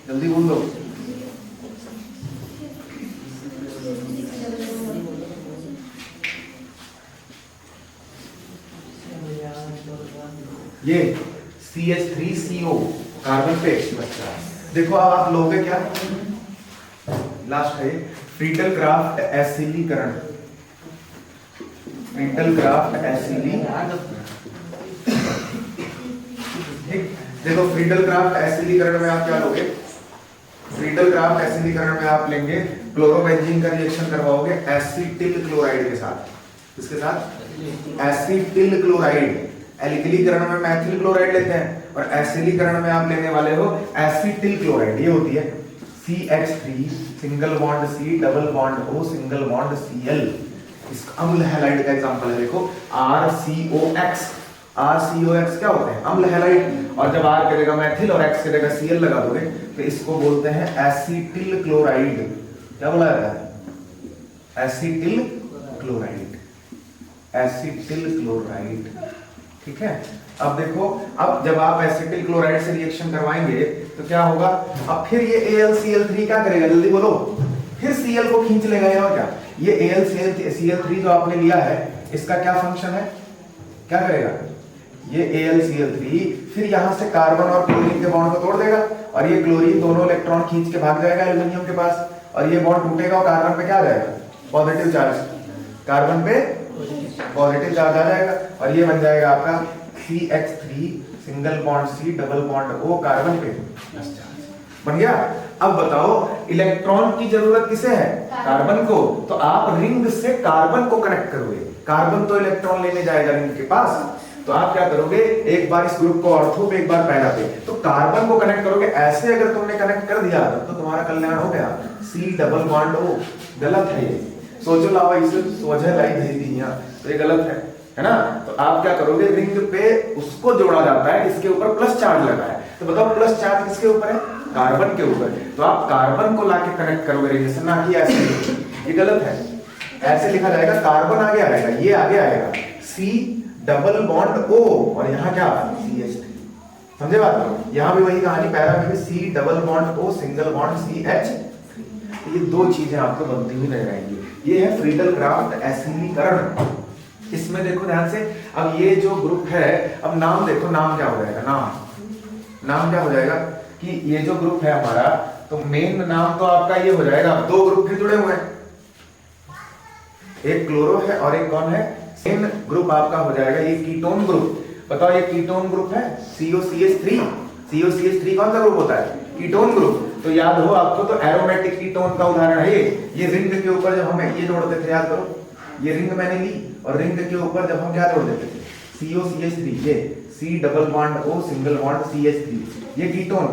जल्दी बोल दो। ये CH3CO कार्बन पे बच्चा। देखो अब आप लोगे क्या, लास्ट है फ्रीडल क्राफ्ट एसिलीकरण, फ्रीडल क्राफ्ट एसिलीकरण। ठीक, देखो फ्रीडल क्राफ्ट एसिलीकरण में आप क्या लोगे, फ्रीडल क्राफ्ट एसिलीकरण में आप लेंगे क्लोरोबेंजीन का रिएक्शन करवाओगे एसिटिल क्लोराइड के साथ, किसके साथ, एसिटिल क्लोराइड। एल्किलीकरण में मैथिल क्लोराइड लेते हैं और एसिलीकरण में आप लेने वाले हो एसिटिल क्लोराइड। ये होती है CH3 single bond C double bond O single bond Cl। इसका अम्ल हैलाइड का एग्जांपल है, देखो RCOX। RCOX क्या होते हैं, अम्ल हैलाइड। और जब R के जगह मैथिल और X के जगह Cl लगा दोगे तो इसको बोलते हैं एसिटिल क्लोराइड। क्या बोला जाता है, एसिटिल क्लोराइड, एसिटिल क्लोराइड। ठीक है, अब देखो अब जब आप एसिटिल क्लोराइड से रिएक्शन करवाएंगे तो क्या होगा, अब फिर ये AlCl3 क्या करेगा, जल्दी बोलो, फिर Cl को खींच लेगा या क्या। ये AlCl3 जो आपने लिया है इसका क्या फंक्शन है, क्या करेगा, ये AlCl3 फिर यहां से कार्बन और क्लोरीन के बॉन्ड को तोड़ देगा और ये क्लोरीन दोनों इलेक्ट्रॉन खींच के भाग जाएगा एल्युमिनियम के पास और ये बॉन्ड टूटेगा और कार्बन पे क्या आ जाएगा, पॉजिटिव चार्ज, कार्बन पे पॉजिटिव चार्ज आ जाएगा और ये बन जाएगा आपका CH3 single bond C double bond O carbon पे प्लस चार्ज बन गया। अब बताओ इलेक्ट्रॉन की जरूरत किसे है, कार्बन को, तो आप रिंग से कार्बन को कनेक्ट करोगे। कार्बन तो इलेक्ट्रॉन लेने जाएगा रिंग के पास, तो आप क्या करोगे, एक बार इस ग्रुप को ऑर्थो पे एक बार पैरा पे, तो कार्बन को कनेक्ट करोगे। ऐसे अगर तुमने कनेक्ट कर दिया तो तुम्हारा कल्याण हो गया। C डबल बॉन्ड O गलत है, ये सोचो, लाओ इसे सोझे लाई भेज दी यहाँ, तो ये गलत है ना। तो आप क्या करोगे, रिंग पे उसको जोड़ा जाता है इसके ऊपर प्लस चार्ज लगा है, तो बताओ प्लस चार्ज किसके ऊपर है, कार्बन के ऊपर। तो आप कार्बन को लाके कनेक्ट करोगे रिंग से, ना कि ऐसे, ये गलत है। ऐसे लिखा जाएगा, कार्बन आगे आएगा, ये आगे आएगा C डबल बॉन्ड O और यहाँ क्या CH3। समझे बात को, यहाँ भी वही कहानी, पैरा में भी C double bond O single bond CH। ये दो चीजें आपको बनती हुई नजर आएंगी। ये है फ्रीडल क्राफ्ट एसिलीकरण। इसमें देखो ध्यान से, अब ये जो ग्रुप है, अब नाम देखो, नाम क्या हो जाएगा, नाम क्या हो जाएगा कि ये जो ग्रुप है हमारा, तो मेन नाम तो आपका ये हो जाएगा। दो ग्रुप भी जुड़े हुए हैं, एक क्लोरो है और एक कौन है, मेन ग्रुप आपका हो जाएगा ये कीटोन ग्रुप। बताओ ये कीटोन ग्रुप है COCH3। COCH3 कौन सा ग्रुप होता है, कीटोन ग्रुप। तो याद हो आपको, तो एरोमेटिक कीटोन का उदाहरण है ये रिंग के ऊपर जब हम ये जोड़ते थे, याद करो, ये रिंग मैंने ली और रिंग के ऊपर जब हम क्या जोड़ देते थे, COCH3, ये C double bond O single bond CH3, ये कीटोन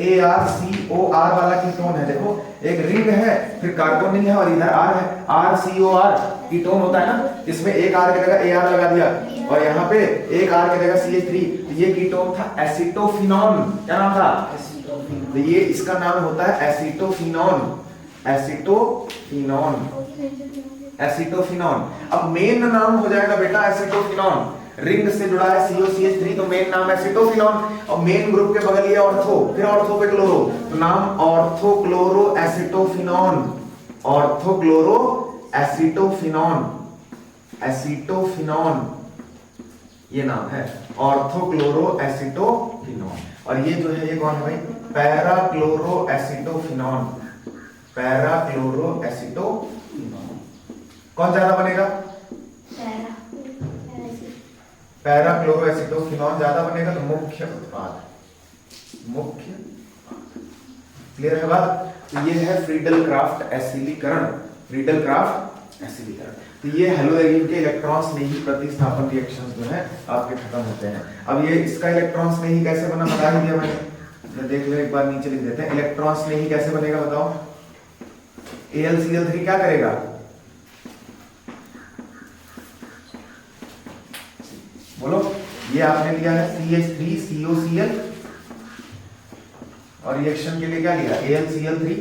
ARCOR वाला कीटोन है। देखो एक रिंग है, फिर कार्बन नहीं है और इधर R है, RCOR कीटोन होता है ना, इसमें एक R की जगह AR लगा दिया और यहाँ पे एक R की जगह CH3, ये कीटोन था एसिटोफिनॉन। क्या नाम था, तो ये इसका नाम होता है एसिटोफिनॉन, एसिटोफिनॉन। अब मेन नाम हो जाएगा बेटा एसिटोफिनॉन, रिंग से जुड़ा है COCH3, तो मेन नाम एसिटोफिनॉन और मेन ग्रुप के बगल ये ऑर्थो, फिर ऑर्थो पे क्लोरो, तो नाम ऑर्थोक्लोरो एसिटोफिनॉन, ऑर्थोक्लोरो एसिटोफिनॉन, ये नाम है ऑर्थोक्लोरो एसिटोफिनॉन। और ये जो है ये कौन है भाई, पैराक्लोरो एसिटोफिनॉन, पैराक्लोरो एसिटोफिनॉन। कौन ज्यादा बनेगा, पैराक्लोरो एसिटोफिनॉन ज्यादा बनेगा, तो मुख्य उत्पाद, क्लियर है बात। तो ये है फ्रीडल क्राफ्ट एसिलीकरण, फ्रीडल क्राफ्ट एसिलीकरण। तो ये हेलोएरिन के इलेक्ट्रॉन्स में ही प्रतिस्थापन रिएक्शंस जो है आपके खत्म होते हैं। अब ये इसका इलेक्ट्रॉन्स में ही कैसे बना बता ही दिया मैंने, देख लो एक बार नीचे लिख देते हैं, इलेक्ट्रॉन्स में ही कैसे बनेगा बताओ। AlCl3 क्या करेगा, बोलो, ये आपने लिया है CH3COCl, और रिएक्शन के लिए क्या लिया, AlCl3।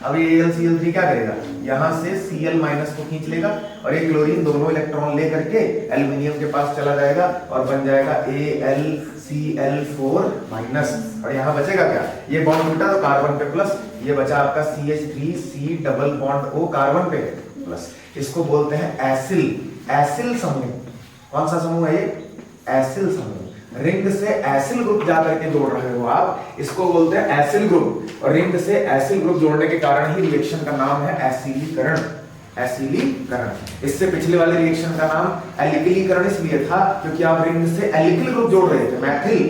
अब ये AlCl3 क्या करेगा, यहां से Cl माइनस को खींच लेगा और ये क्लोरीन दोनों इलेक्ट्रॉन ले करके एल्युमिनियम के पास चला जाएगा और बन जाएगा AlCl4 माइनस। और यहाँ बचेगा क्या, ये बॉन्ड टूटा तो कार्बन पे प्लस, ये बचा आपका CH3C double bond O carbon पे प्लस। इसको बोलते हैं एसिल, एसिल समूह। कौन सा समूह है ये, एसिल समूह। रिंग से एसिल ग्रुप जाकर के जोड़ रहे हो आप, इसको बोलते हैं एसिल ग्रुप। और रिंग से एसिल ग्रुप जोड़ने के कारण ही रिएक्शन का नाम है एसिलीकरण, एसिलीकरण। इससे पिछले वाले रिएक्शन का नाम एल्किलीकरण इसलिए था क्योंकि आप रिंग से एल्किल ग्रुप जोड़ रहे थे, मैथिल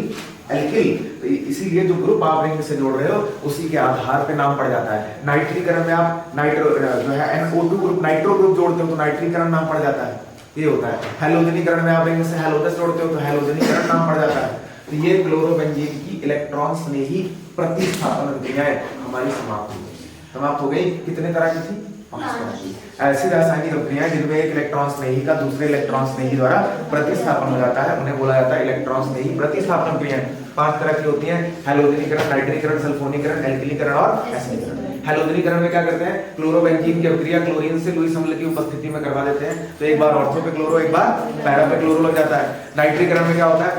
एल्किल, तो इसीलिए जो ग्रुप आप रिंग से जोड़ रहे हो उसी के आधार पे नाम पड़ जाता है। नाइट्रीकरण में आप नाइट्रो जो है NO2 ग्रुप नाइट्रो ग्रुप जोड़ते हो तो नाइट्रीकरण नाम पड़ जाता है, ये होता है। हैलोजनीकरण में आप रिंग से हैलोजस जोड़ते हो तो हैलोजनीकरण नाम पड़ जाता है। तो ये क्लोरोबेंजीन की इलेक्ट्रॉन स्नेही प्रतिस्थापन क्रियाएं हमारी समाप्त हो गई। कितने तरह की थी, 5 तरह की। ऐसी रासायनिक क्रियाएं जिनमें एक इलेक्ट्रॉन स्नेही का दूसरे इलेक्ट्रॉन स्नेही द्वारा प्रतिस्थापन हो जाता है, उन्हें बोला जाता है इलेक्ट्रॉन स्नेही प्रतिस्थापन क्रियाएं। 5 तरह की होती हैं, हैलोजनीकरण, नाइट्रीकरण, सल्फोनीकरण, एल्किलीकरण और एसिडीकरण। हैलोजनीकरण में क्या करते हैं, क्लोरोबेंजीन की अभिक्रिया क्लोरीन से लुईस अम्ल की उपस्थिति में करवा देते हैं, तो एक बार ऑर्थो पे क्लोरो एक बार पैरा पे क्लोरो लग जाता है। नाइट्रीकरण में क्या होता है,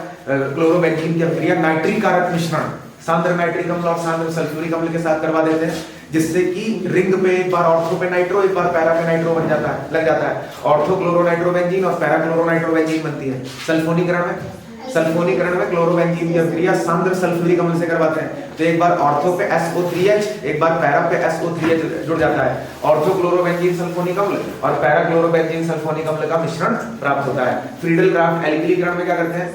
क्लोरोबेंजीन की अभिक्रिया नाइट्रिक कारक मिश्रण सांद्र नाइट्रिक अम्ल और सांद्र सल्फ्यूरिक अम्ल के साथ करवा देते हैं, जिससे कि रिंग पे एक बार ऑर्थो पे नाइट्रो एक बार पैरा पे नाइट्रो बन जाता है, लग जाता है। ऑर्थो क्लोरोनाइट्रोबेंजीन और पैरा क्लोरोनाइट्रोबेंजीन बनती है। सल्फोनीकरण में क्लोरोबेंजीन की अभिक्रिया सांद्र सल्फ्यूरिक अम्ल से करवाते हैं, तो एक बार ऑर्थो पे SO3H एक बार पैरा पे SO3H जुड़ जाता है। ऑर्थो क्लोरोबेंजीन सल्फोनिक अम्ल और पैरा क्लोरोबेंजीन सल्फोनिक अम्ल का मिश्रण प्राप्त होता है। फ्रीडल क्राफ्ट एल्किलीकरण में क्या करते हैं,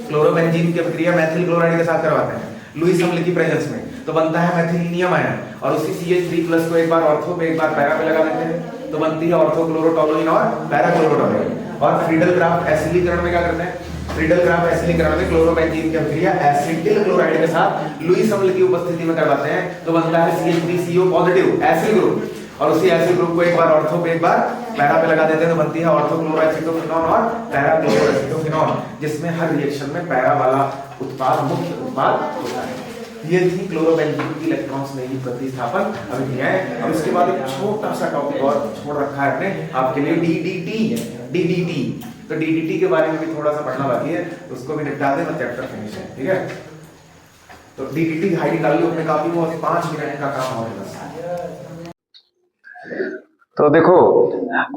क्लोरोबेंजीन की अभिक्रिया मेथिल क्लोराइड के साथ करवाते हैं लुईस अम्ल की प्रेजेंस में, तो बनता है मेथिलीनियम आयन और उसी CH3+ को एक बार ऑर्थो पे एक बार पैरा पे लगा देते हैं, तो बनती है ऑर्थो क्लोरोटोलुइन और पैरा क्लोरोटोलुइन। और फ्रीडल क्राफ्ट एसिलीकरण में क्या करते हैं, फ्रीडल क्राफ्ट एसिलीकरण में क्लोरोबेंजीन की अभिक्रिया एसिटिल क्लोराइड के साथ लुईस अम्ल की उपस्थिति में करवाते हैं, तो बनता है CH3CO पॉजिटिव एसिल ग्रुप और उसी एसिल ग्रुप को एक बार ऑर्थो पे एक बार पैरा पे लगा देते हैं, तो बनती है ऑर्थो क्लोरोएसिटोफिनॉन और पैरा क्लोरोएसिटोफिनॉन, जिसमें हर रिएक्शन में पैरा वाला उत्पाद मुख्य उत्पाद होता है। ये थी क्लोरोबेंजीन की इलेक्ट्रॉन स्नेही प्रतिस्थापन अभिक्रियाएं। अब इसके बाद एक छोटा सा टॉपिक और छोड़ रखा है आपने आपके लिए, DDT। तो DDT के बारे में भी थोड़ा सा पढ़ना बाकी है, उसको भी निपटा दें, चैप्टर फिनिश है, ठीक है। तो DDT हाई निकाल लो अपने कॉपी में, 5 मिनट का काम होगा। तो देखो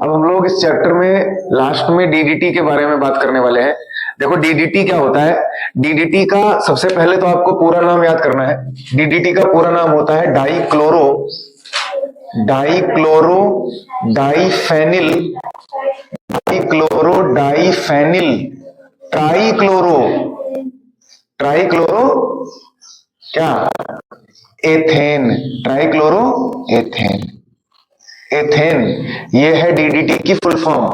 अब हम लोग इस चैप्टर में लास्ट में DDT के बारे में बात करने वाले हैं। देखो DDT क्या होता है, DDT का सबसे पहले तो आपको पूरा नाम याद करना है। DDT का पूरा नाम होता है डाइक्लोरो ट्राइक्लोरो क्या, एथेन, ट्राइक्लोरो एथेन, ये है DDT की full form,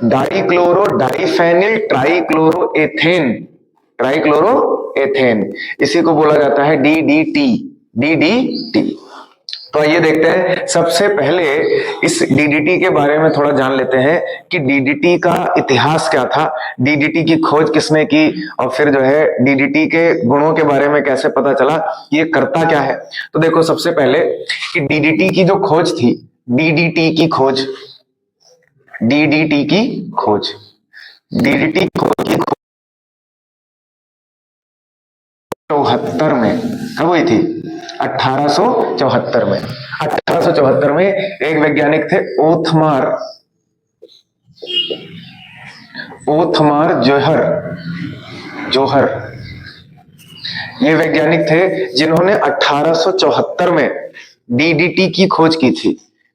dichloro diphenyl trichloro ethane, इसी को बोला जाता है DDT। तो आइए देखते हैं, सबसे पहले इस DDT के बारे में थोड़ा जान लेते हैं कि DDT का इतिहास क्या था, DDT की खोज किसने की, और फिर जो है DDT के गुणों के बारे में कैसे पता चला, ये करता क्या है। तो देखो सबसे पहले कि DDT की जो खोज थी, DDT की खोज 74 में कब हुई थी, 1874 में। 1874 में एक वैज्ञानिक थे ओथमार जोहर, ये वैज्ञानिक थे जिन्होंने 1874 में DDT की खोज की थी,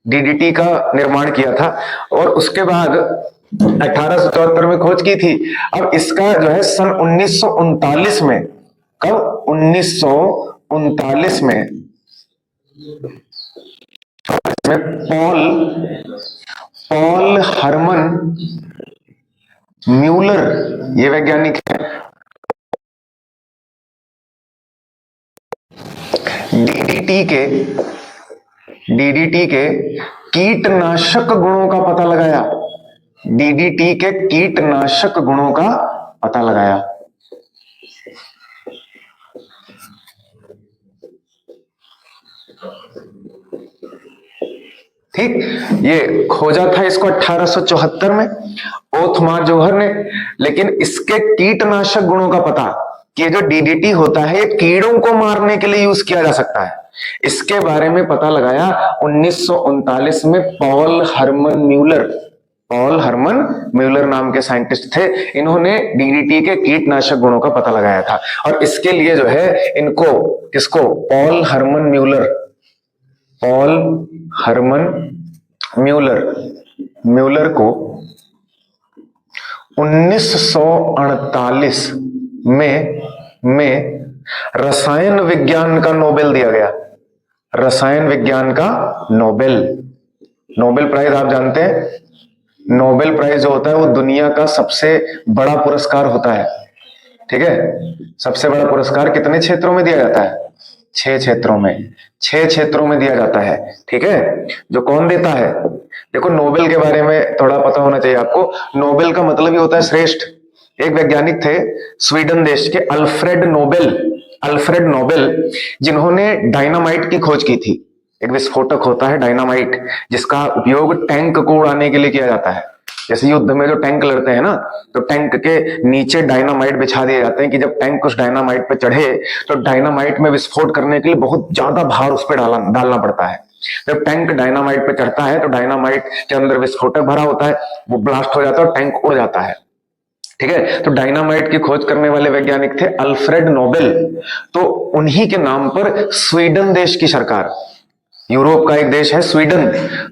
DDT का निर्माण किया था, और उसके बाद 1874 में खोज की थी। अब इसका जो है सन 1939 में, कब, 1939 में पॉल हरमन म्यूलर, ये वैज्ञानिक है, DDT के कीटनाशक गुणों का पता लगाया, DDT के कीटनाशक गुणों का पता लगाया। ठीक, ये खोजा था इसको 1874 में ओथमार जोहर ने। लेकिन इसके कीटनाशक गुणों का पता, कि जो डीडीटी होता है ये कीड़ों को मारने के लिए यूज किया जा सकता है, इसके बारे में पता लगाया 1939 में Paul Hermann Muller. Paul Hermann Muller नाम के साइंटिस्ट थे, इन्होंने डीडीटी के कीटनाशक गुणों का पता लगाया था। और इसके लिए जो है इनको, किसको, Paul Hermann Muller, Paul Hermann Muller को 1948 में रसायन विज्ञान का नोबेल दिया गया। रसायन विज्ञान का नोबेल प्राइज आप जानते हैं, नोबेल प्राइज जो होता है वो दुनिया का सबसे बड़ा पुरस्कार होता है। ठीक है, सबसे बड़ा पुरस्कार कितने क्षेत्रों में दिया जाता है? 6 क्षेत्रों में, 6 क्षेत्रों में दिया जाता है। ठीक है, जो कौन देता है? देखो नोबेल के बारे में थोड़ा पता होना चाहिए आपको। नोबेल का मतलब ही होता है श्रेष्ठ। एक वैज्ञानिक थे स्वीडन देश के, अल्फ्रेड नोबेल, जिन्होंने डायनामाइट की खोज की थी। एक विस्फोटक होता है डायनामाइट, जिसका उपयोग टैंक को उड़ाने के लिए किया जाता है। जैसे युद्ध में जो टैंक लड़ते हैं ना, तो टैंक के नीचे डायनामाइट बिछा दिए जाते हैं कि जब टैंक उस डायनामाइट पे चढ़े तो डायनामाइट में विस्फोट करने के लिए बहुत ज्यादा भार उस पर डालना पड़ता है। जब टैंक डायनामाइट पे चढ़ता है तो डायनामाइट के अंदर विस्फोटक भरा होता है, वो ब्लास्ट हो जाता है और टैंक उड़ जाता है। ठीक है, तो डायनामाइट की खोज करने वाले वैज्ञानिक थे अल्फ्रेड नोबेल। तो उन्हीं के नाम पर स्वीडन देश की सरकार, यूरोप का एक देश है स्वीडन,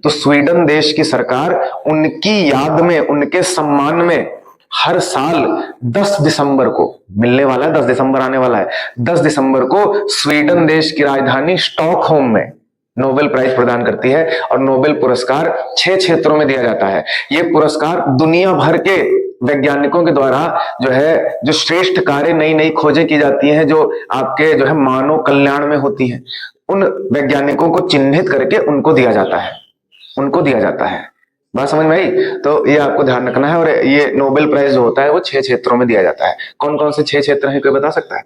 तो स्वीडन देश की सरकार उनकी याद में, उनके सम्मान में हर साल 10 दिसंबर को मिलने वाला है, 10 दिसंबर आने वाला है, 10 दिसंबर को स्वीडन देश की राजधानी स्टॉकहोम में नोबेल प्राइज प्रदान करती है। और नोबेल पुरस्कार 6 क्षेत्रों में दिया जाता है। ये पुरस्कार दुनिया भर के वैज्ञानिकों के द्वारा जो है, जो श्रेष्ठ कार्य, नई नई खोजें की जाती हैं, जो आपके जो है मानव कल्याण में होती हैं, उन वैज्ञानिकों को चिन्हित करके उनको दिया जाता है। बात समझ में आई? तो ये आपको ध्यान रखना है। और ये नोबेल प्राइज जो होता है वो 6 क्षेत्रों में दिया जाता है। कौन कौन से 6 क्षेत्र हैं, कोई बता सकता है?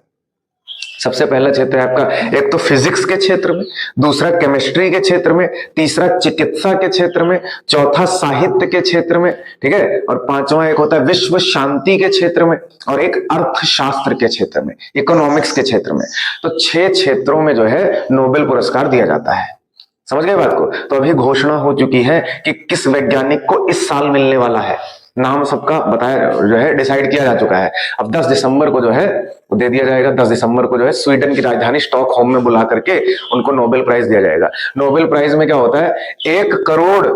सबसे पहला क्षेत्र है आपका, एक तो फिजिक्स के क्षेत्र में, दूसरा केमिस्ट्री के क्षेत्र में, तीसरा चिकित्सा के क्षेत्र में, चौथा साहित्य के क्षेत्र में, ठीक है, और पांचवा एक होता है विश्व शांति के क्षेत्र में, और एक अर्थशास्त्र के क्षेत्र में, इकोनॉमिक्स के क्षेत्र में। तो 6 क्षेत्रों में जो है नोबेल पुरस्कार दिया जाता है। समझ गए बात को? तो अभी घोषणा हो चुकी है कि किस वैज्ञानिक को इस साल मिलने वाला है। नाम सबका बताया जो है, डिसाइड किया जा चुका है। अब 10 दिसंबर को जो है वो दे दिया जाएगा। 10 दिसंबर को जो है स्वीडन की राजधानी स्टॉकहोम में बुला करके उनको नोबेल प्राइज दिया जाएगा। नोबेल प्राइज में क्या होता है, 1 करोड़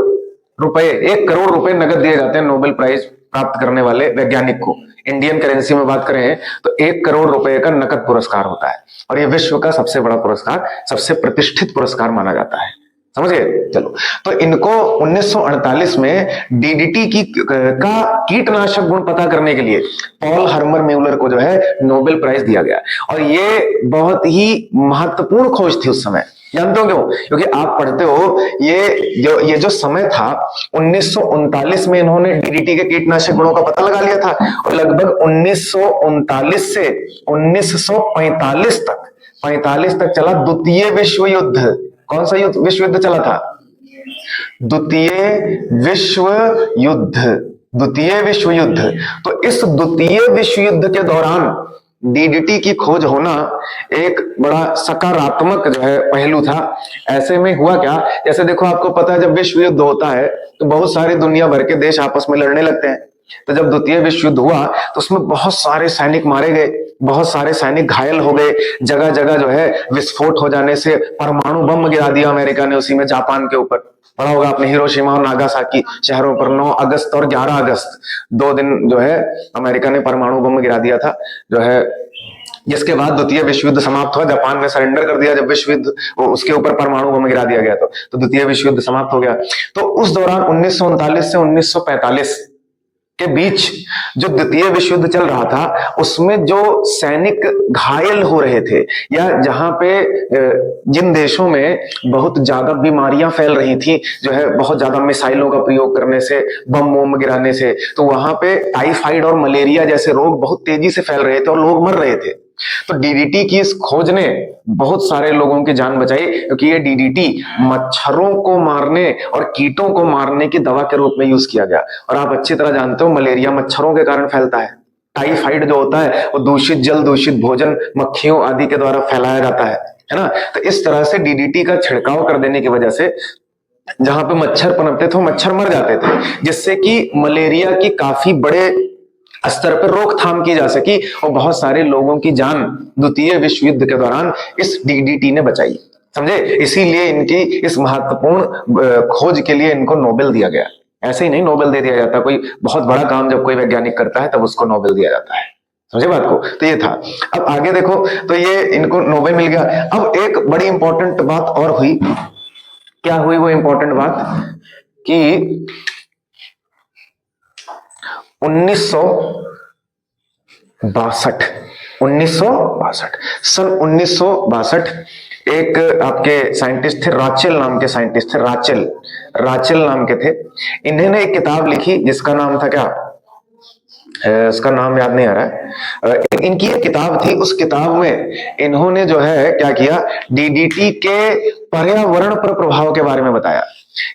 रुपए नगद दिए जाते हैं नोबेल प्राइज प्राप्त करने वाले वैज्ञानिक को। इंडियन करेंसी में बात करें तो 1 करोड़ रुपए का नकद पुरस्कार होता है, और यह विश्व का सबसे बड़ा पुरस्कार, सबसे प्रतिष्ठित पुरस्कार माना जाता है। समझ गए? चलो, तो इनको 1948 में डीडीटी का कीटनाशक गुण पता करने के लिए पॉल हरमन म्यूलर को जो है नोबेल प्राइज दिया गया। और ये बहुत ही महत्वपूर्ण खोज थी उस समय। जानते हो क्यों? क्योंकि आप पढ़ते हो ये जो समय था 1939 में इन्होंने डीडीटी के कीटनाशक गुणों का पता लगा लिया था, और लगभग 1939 से 1945 तक चला द्वितीय विश्व युद्ध। कौन सा विश्व युद्ध चला था? द्वितीय विश्व युद्ध। तो इस द्वितीय विश्व युद्ध के दौरान डीडीटी की खोज होना एक बड़ा सकारात्मक जो है पहलू था। ऐसे में हुआ क्या, जैसे देखो आपको पता है जब विश्व युद्ध होता है तो बहुत सारे दुनिया भर के देश आपस में लड़ने लगते हैं। तो जब द्वितीय विश्व युद्ध हुआ तो उसमें बहुत सारे सैनिक मारे गए, बहुत सारे सैनिक घायल हो गए। जगह जगह जो है विस्फोट हो जाने से परमाणु बम गिरा दिया अमेरिका ने उसी में जापान के ऊपर। पढ़ा होगा आपने हिरोशिमा और नागासाकी शहरों पर 9 अगस्त और 11 अगस्त 2 दिन जो है अमेरिका ने परमाणु बम गिरा दिया था जो है, जिसके बाद द्वितीय विश्व युद्ध समाप्त हुआ। जापान ने सरेंडर कर दिया जब विश्व युद्ध, उसके ऊपर परमाणु बम गिरा दिया गया तो द्वितीय विश्व युद्ध समाप्त हो गया। तो उस दौरान 1939 से 1945 के बीच जो द्वितीय विश्व युद्ध चल रहा था उसमें जो सैनिक घायल हो रहे थे, या जहां पे जिन देशों में बहुत ज्यादा बीमारियां फैल रही थी जो है, बहुत ज्यादा मिसाइलों का प्रयोग करने से, बम गिराने से, तो वहां पे टाइफाइड और मलेरिया जैसे रोग बहुत तेजी से फैल रहे थे और लोग मर रहे थे। तो डीडीटी की इस खोज ने बहुत सारे लोगों की जान बचाई, क्योंकि ये डीडीटी मच्छरों को मारने और कीटों को मारने की दवा के रूप में यूज किया गया। और आप अच्छी तरह जानते हो मलेरिया मच्छरों के कारण फैलता है। टाइफाइड जो होता है वो दूषित जल, दूषित भोजन, मक्खियों आदि के द्वारा फैलाया जाता है ना। तो इस तरह से डीडीटी का छिड़काव कर देने की वजह से जहां पे मच्छर पनपते थे वो मच्छर मर जाते थे, जिससे कि मलेरिया की काफी बड़े स्तर पर रोकथाम की जा सकी और बहुत सारे लोगों की जान द्वितीय विश्व युद्ध के दौरान इस डीडीटी ने बचाई। समझे? इसीलिए इनकी इस महत्वपूर्ण खोज के लिए इनको नोबेल दिया गया। ऐसे ही नहीं नोबेल दे दिया जाता, कोई बहुत बड़ा काम जब कोई वैज्ञानिक करता है तब उसको नोबेल दिया जाता है। समझे बात को? तो ये था। अब आगे देखो, तो ये इनको नोबेल मिल गया। अब एक बड़ी इंपॉर्टेंट बात और हुई। क्या हुई वो इंपॉर्टेंट बात? कि 1962 सन 1962 एक आपके साइंटिस्ट थे, राचेल नाम के साइंटिस्ट थे, राचेल नाम के थे। इन्होंने एक किताब लिखी जिसका नाम था क्या, इसका नाम याद नहीं आ रहा है। इनकी एक किताब थी, उस किताब में इन्होंने जो है क्या किया, डीडीटी के पर्यावरण पर प्रभाव के बारे में बताया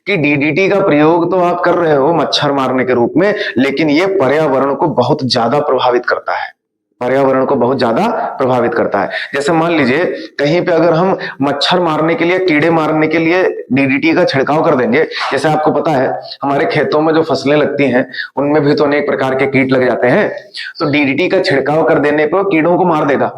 कि डीडीटी का प्रयोग तो आप कर रहे हो मच्छर मारने के रूप में, लेकिन ये पर्यावरण को बहुत ज्यादा प्रभावित करता है, पर्यावरण को बहुत ज्यादा प्रभावित करता है। जैसे मान लीजिए कहीं पे अगर हम मच्छर मारने के लिए, कीड़े मारने के लिए डीडीटी का छिड़काव कर देंगे, जैसे आपको पता है हमारे खेतों में जो फसलें लगती हैं उनमें भी तो अनेक प्रकार के कीट लग जाते हैं, तो डीडीटी का छिड़काव कर देने पर कीड़ों को मार देगा।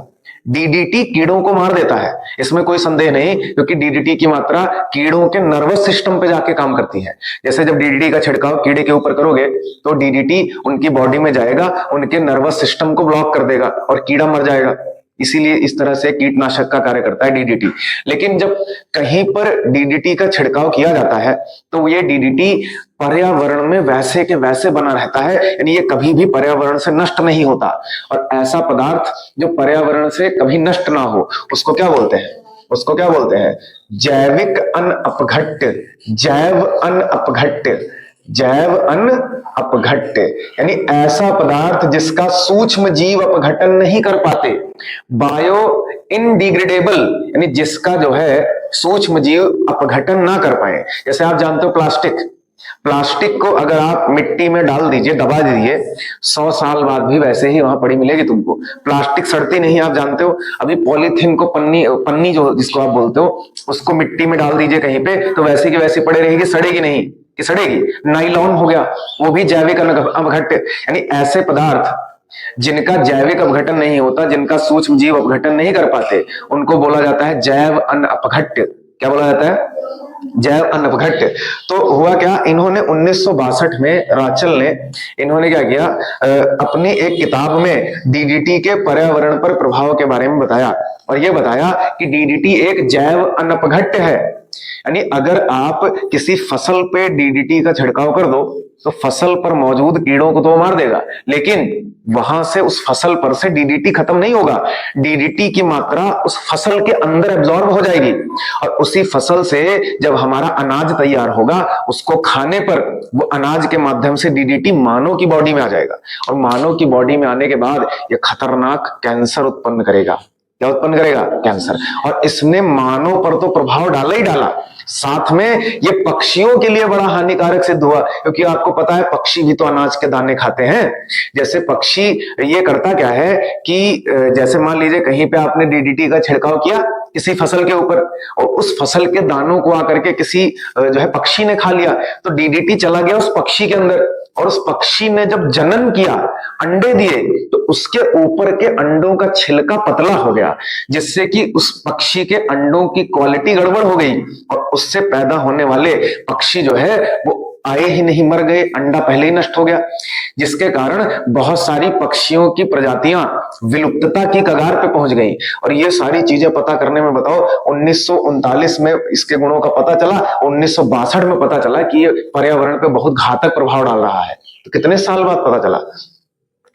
डीडीटी कीड़ों को मार देता है, इसमें कोई संदेह नहीं, क्योंकि डीडीटी की मात्रा कीड़ों के नर्वस सिस्टम पे जाके काम करती है। जैसे जब डीडीटी का छिड़काव कीड़े के ऊपर करोगे तो डीडीटी उनकी बॉडी में जाएगा, उनके नर्वस सिस्टम को ब्लॉक कर देगा और कीड़ा मर जाएगा। इसीलिए इस तरह से कीटनाशक का कार्य करता है डीडीटी। लेकिन जब कहीं पर डीडीटी का छिड़काव किया जाता है तो ये डीडीटी पर्यावरण में वैसे के वैसे बना रहता है, यानी ये कभी भी पर्यावरण से नष्ट नहीं होता। और ऐसा पदार्थ जो पर्यावरण से कभी नष्ट ना हो उसको क्या बोलते हैं? उसको क्या बोलते हैं? जैविक अनअपघट्य, जैव अनअपघट्य, जैव अनअपघट्य, यानी ऐसा पदार्थ जिसका सूक्ष्म जीव अपघटन नहीं कर पाते, बायो इनडिग्रेडेबल, यानी जिसका जो है सूक्ष्म जीव अपघटन ना कर पाए। जैसे आप जानते हो प्लास्टिक को अगर आप मिट्टी में डाल दीजिए, दबा दीजिए, 100 साल बाद भी वैसे ही वहां पड़ी मिलेगी तुमको। प्लास्टिक सड़ती नहीं, आप जानते हो। अभी पॉलीथीन को, पन्नी जो जिसको आप बोलते हो, उसको मिट्टी में डाल दीजिए कहीं पे तो वैसी की वैसी पड़ी रहेगी, सड़ेगी नहीं कि सड़ेगी। नाइलॉन हो गया, वो भी जैविक अपघट्य, यानी ऐसे पदार्थ जिनका जैविक अपघटन नहीं होता, जिनका सूक्ष्म जीव अपघटन नहीं कर पाते, उनको बोला जाता है जैव अनअपघट्य। क्या बोला जाता है? जैव अनअपघट्य। तो हुआ क्या, इन्होंने 1962 में राचल ने इन्होंने क्या किया, अपनी एक किताब में डीडीटी के पर्यावरण पर प्रभाव के बारे में बताया, और यह बताया कि डीडीटी एक जैव अनअपघट्य है। यानी अगर आप किसी फसल पे डीडीटी का छिड़काव कर दो तो फसल पर मौजूद कीड़ों को तो मार देगा, लेकिन वहां से उस फसल पर से डीडीटी खत्म नहीं होगा। डीडीटी की मात्रा उस फसल के अंदर एब्जॉर्ब हो जाएगी, और उसी फसल से जब हमारा अनाज तैयार होगा उसको खाने पर वो अनाज के माध्यम से डीडीटी मानव की बॉडी में आ जाएगा, और मानव की बॉडी में आने के बाद ये खतरनाक कैंसर उत्पन्न करेगा। क्या उत्पन्न करेगा? कैंसर। और इसने मानव पर तो प्रभाव डाला ही डाला, साथ में ये पक्षियों के लिए बड़ा हानिकारक सिद्ध हुआ, क्योंकि आपको पता है पक्षी भी तो अनाज के दाने खाते हैं। जैसे पक्षी ये करता क्या है कि जैसे मान लीजिए कहीं पे आपने डीडीटी का छिड़काव किया किसी फसल के ऊपर, और उस फसल के दानों को आकर के किसी जो है पक्षी ने खा लिया, तो डीडीटी चला गया उस पक्षी के अंदर, और उस पक्षी ने जब जनन किया, अंडे दिए, तो उसके ऊपर के अंडों का छिलका पतला हो गया, जिससे कि उस पक्षी के अंडों की क्वालिटी गड़बड़ हो गई, और उससे पैदा होने वाले पक्षी जो है वो आए ही नहीं, मर गए, अंडा पहले ही नष्ट हो गया, जिसके कारण बहुत सारी पक्षियों की प्रजातियां विलुप्तता की कगार पे पहुंच गई। और ये सारी चीजें पता करने में बताओ 1939 में इसके गुणों का पता चला, 1962 में पता चला कि ये पर्यावरण पे बहुत घातक प्रभाव डाल रहा है। तो कितने साल बाद पता चला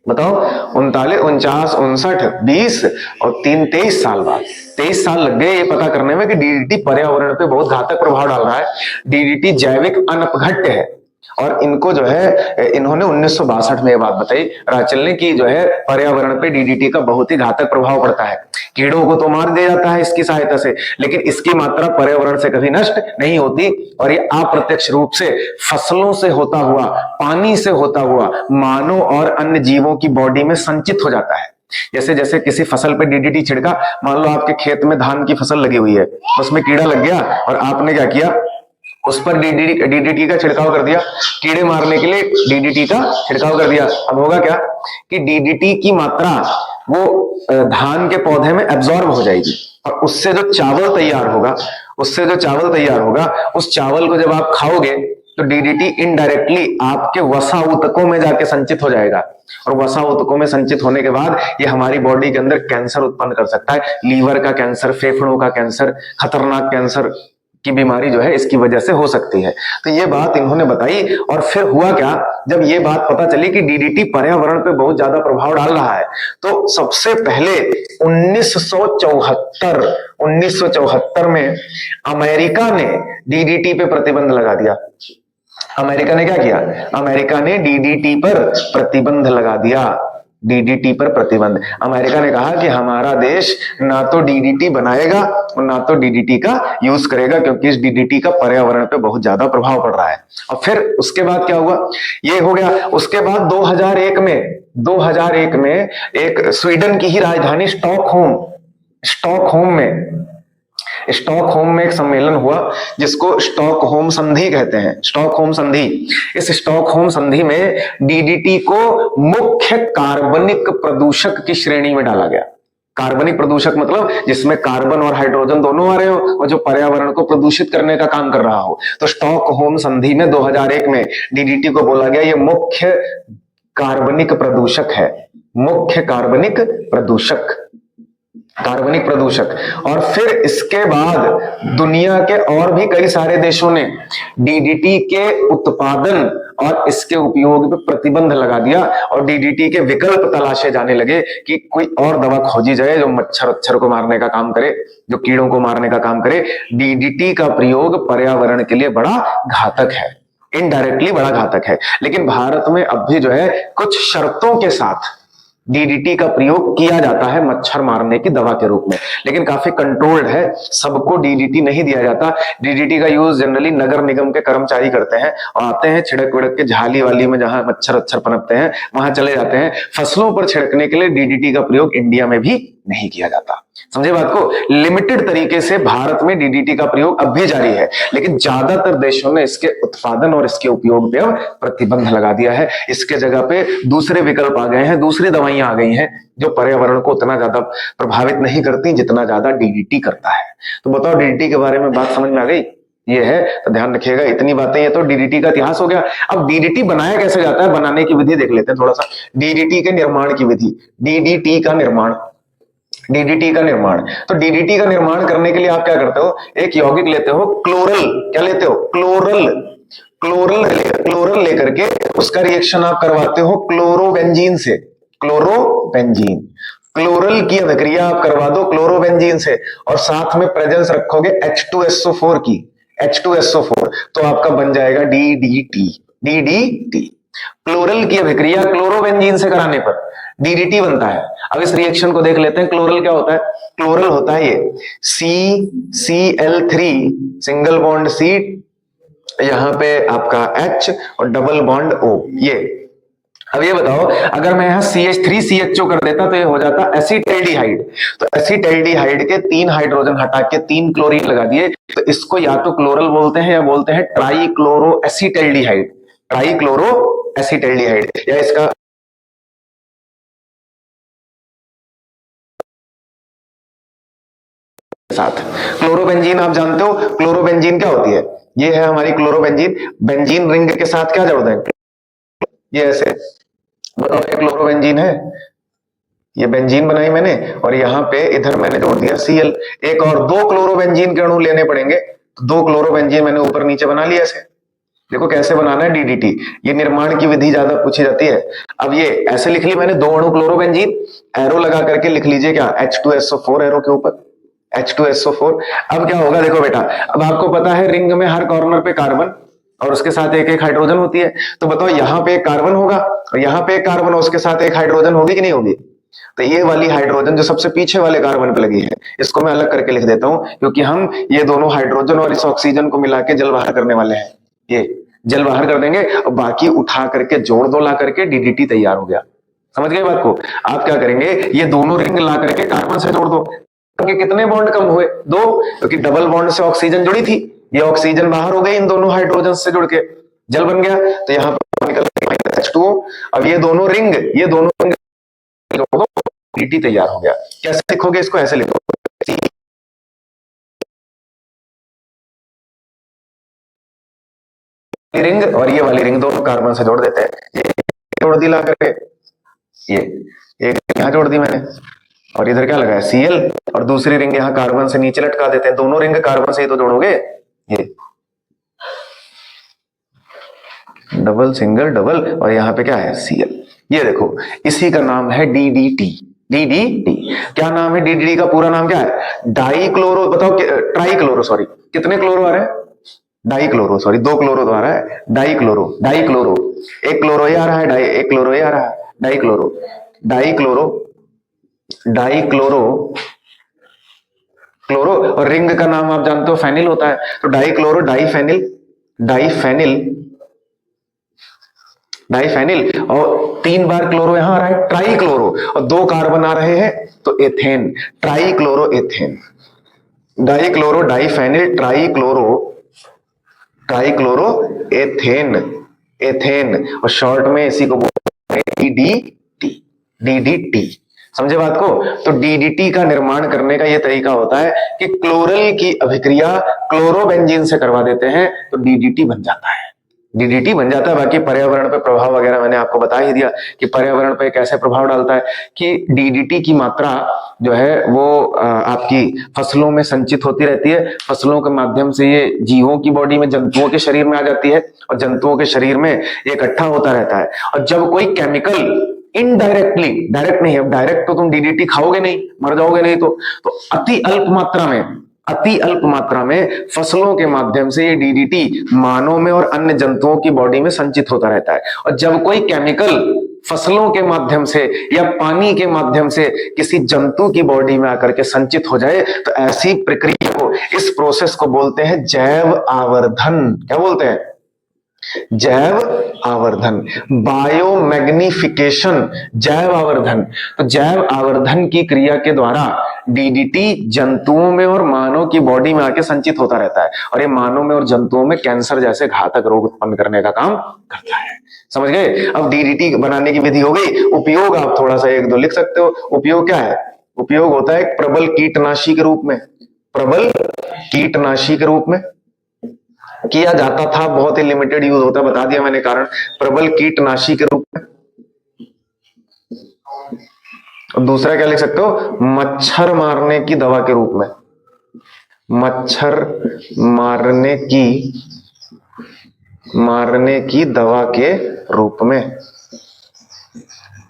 बताओ? 39, 49, 59, 20 और 23 साल बाद, 23 साल लग गए ये पता करने में कि डीडीटी पर्यावरण पे बहुत घातक प्रभाव डाल रहा है। डीडीटी जैविक अनअपघट्य है, और इनको जो है इन्होंने 1962 में ये बात बताई राचल ने कि जो है पर्यावरण पे डीडीटी का बहुत ही घातक प्रभाव पड़ता है। कीड़ों को तो मार दिया जाता है इसकी सहायता से, लेकिन इसकी मात्रा पर्यावरण से कभी नष्ट नहीं होती और ये अप्रत्यक्ष रूप से फसलों से होता हुआ, पानी से होता हुआ मानव और अन्य जीवों की बॉडी में संचित हो जाता है। जैसे जैसे किसी फसल पे डीडीटी छिड़का, मान लो आपके खेत में धान की फसल लगी हुई है, उसमें कीड़ा लग गया और आपने क्या किया, उस पर डीडीटी का छिड़काव कर दिया, कीड़े मारने के लिए डीडीटी का छिड़काव कर दिया। अब होगा क्या कि डीडीटी की मात्रा वो धान के पौधे में एब्जॉर्ब हो जाएगी और उससे जो चावल तैयार होगा, उस चावल को जब आप खाओगे तो डीडीटी इनडायरेक्टली आपके वसा ऊतकों में जाके संचित हो जाएगा और वसा ऊतकों में संचित होने के बाद ये हमारी बॉडी के अंदर कैंसर उत्पन्न कर सकता है। लीवर का कैंसर, फेफड़ों का कैंसर, खतरनाक कैंसर की बीमारी जो है इसकी वजह से हो सकती है। तो ये बात इन्होंने बताई और फिर हुआ क्या, जब ये बात पता चली कि डीडीटी पर्यावरण पे बहुत ज्यादा प्रभाव डाल रहा है, तो सबसे पहले 1974 में अमेरिका ने डीडीटी पे प्रतिबंध लगा दिया। अमेरिका ने क्या किया, अमेरिका ने डीडीटी पर प्रतिबंध लगा दिया। डीडीटी पर प्रतिबंध, अमेरिका ने कहा कि हमारा देश ना तो डीडीटी बनाएगा और ना तो डीडीटी का यूज करेगा, क्योंकि इस डीडीटी का पर्यावरण पे बहुत ज्यादा प्रभाव पड़ रहा है। और फिर उसके बाद क्या हुआ, ये हो गया। उसके बाद 2001 में एक स्वीडन की ही राजधानी स्टॉकहोम में एक सम्मेलन हुआ जिसको स्टॉकहोम संधि कहते हैं। स्टॉकहोम संधि, इस स्टॉकहोम संधि में डीडीटी को मुख्य कार्बनिक प्रदूषक की श्रेणी में डाला गया। कार्बनिक प्रदूषक मतलब जिसमें कार्बन और हाइड्रोजन दोनों आ रहे हो और जो पर्यावरण को प्रदूषित करने का काम कर रहा हो। तो स्टॉकहोम संधि में 2001 में डीडीटी को बोला गया ये मुख्य कार्बनिक प्रदूषक है, मुख्य कार्बनिक प्रदूषक। और फिर इसके बाद दुनिया के और भी कई सारे देशों ने डीडीटी के उत्पादन और इसके उपयोग पर प्रतिबंध लगा दिया और डीडीटी के विकल्प तलाशे जाने लगे कि कोई और दवा खोजी जाए जो मच्छर को मारने का काम करे, जो कीड़ों को मारने का काम करे। डीडीटी का प्रयोग पर्यावरण के लिए बड़ा घातक है, इनडायरेक्टली बड़ा घातक है, लेकिन भारत में अब भी जो है कुछ शर्तों के साथ डीडीटी का प्रयोग किया जाता है मच्छर मारने की दवा के रूप में, लेकिन काफी कंट्रोल्ड है। सबको डीडीटी नहीं दिया जाता। डीडीटी का यूज जनरली नगर निगम के कर्मचारी करते हैं और आते हैं छिड़क विड़क के झाली वाली में जहां मच्छर अच्छर पनपते हैं वहां चले जाते हैं। फसलों पर छिड़कने के लिए डीडीटी का प्रयोग इंडिया में भी नहीं किया जाता। समझे बात को। लिमिटेड तरीके से भारत में डीडीटी का प्रयोग अब भी जारी है, लेकिन ज्यादातर देशों ने इसके उत्पादन और इसके उपयोग पे अब प्रतिबंध लगा दिया है। इसके जगह पे दूसरे विकल्प आ गए हैं, दूसरी दवाइयां आ गई हैं जो पर्यावरण को उतना ज्यादा प्रभावित नहीं करती जितना ज्यादा डीडीटी करता है। तो बताओ डीडीटी के बारे में बात समझ में आ गई। ये है तो ध्यान रखिएगा, इतनी बातें। ये तो डीडीटी का इतिहास हो गया। अब डीडीटी बनाया कैसे जाता है, बनाने की विधि देख लेते हैं थोड़ा सा। डीडीटी के निर्माण की विधि, डीडीटी का निर्माण। तो डीडीटी का निर्माण करने के लिए आप क्या करते हो, एक यौगिक लेते हो क्लोरल, क्या लेते हो, क्लोरल लेकर के उसका रिएक्शन आप करवाते हो क्लोरोबेंजीन से। क्लोरल की अभिक्रिया आप करवा दो क्लोरोबेंजीन से और साथ में प्रेजेंस रखोगे H2SO4 की, H2SO4, तो आपका बन जाएगा डीडीटी। क्लोरल की अभिक्रिया क्लोरोबेंजीन से कराने पर डीडीटी बनता है। अब इस रिएक्शन को देख लेते हैं। क्लोरल क्या होता है, क्लोरल होता है ये CCl3 सिंगल बॉन्ड C, यहां पे आपका H और डबल बॉन्ड O। ये अब ये बताओ, अगर मैं यहां CH3CHO कर देता तो ये हो जाता एसिटाल्डिहाइड। तो एसिटाल्डिहाइड के 3 हाइड्रोजन हटा के 3 क्लोरीन लगा दिए, तो इसको या तो क्लोरल बोलते हैं या बोलते हैं ट्राइक्लोरो एसिटाल्डिहाइड, या इसका साथ क्लोरोबेंजीन। आप जानते हो क्लोरोबेंजीन क्या होती है, ये है हमारी क्लोरोबेंजीन। बेंजीन रिंग के साथ क्या जोड़ते हैं, ये ऐसे। बताओ ये क्लोरोबेंजीन है, ये बेंजीन बनाई मैंने और यहाँ पे इधर मैंने जोड़ दिया Cl। एक और 2 क्लोरोबेंजीन के अणु लेने पड़ेंगे, तो 2 क्लोरोबेंजीन मैंने ऊपर नीचे बना लिया ऐसे। देखो कैसे बनाना है डीडीटी, ये निर्माण की विधि ज्यादा पूछी जाती है। अब ये ऐसे लिख ली मैंने, 2 अणु क्लोरोबेंजीन, एरो लगा करके लिख लीजिए क्या, H2SO4 एरो के ऊपर H2SO4। अब क्या होगा देखो बेटा, अब आपको पता है रिंग में हर कॉर्नर पे कार्बन और उसके साथ एक एक हाइड्रोजन होती है। तो बताओ यहाँ पे एक कार्बन होगा और यहाँ पे एक कार्बन, उसके साथ एक हाइड्रोजन होगी कि नहीं होगी? तो ये वाली हाइड्रोजन जो सबसे पीछे वाले कार्बन पे लगी है, इसको मैं अलग करके लिख देता हूं, क्योंकि हम ये दोनों हाइड्रोजन और इस ऑक्सीजन को मिला के जल बाहर करने वाले हैं। ये जल बाहर कर देंगे और बाकी उठा करके जोड़ दो, ला करके डीडीटी तैयार हो गया। समझ गए बात को? आप क्या करेंगे, ये दोनों रिंग ला करके कार्बन से जोड़ दो। क्योंकि कितने बॉन्ड कम हुए? दो, क्योंकि डबल बॉन्ड से ऑक्सीजन जुड़ी थी, ये ऑक्सीजन बाहर हो गई इन दोनों हाइड्रोजन से जुड़ के, जल बन गया। तो यहाँ पर निकल H2O। अब ये दोनों रिंग जोड़ दो, डीटी तैयार हो गया। कैसे लिखोगे इसको? ऐसे लिखो, रिंग और ये वाली रिंग दोनों कार्बन से जोड़ देते हैं। ये जोड़ दी ला करके, ये एक यहां जोड़ दी मैंने, और इधर क्या लगा है? Cl, और दूसरी रिंग यहाँ कार्बन से नीचे लटका देते हैं। दोनों रिंग कार्बन से ही तो जोड़ोगे। ये डबल सिंगल डबल, और यहाँ पे क्या है? Cl। ये देखो, इसी का नाम है डीडीटी। डीडीटी क्या नाम है? डीडीटी का पूरा नाम क्या है? डाई क्लोरो, बताओ, ट्राई क्लोरो, सॉरी कितने क्लोरो आ रहे हैं? डाई क्लोरो, सॉरी दो क्लोरो तो आ रहा है, डाई क्लोरो। डाई क्लोरो, एक क्लोरो ये आ रहा है, डाई एक क्लोरो ये आ रहा है, dichloro. Dichloro, dichloro, chloro, और रिंग का नाम आप जानते हो फेनिल होता है। तो dichloro diphenyl, diphenyl, diphenyl, और तीन बार क्लोरो यहां आ रहा है, ट्राई क्लोरो, और दो कार्बन आ रहे हैं तो ethane, trichloro ethane. Dichloro diphenyl trichloro, trichloro ethane, ethane, और शॉर्ट में इसी को बोलते हैं डीडीटी। डीडीटी, समझे बात को? तो डीडीटी का निर्माण करने का यह तरीका होता है कि क्लोरल की अभिक्रिया क्लोरोबेंजीन से करवा देते हैं तो डीडीटी बन जाता है। डीडीटी बन जाता है। बाकी पर्यावरण पे प्रभाव वगैरह मैंने आपको बता ही दिया कि पर्यावरण पे कैसे प्रभाव डालता है, कि डीडीटी की मात्रा जो है वो आपकी फसलों में संचित होती रहती है। फसलों के माध्यम से ये जीवों की बॉडी में, जंतुओं के शरीर में आ जाती है, और जंतुओं के शरीर में ये इकट्ठा होता रहता है। और जब कोई केमिकल इनडायरेक्टली, डायरेक्ट नहीं, अब डायरेक्ट तो तुम डीडीटी खाओगे नहीं, मर जाओगे नहीं, तो अति अल्प मात्रा में, अति अल्प मात्रा में फसलों के माध्यम से ये डीडीटी मानव में और अन्य जंतुओं की बॉडी में संचित होता रहता है। और जब कोई केमिकल फसलों के माध्यम से या पानी के माध्यम से किसी जंतु की बॉडी में आकर के संचित हो जाए तो ऐसी प्रक्रिया को, इस प्रोसेस को बोलते हैं जैव आवर्धन। क्या बोलते हैं? जैव आवर्धन, बायोमैग्निफिकेशन, जैव आवर्धन। तो जैव आवर्धन की क्रिया के द्वारा डीडीटी जंतुओं में और मानव की बॉडी में आके संचित होता रहता है, और ये मानव में और जंतुओं में कैंसर जैसे घातक रोग उत्पन्न करने का काम करता है। समझ गए? अब डीडीटी बनाने की विधि हो गई। उपयोग आप थोड़ा सा एक दो लिख सकते हो। उपयोग क्या है? उपयोग होता है प्रबल कीटनाशी के रूप में, प्रबल कीटनाशी के रूप में किया जाता था। बहुत ही लिमिटेड यूज होता है, बता दिया मैंने कारण। प्रबल कीटनाशी के रूप में। और दूसरा क्या लिख सकते हो? मच्छर मारने की दवा के रूप में, मच्छर मारने की दवा के रूप में,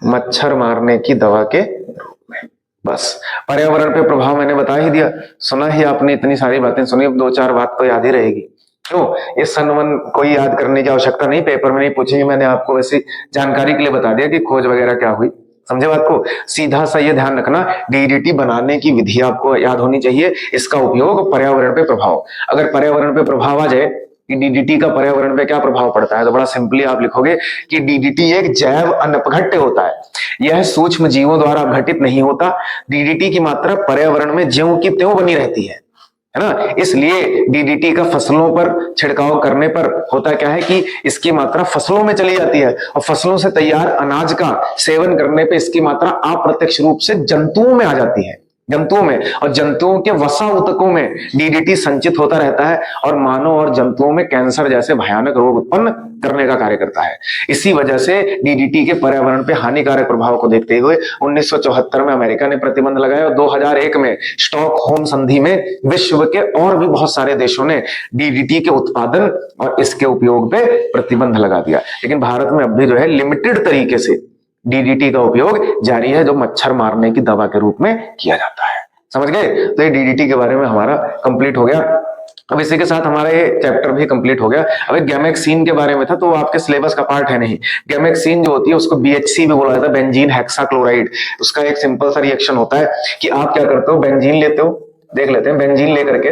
मच्छर मारने की दवा के रूप में। बस पर्यावरण पे प्रभाव मैंने बता ही दिया। सुना ही आपने, इतनी सारी बातें सुनी, अब दो चार बात तो याद ही रहेगी। क्यों? ये सन-वन कोई याद करने की आवश्यकता नहीं, पेपर में नहीं पूछेंगे। मैंने आपको वैसी जानकारी के लिए बता दिया कि खोज वगैरह क्या हुई। समझे बात को? सीधा सा ये ध्यान रखना, डीडीटी बनाने की विधि आपको याद होनी चाहिए, इसका उपयोग पर्यावरण पे प्रभाव। अगर पर्यावरण पे प्रभाव आ जाए कि डीडीटी का पर्यावरण पे क्या प्रभाव पड़ता है, तो बड़ा सिंपली आप लिखोगे कि डीडीटी एक जैव अनपघट्य होता है। यह सूक्ष्म जीवों द्वारा घटित नहीं होता। डीडीटी की मात्रा पर्यावरण में ज्यों की त्यों बनी रहती है ना? इसलिए डीडीटी का फसलों पर छिड़काव करने पर होता क्या है कि इसकी मात्रा फसलों में चली जाती है, और फसलों से तैयार अनाज का सेवन करने पे इसकी मात्रा अप्रत्यक्ष रूप से जंतुओं में आ जाती है, जंतुओं में, और जंतुओं के वसा ऊतकों में डीडीटी संचित होता रहता है, और मानव और जंतुओं में कैंसर जैसे भयानक रोग उत्पन्न करने का कार्य करता है। इसी वजह से डीडीटी के पर्यावरण पे हानिकारक प्रभाव को देखते हुए 1974 में अमेरिका ने प्रतिबंध लगाया, और 2001 में स्टॉकहोम संधि में विश्व के और भी बहुत सारे देशों ने डीडीटी के उत्पादन और इसके उपयोग पे प्रतिबंध लगा दिया। लेकिन भारत में अब भी जो है लिमिटेड तरीके से डीडीटी का उपयोग जारी है, जो मच्छर मारने की दवा के रूप में किया जाता है। समझ गए? तो ये डीडीटी के बारे में हमारा कंप्लीट हो गया। अब इसी के साथ हमारा ये चैप्टर भी कंप्लीट हो गया। अब एक गैमेक्सीन के बारे में था, तो वो आपके सिलेबस का पार्ट है नहीं। गैमेक्सीन जो होती है उसको BHC भी बोला जाता है, बेंजीन हेक्साक्लोराइड। उसका एक सिंपल सा रिएक्शन होता है कि आप क्या करते हो, बेंजीन लेते हो, देख लेते हैं, बेंजीन लेकर के,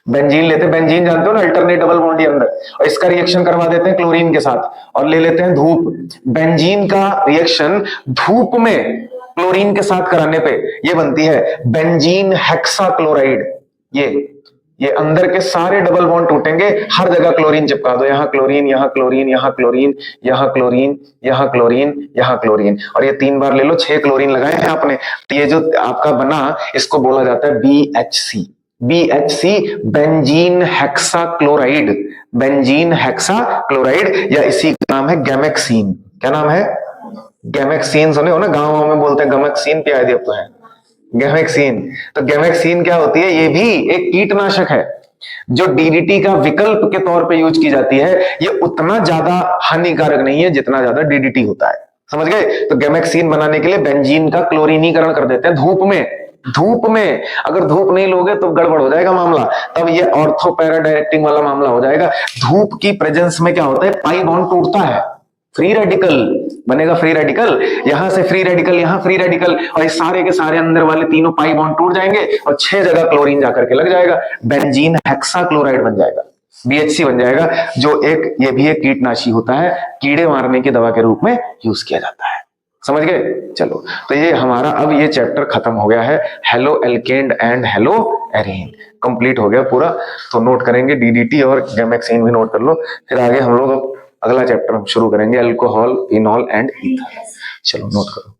बेंजीन लेते हैं, बेंजीन जानते हो ना, अल्टरनेट डबल बॉन्ड के अंदर, और इसका रिएक्शन करवा देते हैं क्लोरीन के साथ और ले लेते हैं धूप। बेंजीन का रिएक्शन धूप में क्लोरीन के साथ कराने पे ये बनती है बेंजीन हेक्साक्लोराइड। ये अंदर के सारे डबल बॉन्ड टूटेंगे, हर जगह क्लोरीन चिपका दो, यहाँ क्लोरीन, यहाँ क्लोरीन, यहाँ क्लोरीन, यहाँ क्लोरीन, यहाँ क्लोरीन, यहाँ क्लोरीन, और ये 3 बार ले लो, 6 क्लोरीन लगाए हैं आपने। तो ये जो आपका बना इसको बोला जाता है BHC। BHC benzene hexachloride, benzene hexachloride, या इसी का नाम है गैमेक्सीन। क्या नाम है? गैमेक्सीन। सुने हो ना, गांवों में बोलते हैं गैमेक्सीन, पिया दिया तो है गैमेक्सीन। तो गैमेक्सीन क्या होती है? ये भी एक कीटनाशक है जो DDT का विकल्प के तौर पे यूज की जाती है। ये उतना ज्यादा हानिकारक नहीं है जितना ज्यादा DDT होता है, समझ गए? तो गैमेक्सीन बनाने के लिए बेंजीन का क्लोरीनीकरण कर देते हैं धूप में। धूप में अगर धूप नहीं लोगे तो गड़बड़ हो जाएगा मामला, तब ये ऑर्थो पैरा डायरेक्टिंग वाला मामला हो जाएगा। धूप की प्रेजेंस में क्या होता है, पाई बॉन्ड टूटता है, फ्री रेडिकल बनेगा, फ्री रेडिकल, यहां से फ्री रेडिकल, यहां फ्री रेडिकल, और ये सारे के सारे अंदर वाले तीनों पाई बॉन्ड टूट जाएंगे और 6 जगह क्लोरीन जाकर के लग जाएगा, बेंजीन हेक्साक्लोराइड बन जाएगा, BHC बन जाएगा, जो एक ये भी एक कीटनाशी होता है, कीड़े मारने की दवा के रूप में यूज किया जाता है। समझ गए? चलो, तो ये हमारा अब ये चैप्टर खत्म हो गया है, halo alkane and hello arene complete हो गया पूरा। तो नोट करेंगे, DDT और गैमेक्सीन भी नोट कर लो, फिर आगे हम लोग अगला चैप्टर हम शुरू करेंगे, अल्कोहल, फिनॉल एंड ईथर। चलो नोट करो।